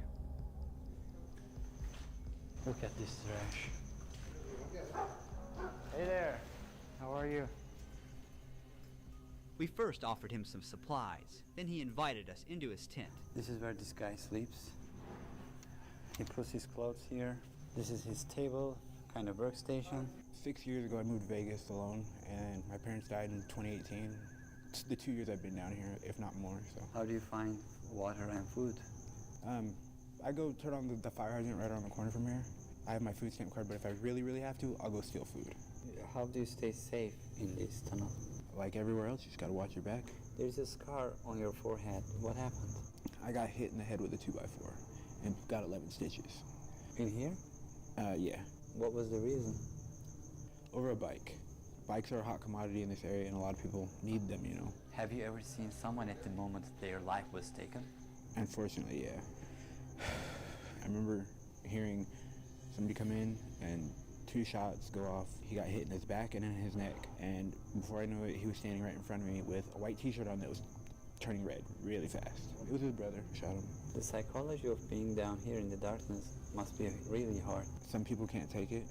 Look at this trash. Hey there, how are you? We first offered him some supplies, then he invited us into his tent. This is where this guy sleeps. He puts his clothes here. This is his table, kind of workstation. 6 years ago, I moved to Vegas alone, and my parents died in 2018. It's the 2 years I've been down here, if not more. So. How do you find water and food? I go turn on the fire hydrant right around the corner from here. I have my food stamp card, but if I really, really have to, I'll go steal food. How do you stay safe in this tunnel? Like everywhere else, you just gotta watch your back. There's a scar on your forehead. What happened? I got hit in the head with a 2x4 and got 11 stitches. In here? Yeah. What was the reason? Over a bike. Bikes are a hot commodity in this area, and a lot of people need them, you know. Have you ever seen someone at the moment their life was taken? Unfortunately, yeah. I remember hearing somebody come in and 2 shots go off. He got hit in his back and in his neck. And before I knew it, he was standing right in front of me with a white t-shirt on that was turning red really fast. It was his brother who shot him. The psychology of being down here in the darkness must be really hard. Some people can't take it.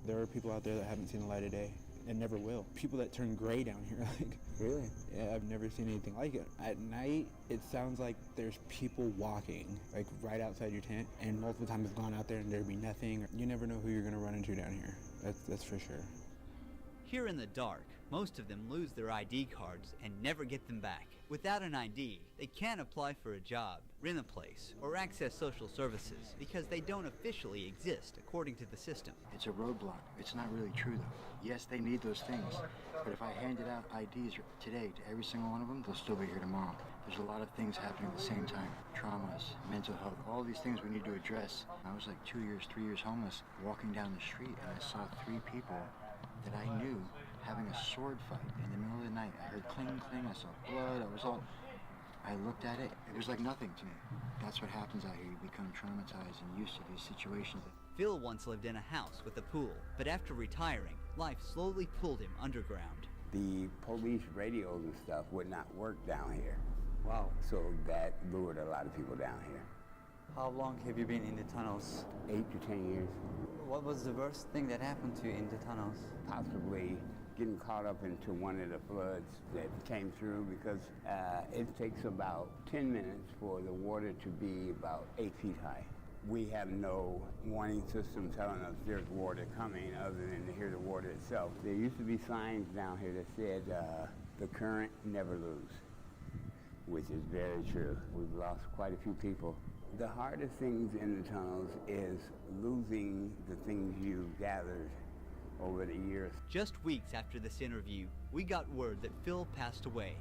There are people out there that haven't seen the light of day and never will. People that turn gray down here, like. Really? Yeah, I've never seen anything like it. At night, it sounds like there's people walking, like right outside your tent, and multiple times I've gone out there and there'd be nothing. You never know who you're gonna run into down here. That's for sure. Here in the dark, most of them lose their ID cards and never get them back. Without an ID, they can't apply for a job, rent a place, or access social services because they don't officially exist according to the system. It's a roadblock. It's not really true, though. Yes, they need those things, but if I handed out IDs today to every single one of them, they'll still be here tomorrow. There's a lot of things happening at the same time. Traumas, mental health, all these things we need to address. I was like 2 years, 3 years homeless, walking down the street, and I saw 3 people that I knew having a sword fight in the middle of the night. I heard cling, cling, I saw blood, I looked at it, it was like nothing to me. That's what happens out here. You become traumatized and used to these situations. Phil once lived in a house with a pool, but after retiring, life slowly pulled him underground. The police radios and stuff would not work down here. Wow. So that lured a lot of people down here. How long have you been in the tunnels? 8 to 10 years. What was the worst thing that happened to you in the tunnels? Possibly getting caught up into one of the floods that came through because it takes about 10 minutes for the water to be about 8 feet high. We have no warning system telling us there's water coming other than to hear the water itself. There used to be signs down here that said, the current never lose, which is very true. We've lost quite a few people. The hardest things in the tunnels is losing the things you've gathered over the years. Just weeks after this interview, we got word that Phil passed away.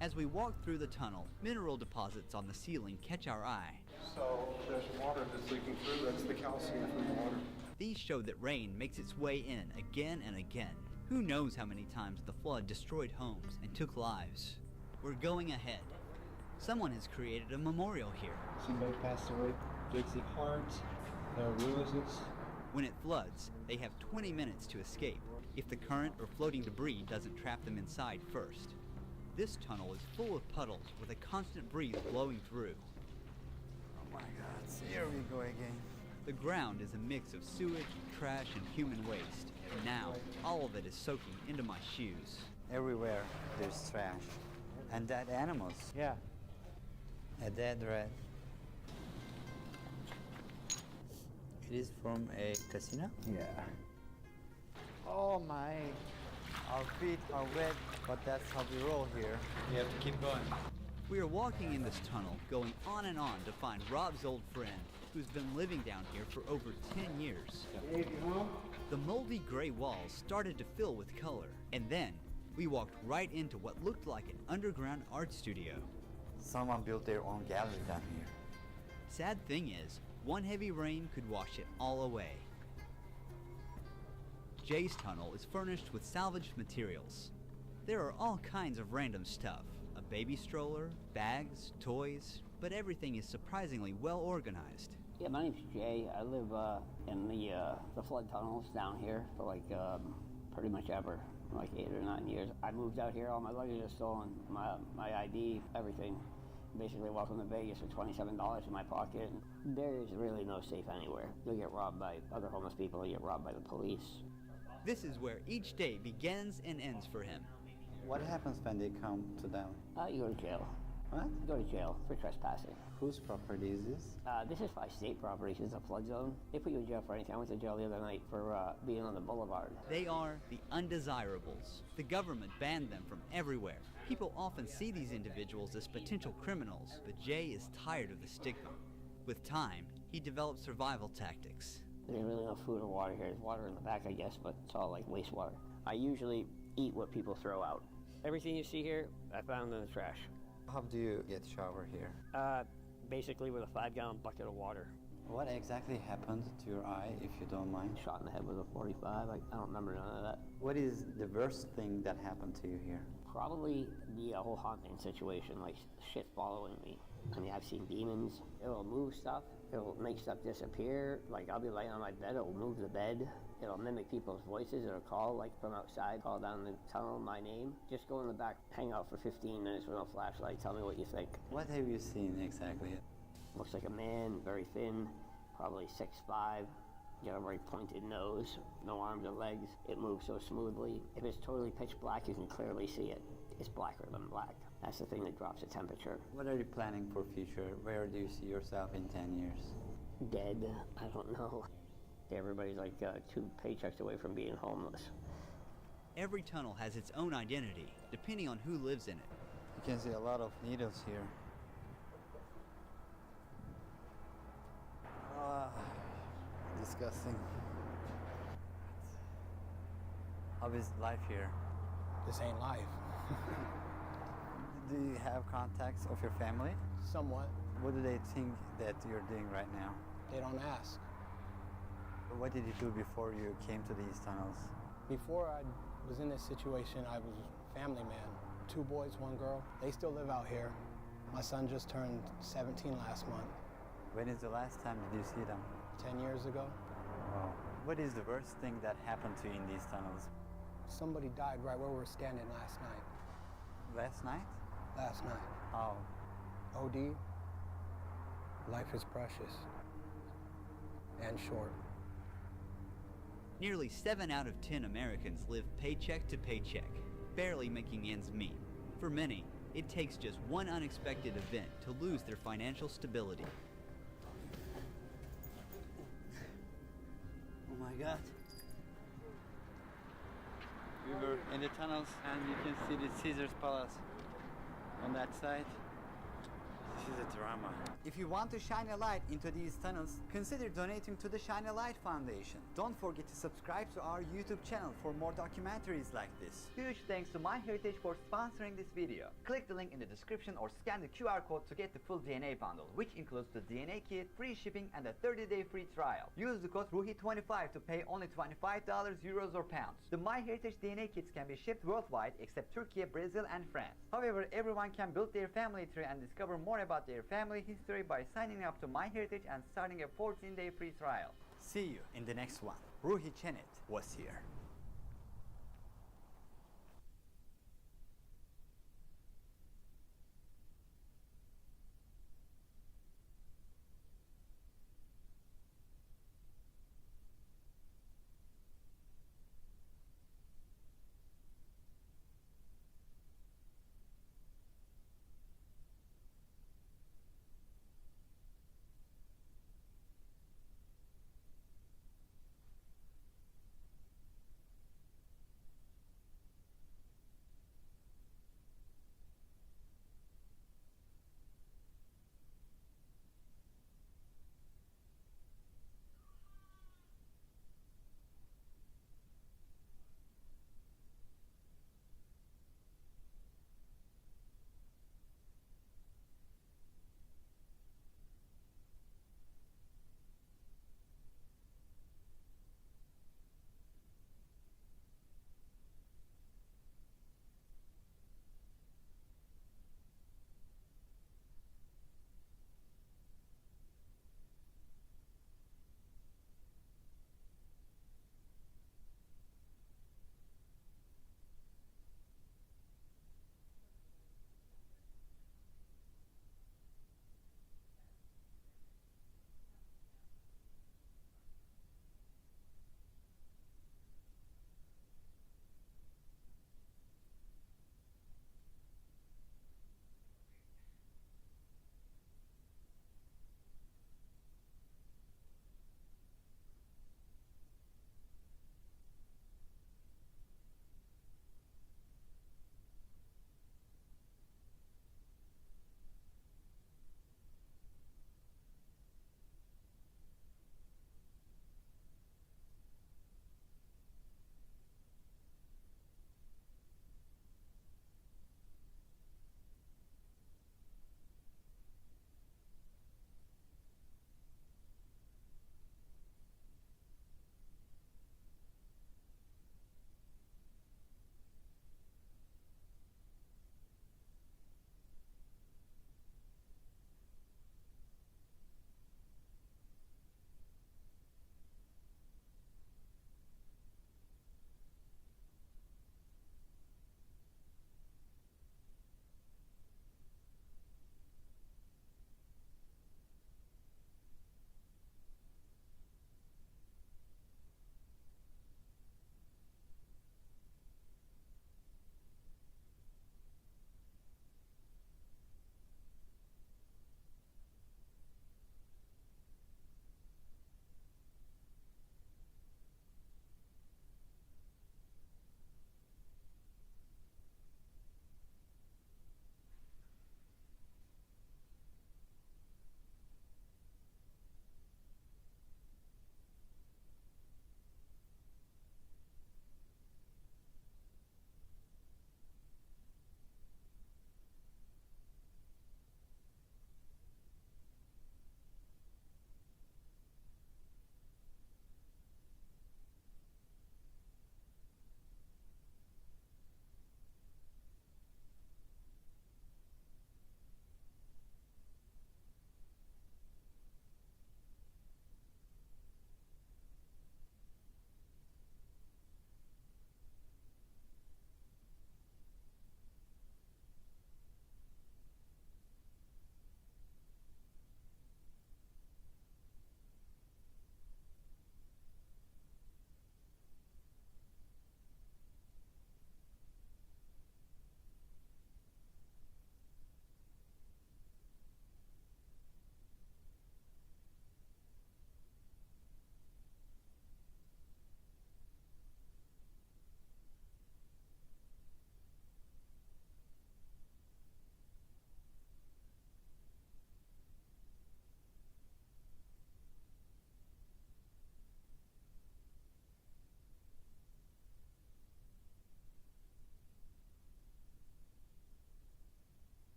As we walk through the tunnel, mineral deposits on the ceiling catch our eye. So there's water that's leaking through. That's the calcium from the water. These show that rain makes its way in again and again. Who knows how many times the flood destroyed homes and took lives. We're going ahead. Someone has created a memorial here. Somebody passed away. Dixie Hart, Roses. When it floods, they have 20 minutes to escape if the current or floating debris doesn't trap them inside first. This tunnel is full of puddles with a constant breeze blowing through. Oh my God, here we go again. The ground is a mix of sewage, trash, and human waste. And now, all of it is soaking into my shoes. Everywhere there's trash. And dead animals. Yeah. A dead rat. It is from a casino? Yeah. Oh my. Our feet are wet, but that's how we roll here. We have to keep going. We are walking in this tunnel, going on and on to find Rob's old friend, who's been living down here for over 10 years. The moldy gray walls started to fill with color, and then we walked right into what looked like an underground art studio. Someone built their own gallery down here. Sad thing is, one heavy rain could wash it all away. Jay's tunnel is furnished with salvaged materials. There are all kinds of random stuff. A baby stroller, bags, toys, but everything is surprisingly well organized. Yeah, my name's Jay. I live in the flood tunnels down here for like pretty much ever, like 8 or 9 years. I moved out here, all my luggage is stolen, my ID, everything. Basically welcome to Vegas with $27 in my pocket. There is really no safe anywhere. You'll get robbed by other homeless people, you'll get robbed by the police. This is where each day begins and ends for him. What happens when they come to down? You go to jail. What? You go to jail for trespassing. Whose property is this? This is by state property. This is a flood zone. They put you in jail for anything. I went to jail the other night for being on the boulevard. They are the undesirables. The government banned them from everywhere. People often see these individuals as potential criminals, but Jay is tired of the stigma. With time, he developed survival tactics. There's really no food or water here. There's water in the back, I guess, but it's all like wastewater. I usually eat what people throw out. Everything you see here, I found in the trash. How do you get shower here? Basically with a 5-gallon bucket of water. What exactly happened to your eye, if you don't mind? Shot in the head with a .45. I don't remember none of that. What is the worst thing that happened to you here? Probably the whole haunting situation, like shit following me. I mean, I've seen demons. It'll move stuff. It'll make stuff disappear. Like, I'll be laying on my bed, it'll move the bed. It'll mimic people's voices. It'll call, like, from outside, call down the tunnel my name. Just go in the back, hang out for 15 minutes with no flashlight. Tell me what you think. What have you seen exactly? Looks like a man, very thin, probably 6'5". Got a very pointed nose, no arms or legs. It moves so smoothly. If it's totally pitch black, you can clearly see it. It's blacker than black. That's the thing that drops the temperature. What are you planning for future? Where do you see yourself in 10 years? Dead. I don't know. Everybody's like 2 paychecks away from being homeless. Every tunnel has its own identity, depending on who lives in it. You can see a lot of needles here. Disgusting. How is life here? This ain't life. Do you have contacts of your family? Somewhat. What do they think that you're doing right now? They don't ask. What did you do before you came to these tunnels? Before I was in this situation, I was a family man. 2 boys, 1 girl. They still live out here. My son just turned 17 last month. When is the last time did you see them? 10 years ago. Wow. What is the worst thing that happened to you in these tunnels? Somebody died right where we were standing last night. Last night? Last night. How? OD. Life is precious. And short. Nearly 7 out of 10 Americans live paycheck to paycheck, barely making ends meet. For many, it takes just one unexpected event to lose their financial stability. Oh my God. We were in the tunnels and you can see the Caesar's Palace on that side. This is a drama. If you want to shine a light into these tunnels, consider donating to the Shine a Light Foundation. Don't forget to subscribe to our YouTube channel for more documentaries like this. Huge thanks to MyHeritage for sponsoring this video. Click the link in the description or scan the QR code to get the full DNA bundle, which includes the DNA kit, free shipping, and a 30-day free trial. Use the code RUHI25 to pay only $25, euros, or pounds. The MyHeritage DNA kits can be shipped worldwide except Turkey, Brazil, and France. However, everyone can build their family tree and discover more about their family history by signing up to MyHeritage and starting a 14-day free trial. See you in the next one. Ruhi Chenet was here.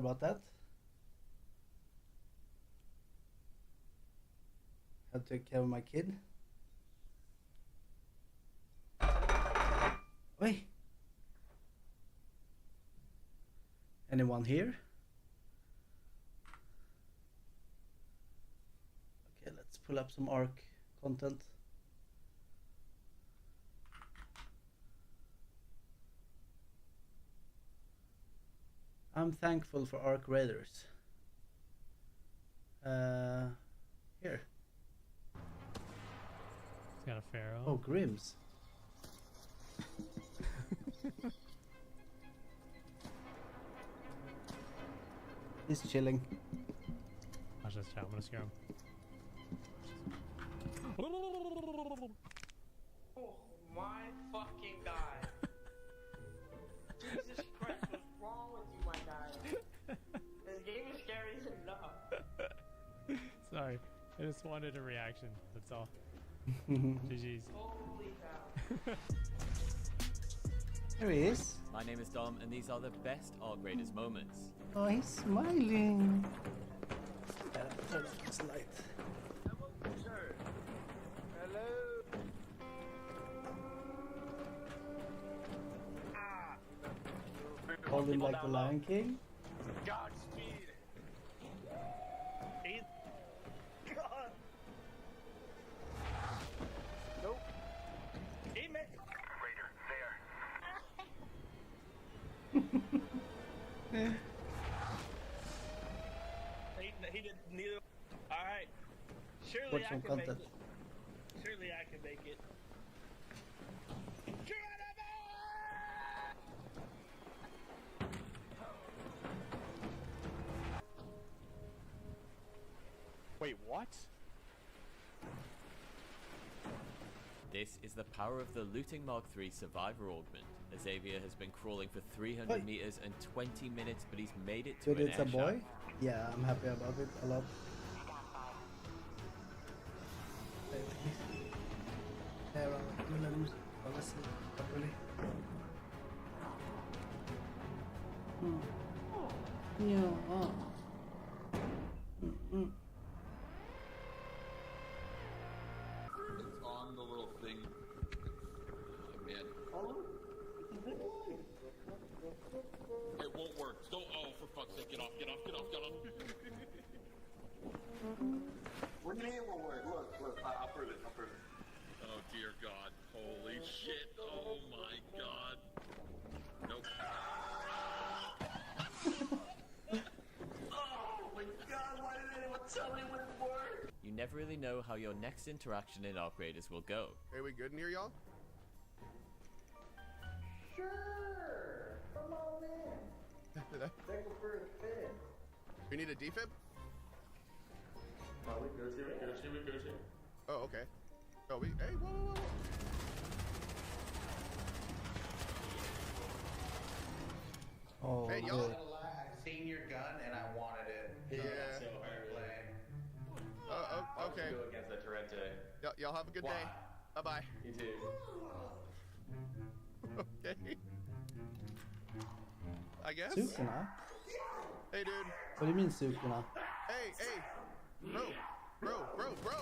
about that. Had to take care of my kid. Wait. Anyone here? Okay, let's pull up some ARC content. I'm thankful for ARC Raiders. Here. It's got a pharaoh. Oh, Grimm's. He's chilling. Watch this chat. I'm gonna scare him. Oh my fucking god. Jesus Christ, what's wrong with you, my guy? This game is scary enough. Sorry. I just wanted a reaction. That's all. GG's. Holy cow. There he is. My name is Dom, and these are the best ARC Raiders moments. Oh, he's smiling. Turn off this light. Sir. Hello. Hold him like the Lion King. Godspeed. God. Nope. Amen. Raider, there. He did neither. All right. Surely Watch I some can make content. it. Surely I can make it. Wait, what? This is the power of the Looting Mark III Survivor Augment. Xavier has been crawling for 300 meters and 20 minutes, but he's made it to Good, an it's a air boy. shaft. Yeah, I'm happy about it a lot. There are two limbs. Honestly, properly. Yeah. It's on the little thing. Oh, man. It won't work. Don't. Oh, for fuck's sake! Get off! Get off! Get off! Get off! What do you mean it won't work? Look, I'll prove it. Oh dear God! Holy shit! Oh my God! Nope. Oh my god, why did anyone tell me it wouldn't work? You never really know how your next interaction in ARC Raiders will go. Hey, we good in here, y'all? Sure! Come on in. Take a for a spin. You need a defib? We good here. Oh, okay. Oh, hey, whoa. Oh, Hey, y'all. I seen your gun and I wanted it. Yeah. So I play. Okay. Go against the Torrente. Y'all have a good day. Bye-bye. You too. Okay. I guess. Sukuna? Hey, dude. What do you mean, Sukuna? Hey. Bro,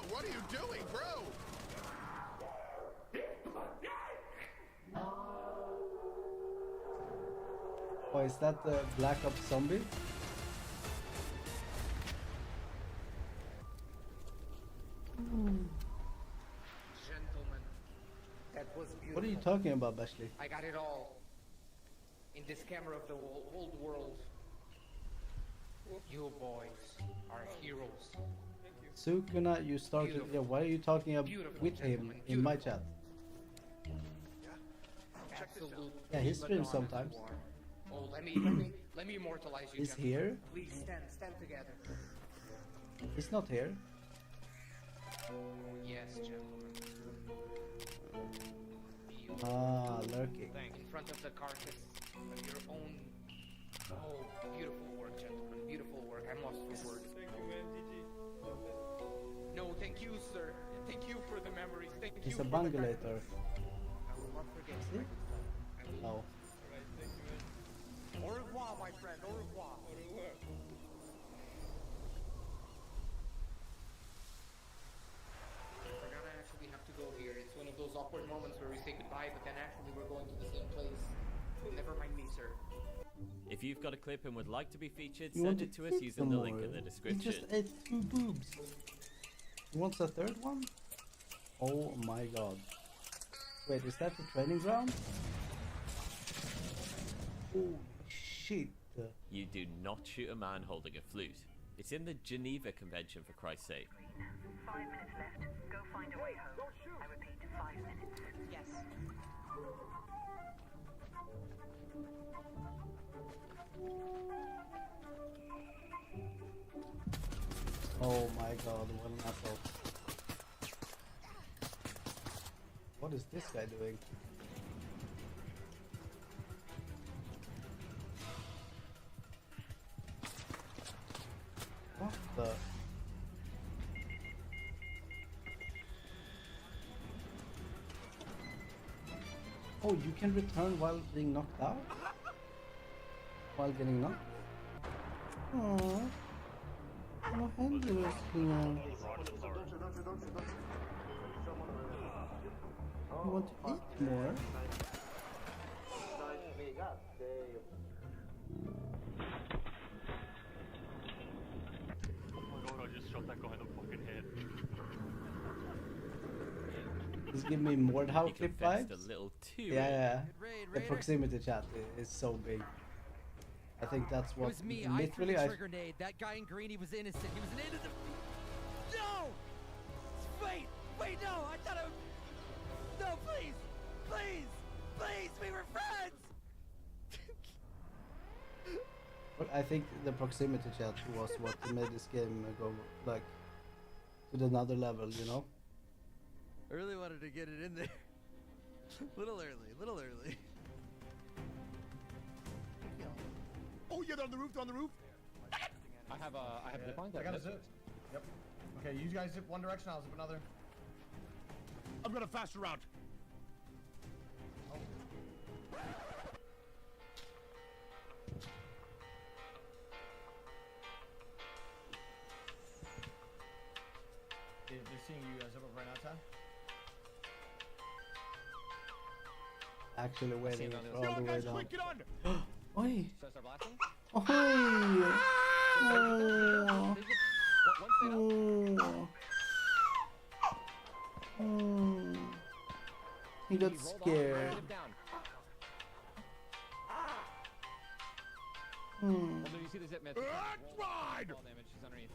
what are you doing, bro? Oh, is that the Black Ops zombie? Gentlemen, that was beautiful. What are you talking about, Bashley? I got it all in this camera of the old world. You boys are heroes. Sukuna, you started. Beautiful. Yeah, why are you talking Beautiful, with him gentlemen, in my chat? Absolute Yeah, he streams Madonna sometimes. you are. Oh, let me immortalize you. He's gentlemen. here? Please stand together. He's not here. Yes, gentlemen. Ah, lurking. In front of the carcass of your own. Oh, beautiful work, gentlemen. Beautiful work. I'm lost for words. Thank you, man. GG. No, thank you, sir. Thank you for the memories. Thank He's you a for the bungulator. I will not forget. Is he? I will. No. Alright, thank you, man. Au revoir, my my friend. Au revoir. We're gonna actually have to go here. It's one of those awkward moments where we say goodbye, but then actually we're going to the same place. Never mind me, sir. If you've got a clip and would like to be featured, You send want it to us eat using the some link more? in the He description. just ate 2 boobs. He wants a third one? Oh my god. Wait, is that the training ground? Oh shit. You do not shoot a man holding a flute. It's in the Geneva Convention, for Christ's sake. 5 minutes left. Go find a way home. I repeat, 5 minutes. Yes. Oh my god, what an asshole. What is this guy doing? What the? Oh, you can return while being knocked out? While getting knocked? Aww. Vad händer då, Kian? You want to eat more? Oh my god, I just shot that guy in the fucking head. This give me Mordhau He clip confessed vibes. a little too Yeah. Raid, The Raider. proximity chat is so big. I think that's It what was me. literally I threw the trigger grenade. That guy in green, he was innocent. He was an innocent. No! Wait! Wait, no! I thought I was... No, please! Please! Please! We were friends! But I think the proximity chat was what made this game go like to another level, you know? I really wanted to get it in there. Little early. Oh, yeah, they're on the roof, they're on the roof. I have zip lines. I got a zip. Yep. Okay, you guys zip one direction, I'll zip another. I've got a faster route. They're seeing you guys up right now, Ty? Actually waiting for all the way down. Get on! Oi! So start blasting? Oi! Oh! Oh! Oh! He got scared. Well, do you see the zip miss? Ride! Ball damage. She's underneath.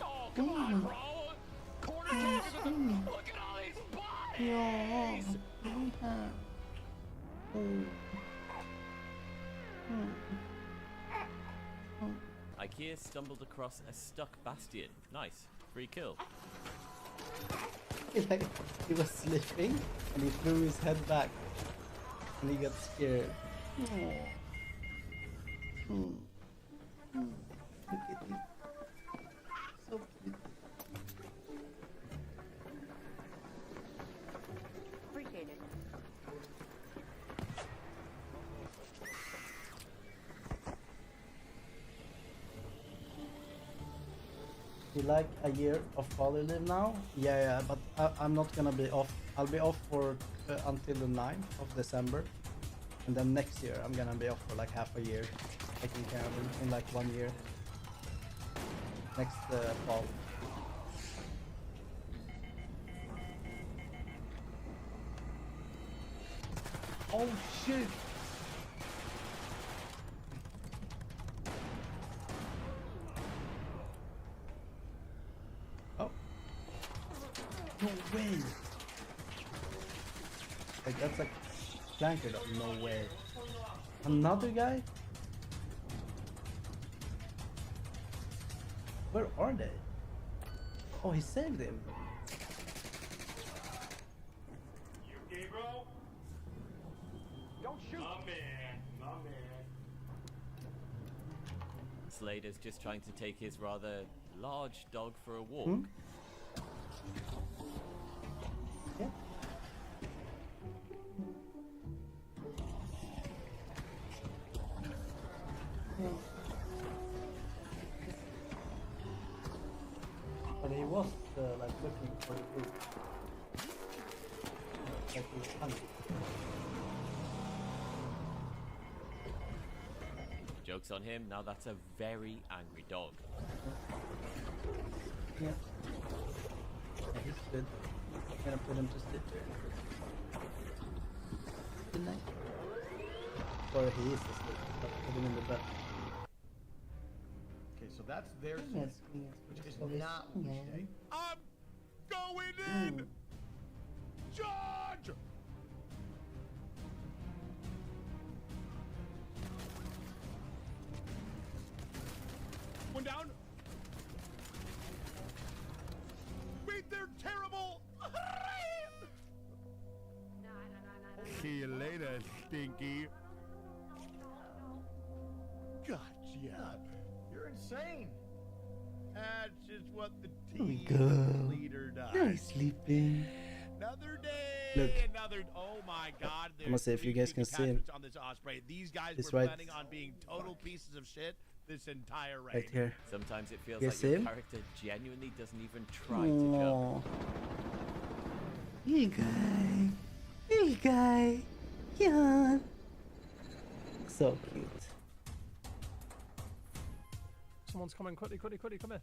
Oh, come on, bro! Corner kick! Look at all these bodies! IKEA stumbled across a stuck bastion. Nice. Free kill. He was sleeping and he threw his head back and he got scared. Look at him. So cute. Appreciate it. You like a year of poly leave now? Yeah, but I'm not gonna be off. I'll be off for until the 9th of December, and then next year I'm gonna be off for like half a year, taking care of him in like 1 year. Next fall. Oh shit! Oh. No way! Like that's like flanker though, no way. Another guy? Where are they? Oh, he saved him. You okay, bro? Don't shoot! My man. Slater's just trying to take his rather large dog for a walk. Like he was funny. Joke's on him, now that's a very angry dog. Yeah. Yeah, he's good. I'm gonna put him to sleep. Good night. Or he is asleep, but put him in the bed. Okay, so that's their scene, Yes, which is yes. not what we say. I'm going in! Charge! One down. Wait, they're terrible! See you later, Stinky. Gotcha. You're insane. That's just what the Here we team go. leader does. Now he's sleeping. Another day. Look. Another. Oh my God. I'm gonna see if you guys can see him. On this Osprey. These guys It's were right- planning on being total pieces of shit this entire race. Right here. Sometimes it feels You like see your him? character genuinely doesn't even try to jump. Aww. Hey guy. Hey guy. Kian. So cute. Someone's coming, quickly, come here.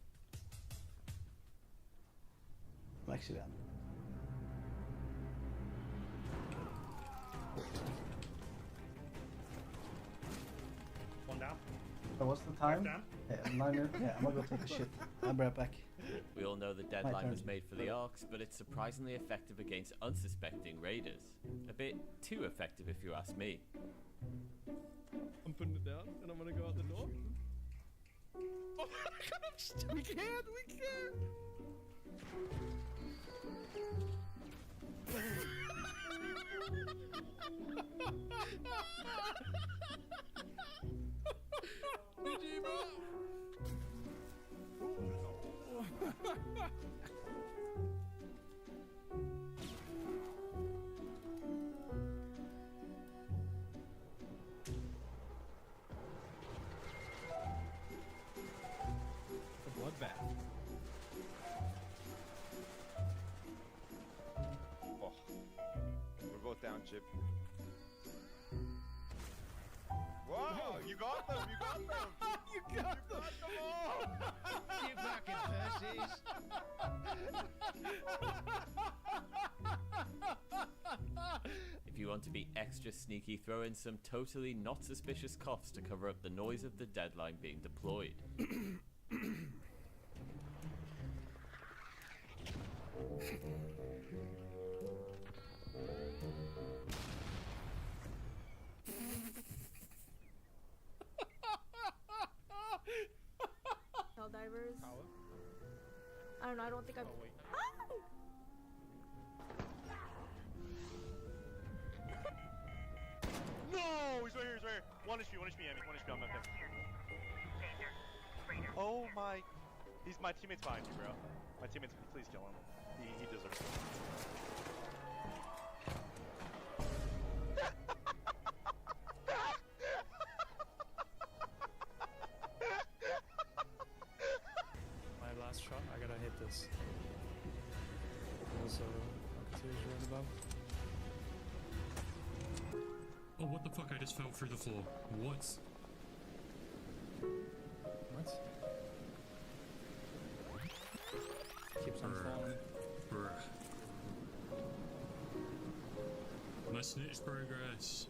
I'm actually done. One down. So what's the time? Down. Yeah, 9 minutes. Yeah, I'm gonna go take a shit. I'll be right back. We all know the deadline turn. was made for the Arcs, but it's surprisingly effective against unsuspecting raiders. A bit too effective if you ask me. I'm putting it down and I'm gonna go out the door. Oh my God, we can't. GG, bro. A bloodbath. Oh, we're both down, Chip. Wow, you got them! You got them! You got them all! You fucking pussies! If you want to be extra sneaky, throw in some totally not suspicious coughs to cover up the noise of the deadline being deployed. Helldivers. I don't know, I don't think I've... Oh! No! He's right here, One HP, Amy. 1 HP on that thing. Oh my... My teammate's behind you, bro. My teammate's... Please kill him. He deserves it. My last shot, I gotta hit this. Also, Rocketeers right above. Oh, what the fuck? I just fell through the floor. What? What? Keeps on falling. Bruh. My snitch progress.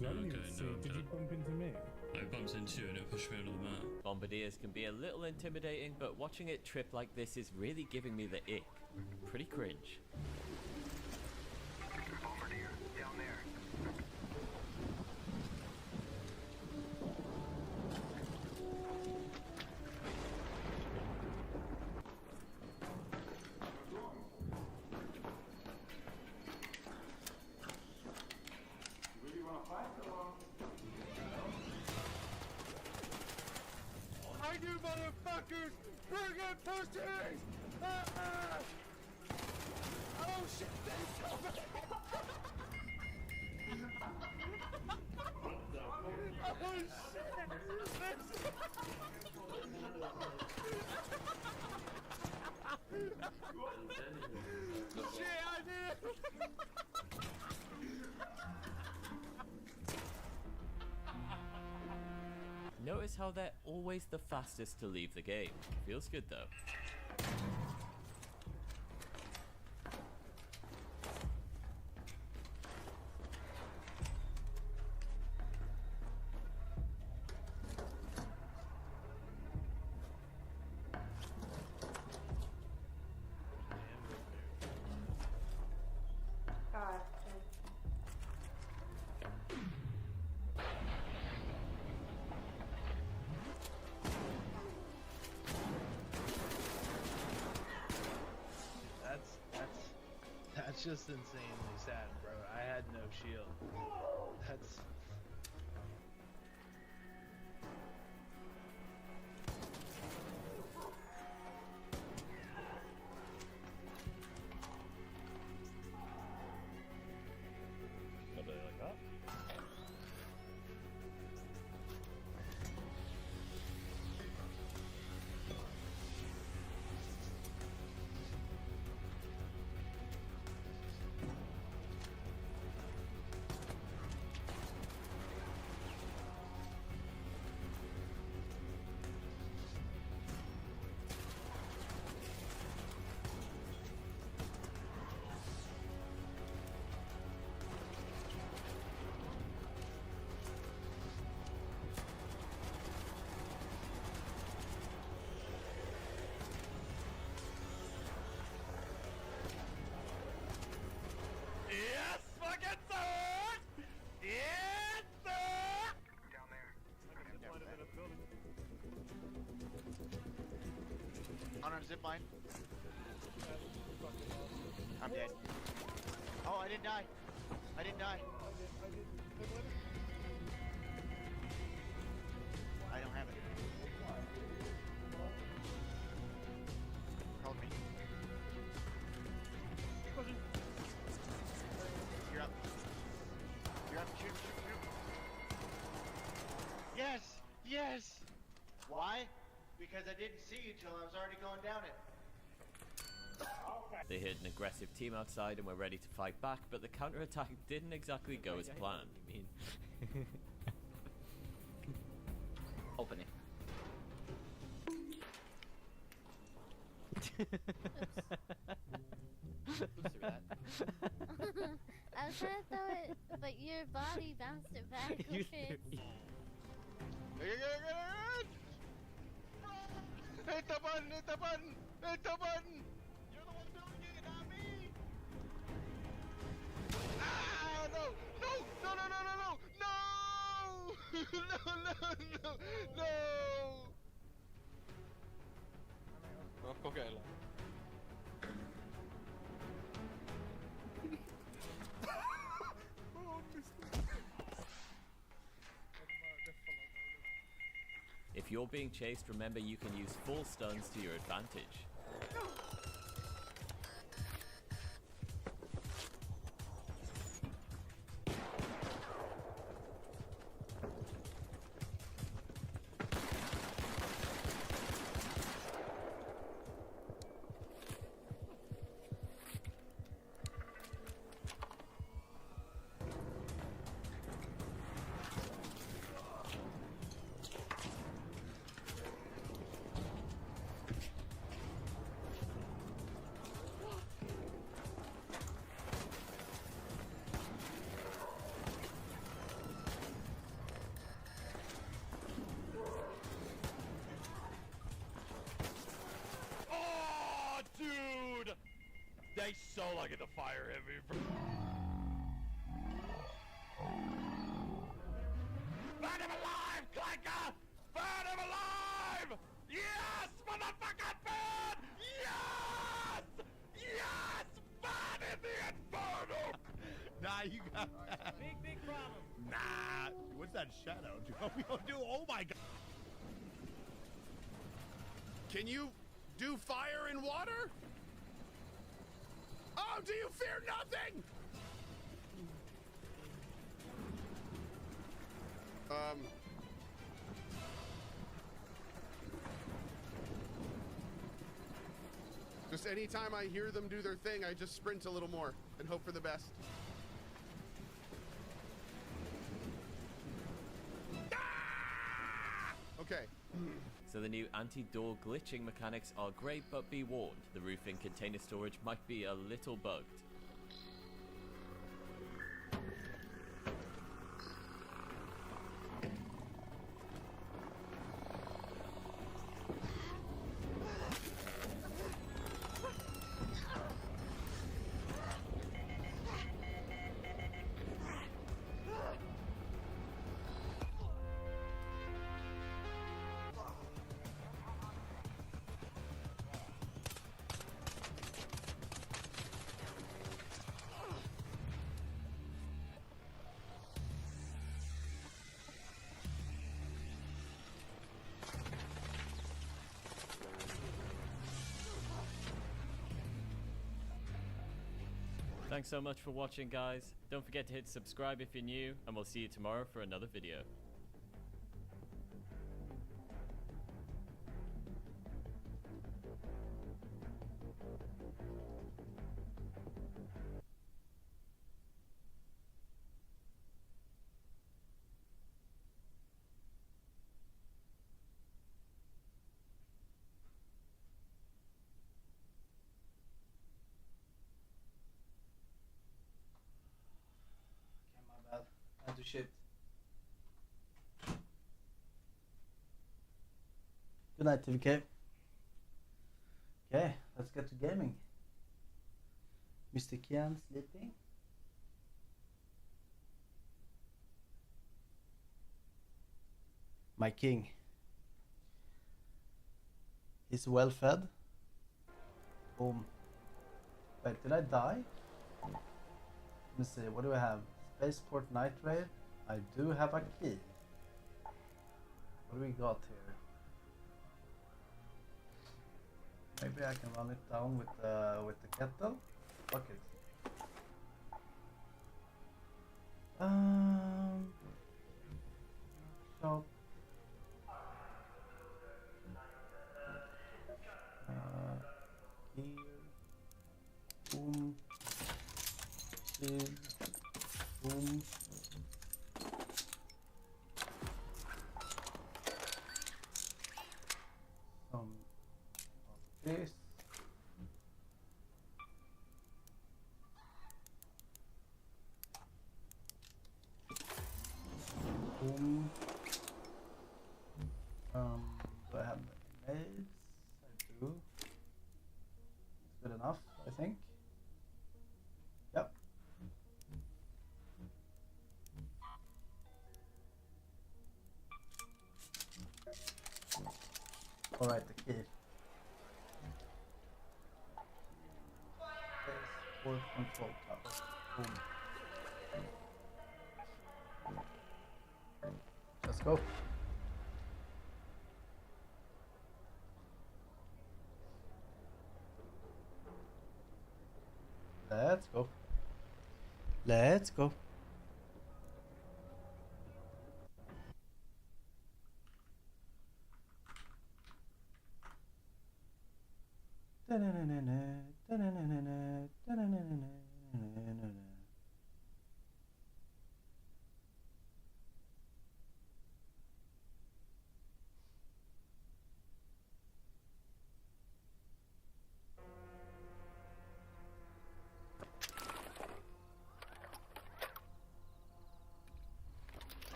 I didn't even Okay, see no, it. Did you bump into me? I bumped into you and it pushed me under the map. Bombardiers can be a little intimidating, but watching it trip like this is really giving me the ick. Pretty cringe. I do, motherfuckers! Friggin' pussies! Oh shit, that's so bad! Oh shit! Shit, I did! notice how they're always the fastest to leave the game. Feels good though. God. That's just insanely sad, bro. I had no shield. That's... Somebody like that? Yes, fucking sir! Yes, sir! Down there. On our zip line. I'm dead. Oh, I didn't die. I didn't die. I don't have it. Called me. You're up. You're up. Shoot, shoot, shoot. Yes! Yes! Why? Because I didn't see you till I was already going down it. They hit an aggressive team outside and were ready to fight back, but the counterattack didn't exactly go as planned. Open it. I was trying to throw it, but your body bounced it backwards. Hit the button! Hit the button! Hit the button! You're the one doing it, not me! Ah! No! No! No! No! No! No! No! No! No! No! No! No! Kokeillaan. If you're being chased, remember you can use full stuns to your advantage. Oh, dude! They so like it to fire hit me. Find him alive, Clanker! Find him alive! Yes, motherfucker, burn! Yes! Yes! Burn in the inferno! Nah, you got that. Big problem. Nah. What's that shadow? Oh my god. Can you do fire and water? Oh, do you fear nothing? Just anytime I hear them do their thing, I just sprint a little more and hope for the best. Ah! Okay. So the new anti-door glitching mechanics are great, but be warned, the roofing container storage might be a little bugged. Thanks so much for watching, guys. Don't forget to hit subscribe if you're new, and we'll see you tomorrow for another video. And to shit. Good night, TVK. Okay, let's get to gaming. Mr. Kian sleeping. My king. He's well fed. Boom. Wait, did I die? Let me see, what do I have? Spaceport Night Raid. I do have a key. What do we got here? Maybe I can run it down with the kettle. Fuck it. Shop. Here. Boom. Here. Boom. Some of this. Boom. Do I have maids? I do. It's good enough, I think. Yep. Alright, the key. Spaceport control tower. Boom. Let's go. Let's go. Let's go.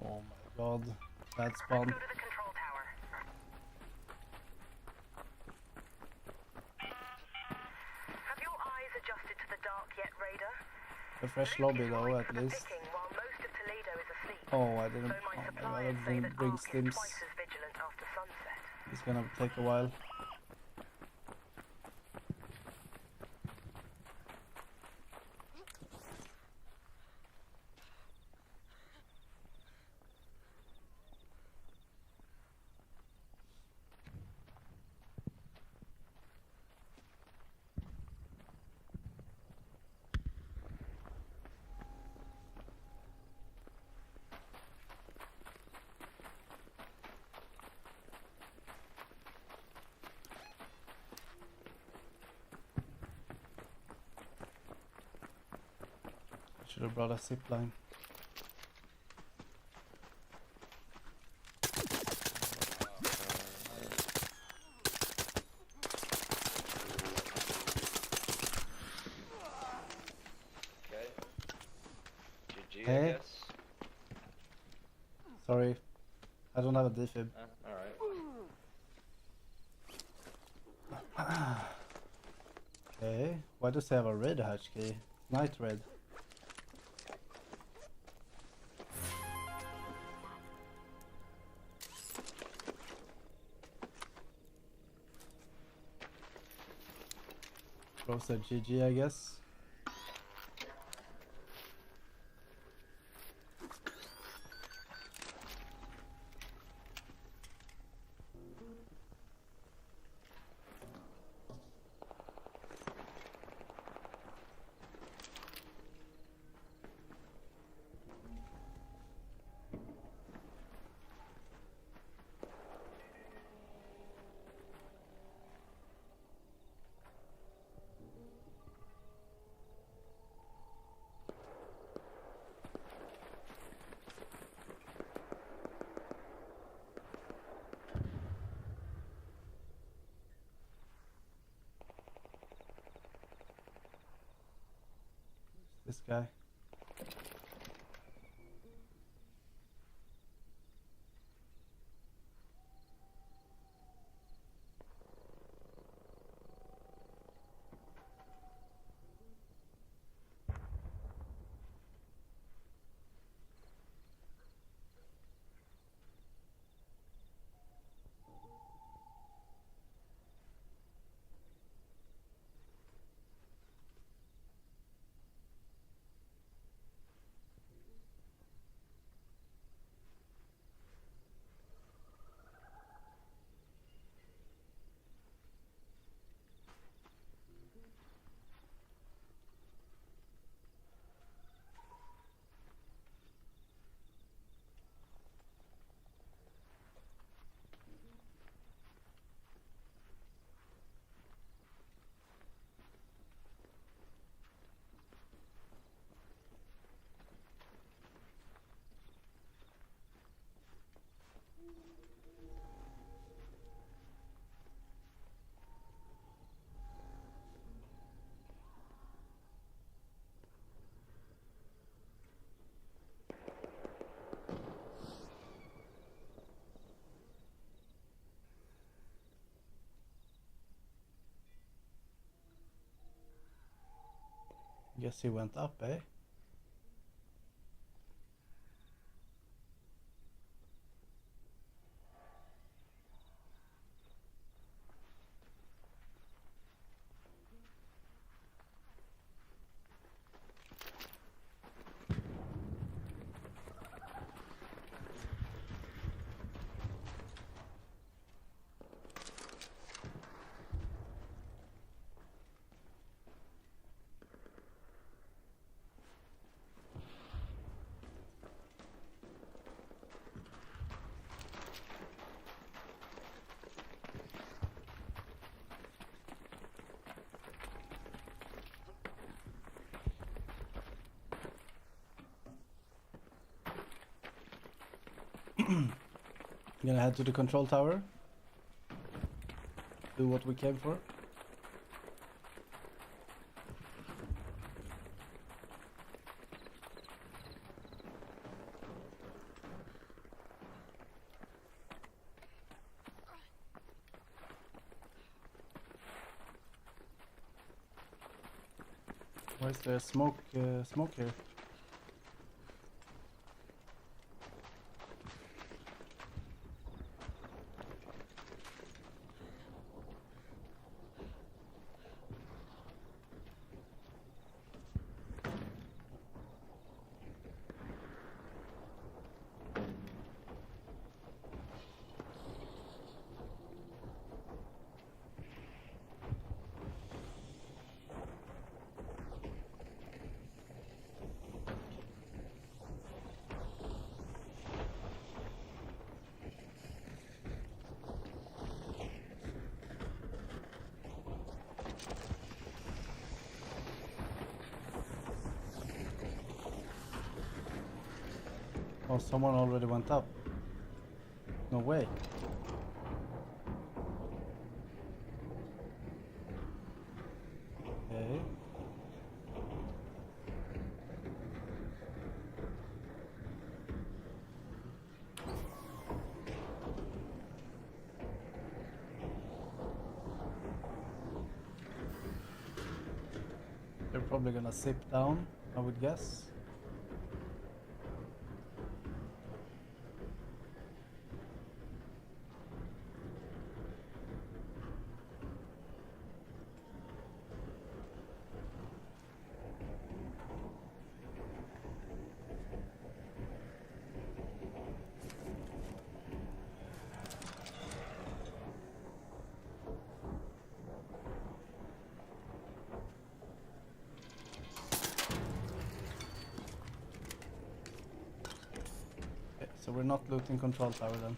Oh my god, bad spawn. Go to the control tower. Have your eyes adjusted to the dark yet, Raider? A fresh lobby though, at least. While most of Toledo is asleep. Oh, I didn't. Though my Oh my god, suppliers I say didn't that bring Ark is stims. twice as vigilant after sunset. It's gonna take a while. Should have brought a zip line. GG, I Hey. guess. Sorry, I don't have a defib. Alright. Okay, why does he have a red hatch key? Night red. Close at GG, I guess. This guy. Guess he went up, eh? Gonna head to the control tower. Do what we came for. Why is there smoke here? Oh, someone already went up. No way. Okay. Probably gonna zip down, I would guess. So we're not looting control tower then.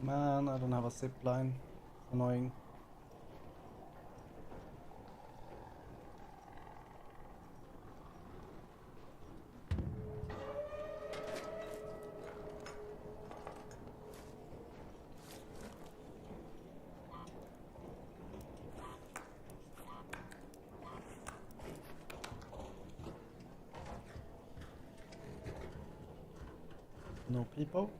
Man, I don't have a zip line. Annoying. No people.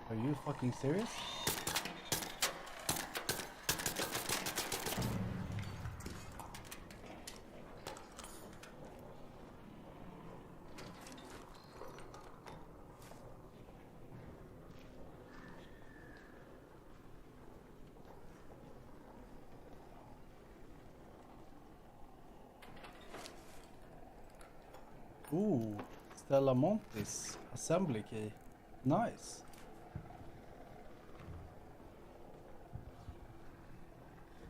Are you fucking serious? Ooh, Stella Montis assembly key. Nice.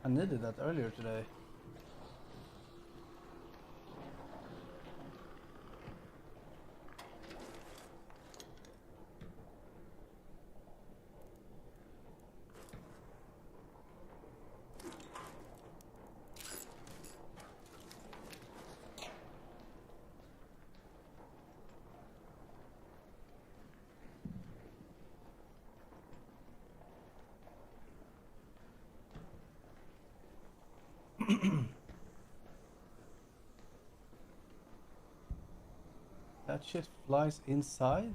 I needed that earlier today. That shit flies inside?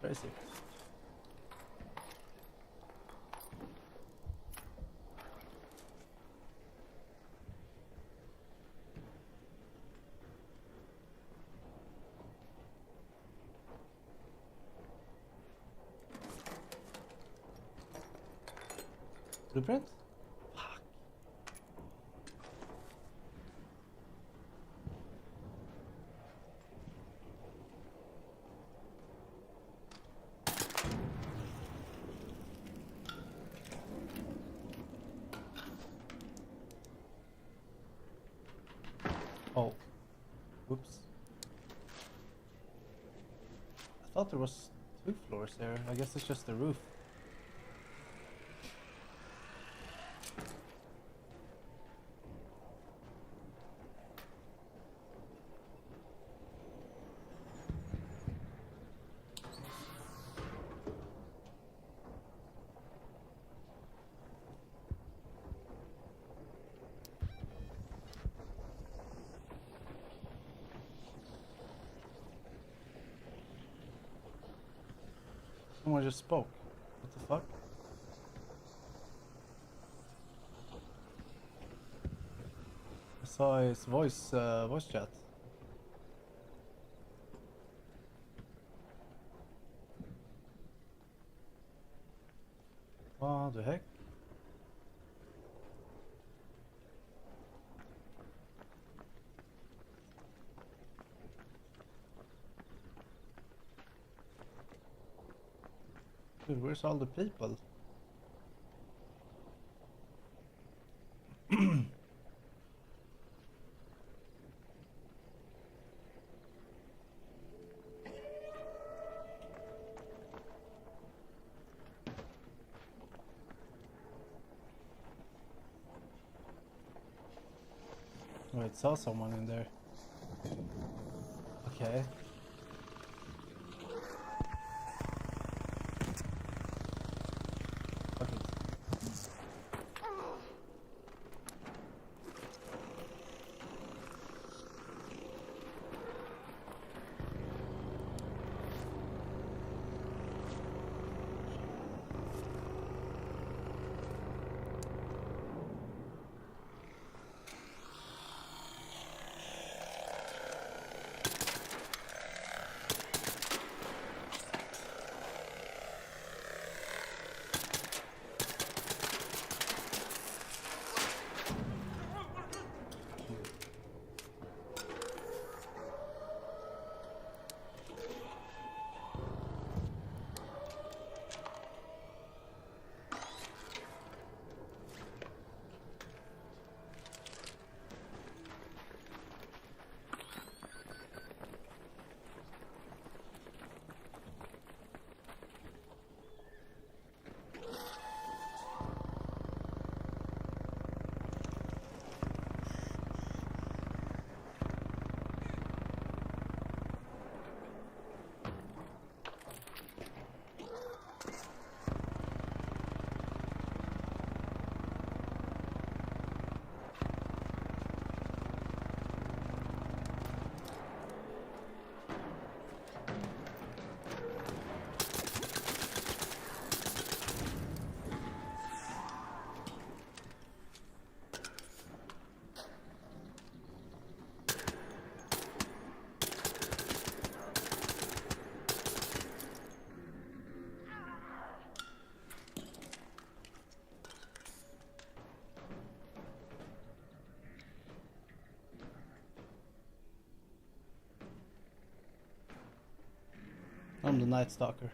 Crazy. Blueprint? Fuck. Oops. I thought there was 2 floors there. I guess it's just the roof. Someone just spoke. What the fuck? I saw his voice chat. What the heck? Dude, where's all the people? Oh, I saw someone in there. Okay. Okay. I'm the Night Stalker.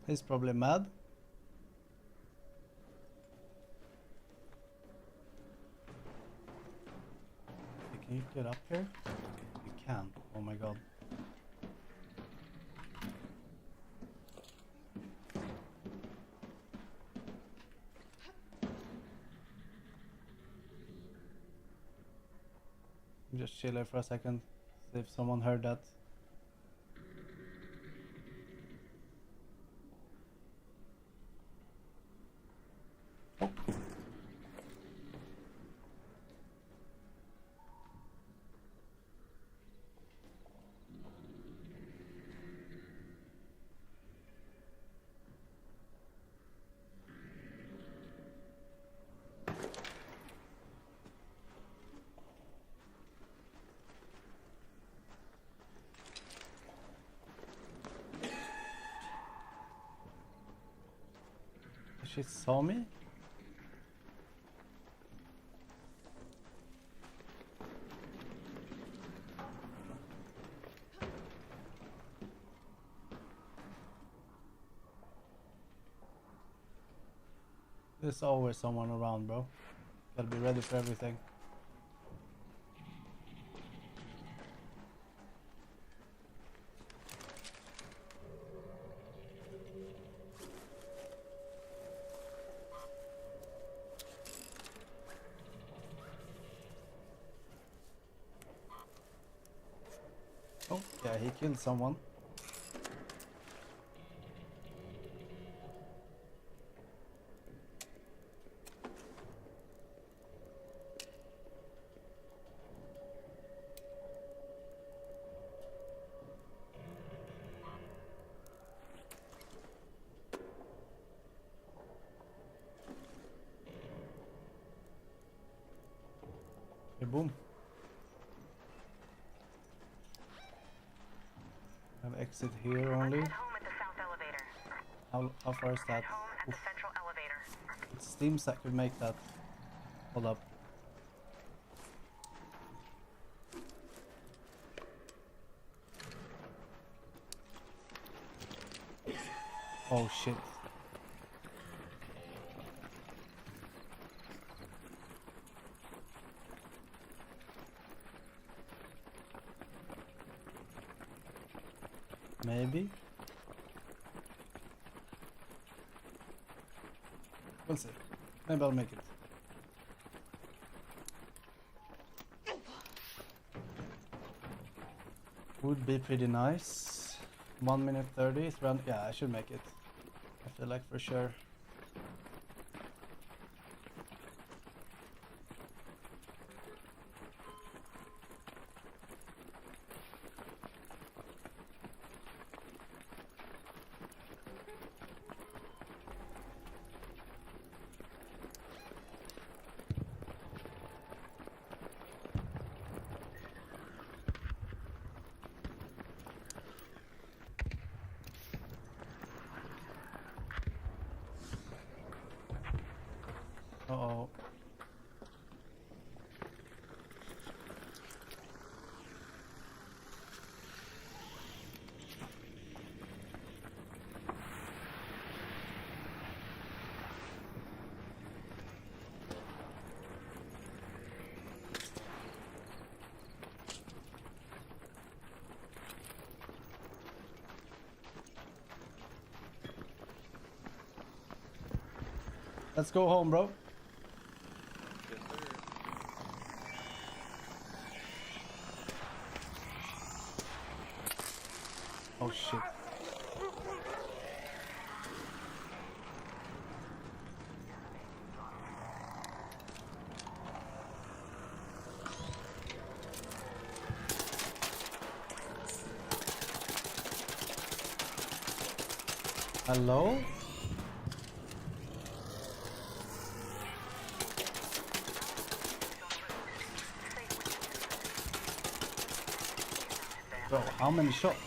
He's probably mad. Can you get up here? You can. Oh my god. Just chill here for a second, see if someone heard that. Oh. She saw me? There's always someone around, bro. Gotta be ready for everything. Oh, yeah, he killed someone. Okay, boom. Have exit here only. Head home at the south elevator. How far is that? Home at the Oof. central elevator. It seems I could make that. Hold up. Oh shit. Maybe. We'll see. Maybe I'll make it. Would be pretty nice. 1 minute 30. It's round. Yeah, I should make it. I feel like for sure. Uh-oh. Let's go home, bro. Oh shit. Hello? Bro, how many shots?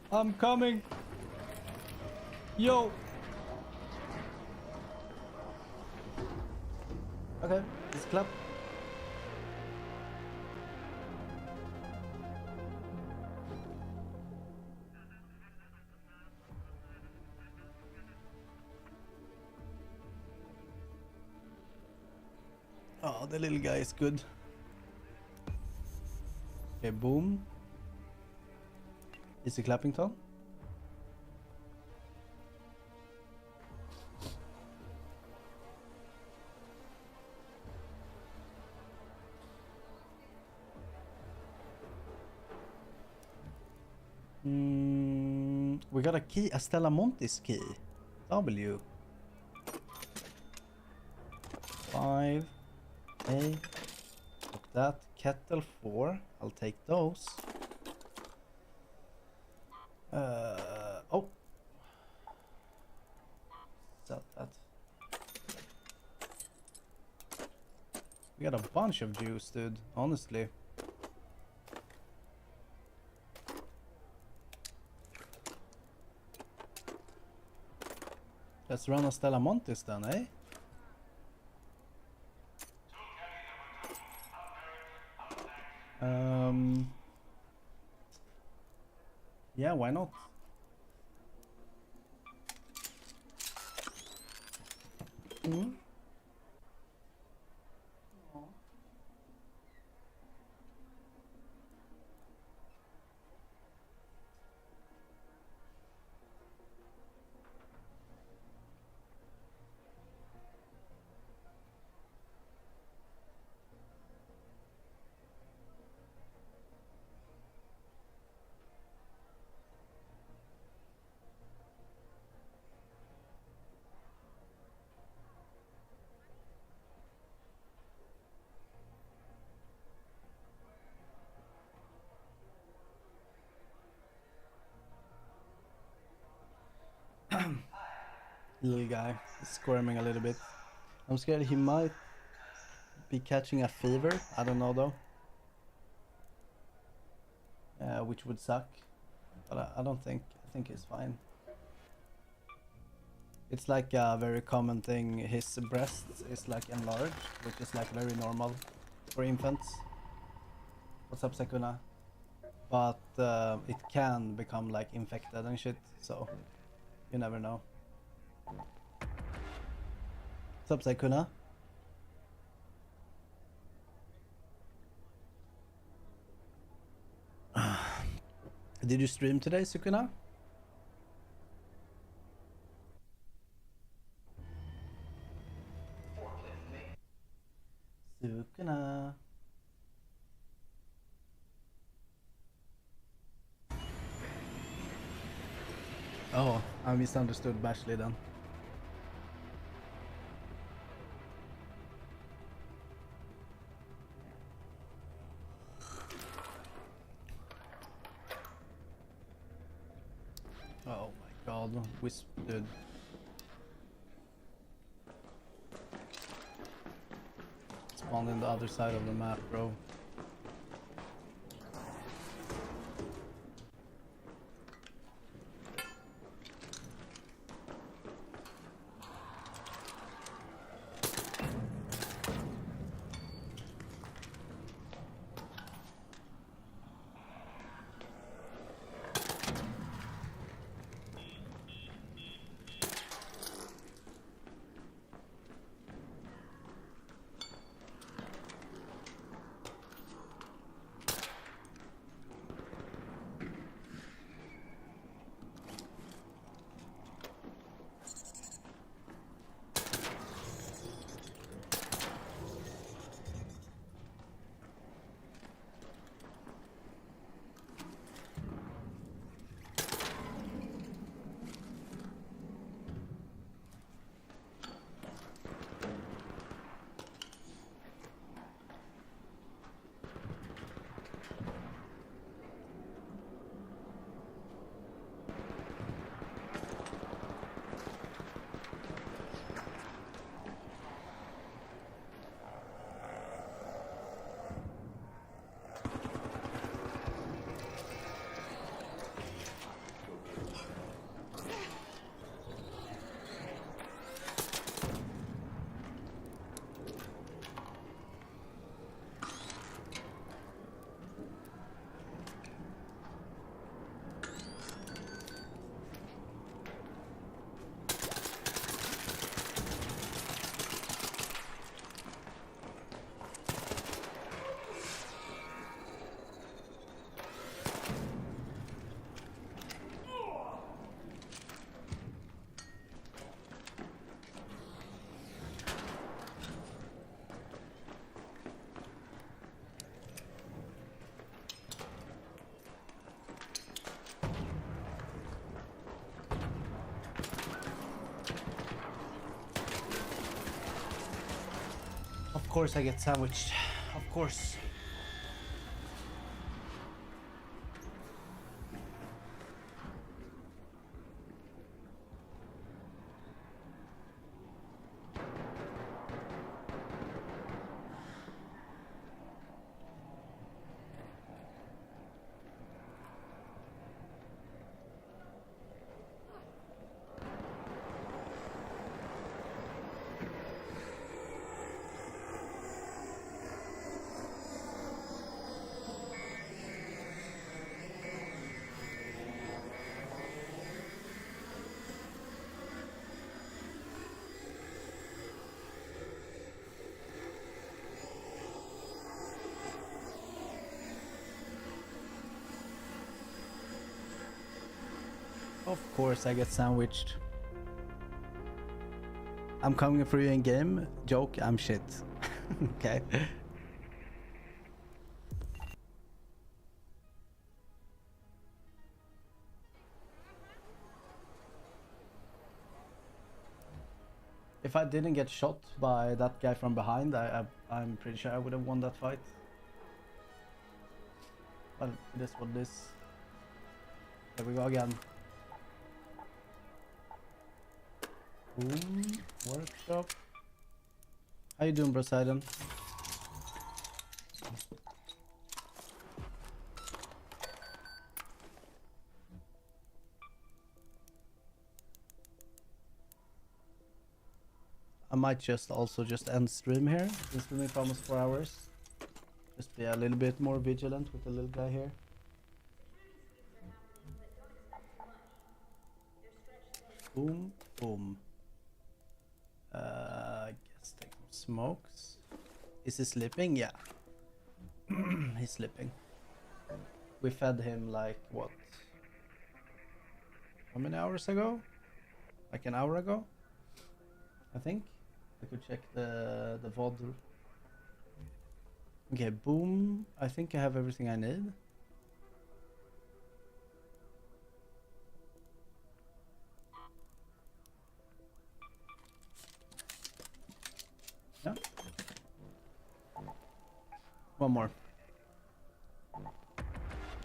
I'm coming. Yo. Okay, let's clap. Oh, the little guy is good. Okay, boom. Is he clapping, Tom? We got a key, a Stella Montis key. W. 5. A. Look that. Kettle 4. I'll take those. Oh. Sell that. We got a bunch of juice, dude. Honestly. Let's run a Stella Montis then, eh? Yeah, why not? Mm-hmm. Little guy squirming a little bit. I'm scared he might be catching a fever. I don't know though. Which would suck. But I don't think. I think he's fine. It's like a very common thing. His breast is like enlarged, which is like very normal for infants. What's up, Sekuna? But it can become like infected and shit, so you never know. What's up, Sekuna? Did you stream today, Sukuna? Sukuna. Oh, I misunderstood Bashley then. Oh my god, Wisp, dude. Spawned in the other side of the map, bro. Of course I get sandwiched. Of course. Of course I get sandwiched. I'm coming for you in game. Joke, I'm shit. Okay. If I didn't get shot by that guy from behind, I'm pretty sure I would have won that fight. But it is what it is. Here we go again. Boom. Workshop. How you doing, Poseidon? I might just end stream here. Been streaming for almost 4 hours. Just be a little bit more vigilant with the little guy here. Boom, boom. I guess take some smokes. Is he sleeping? Yeah. He's sleeping. We fed him like what? How many hours ago? Like an hour ago? I think. I could check the VOD. Okay, boom. I think I have everything I need. Yeah. One more.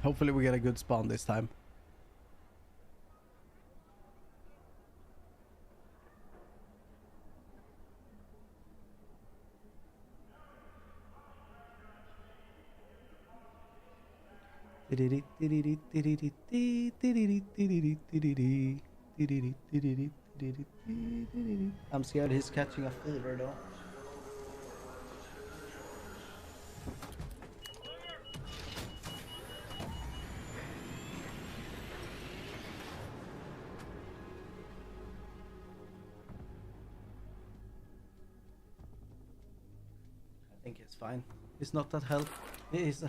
Hopefully we get a good spawn this time. I'm scared he's catching a fever though. I think he's fine. He's not that hell. He's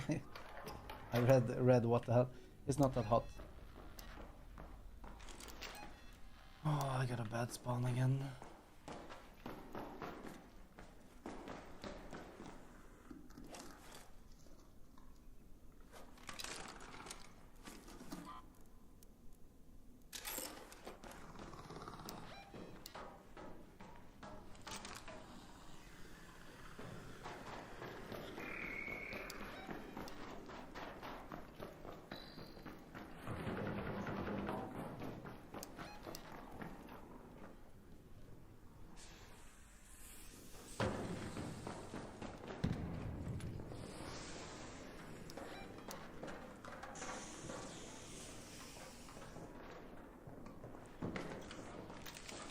I read what the hell. It's not that hot. Oh, I got a bad spawn again.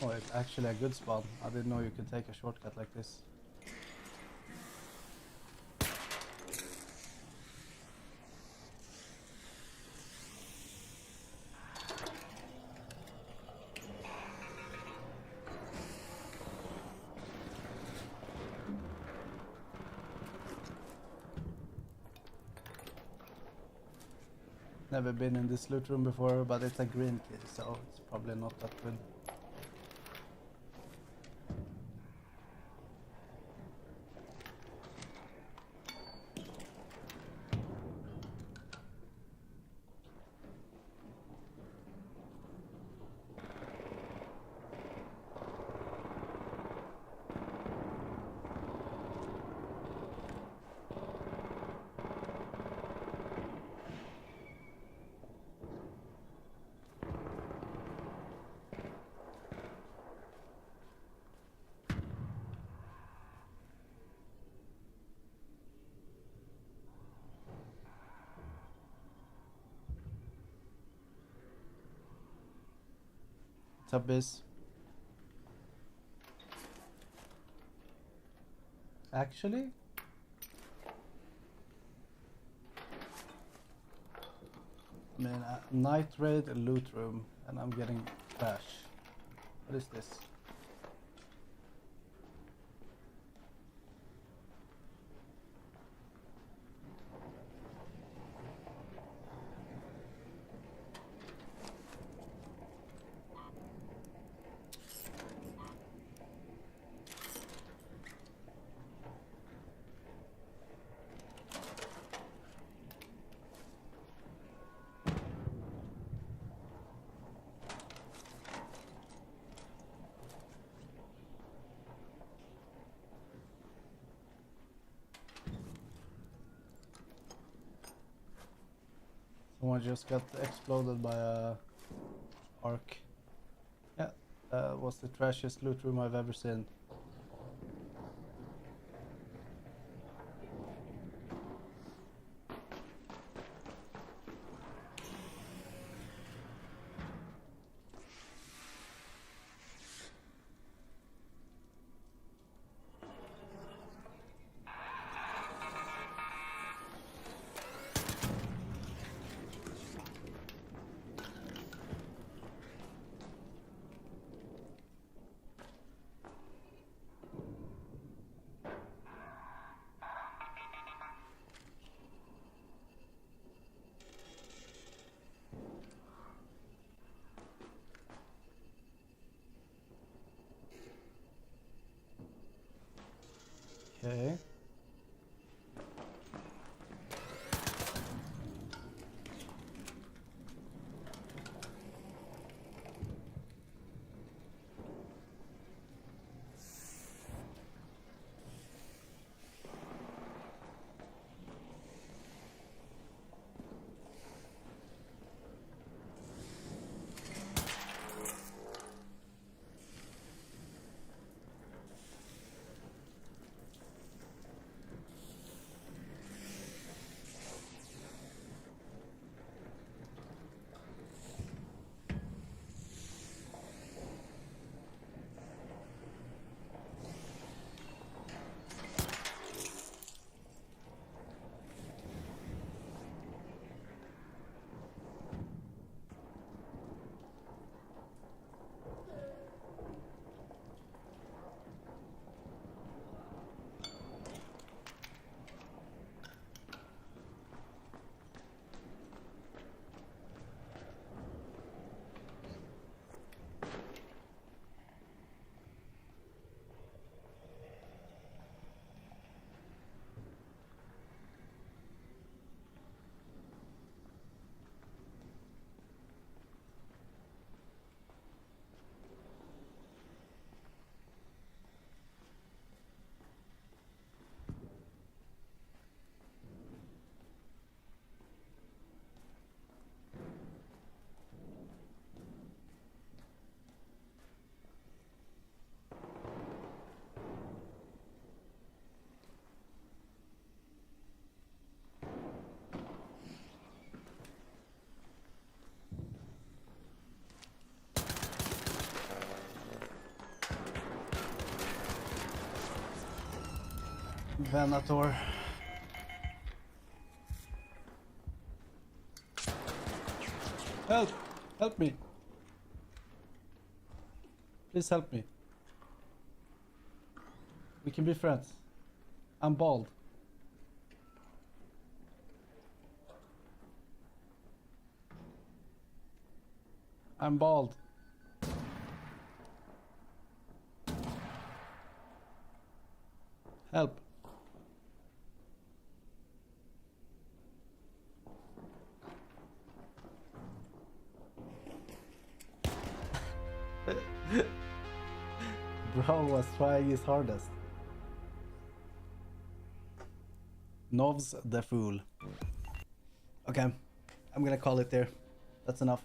Oh, it's actually a good spawn. I didn't know you could take a shortcut like this. Never been in this loot room before, but it's a green key, so it's probably not that good. What's up, Biz? Actually? I mean, a night raid, a loot room, and I'm getting trash. What is this? Someone just got exploded by a arc. Yeah, that was the trashiest loot room I've ever seen. Okay. Venator. Help! Help me! Please help me. We can be friends. I'm bald. I'm bald. Help. Bro was trying his hardest. Novs the fool. Okay, I'm gonna call it there. That's enough.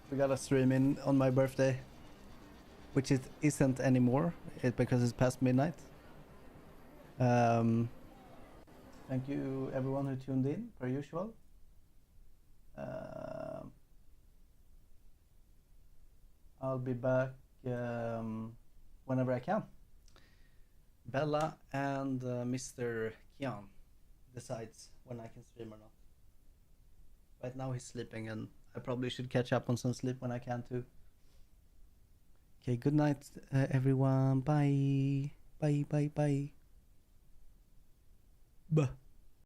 We got a stream in on my birthday, which it isn't anymore because it's past midnight. Thank you everyone who tuned in, per usual. I'll be back whenever I can. Bella and Mr. Kian decides when I can stream or not. Right now he's sleeping and I probably should catch up on some sleep when I can too. Okay, good night everyone. Bye. Bye, bye, bye. Bye.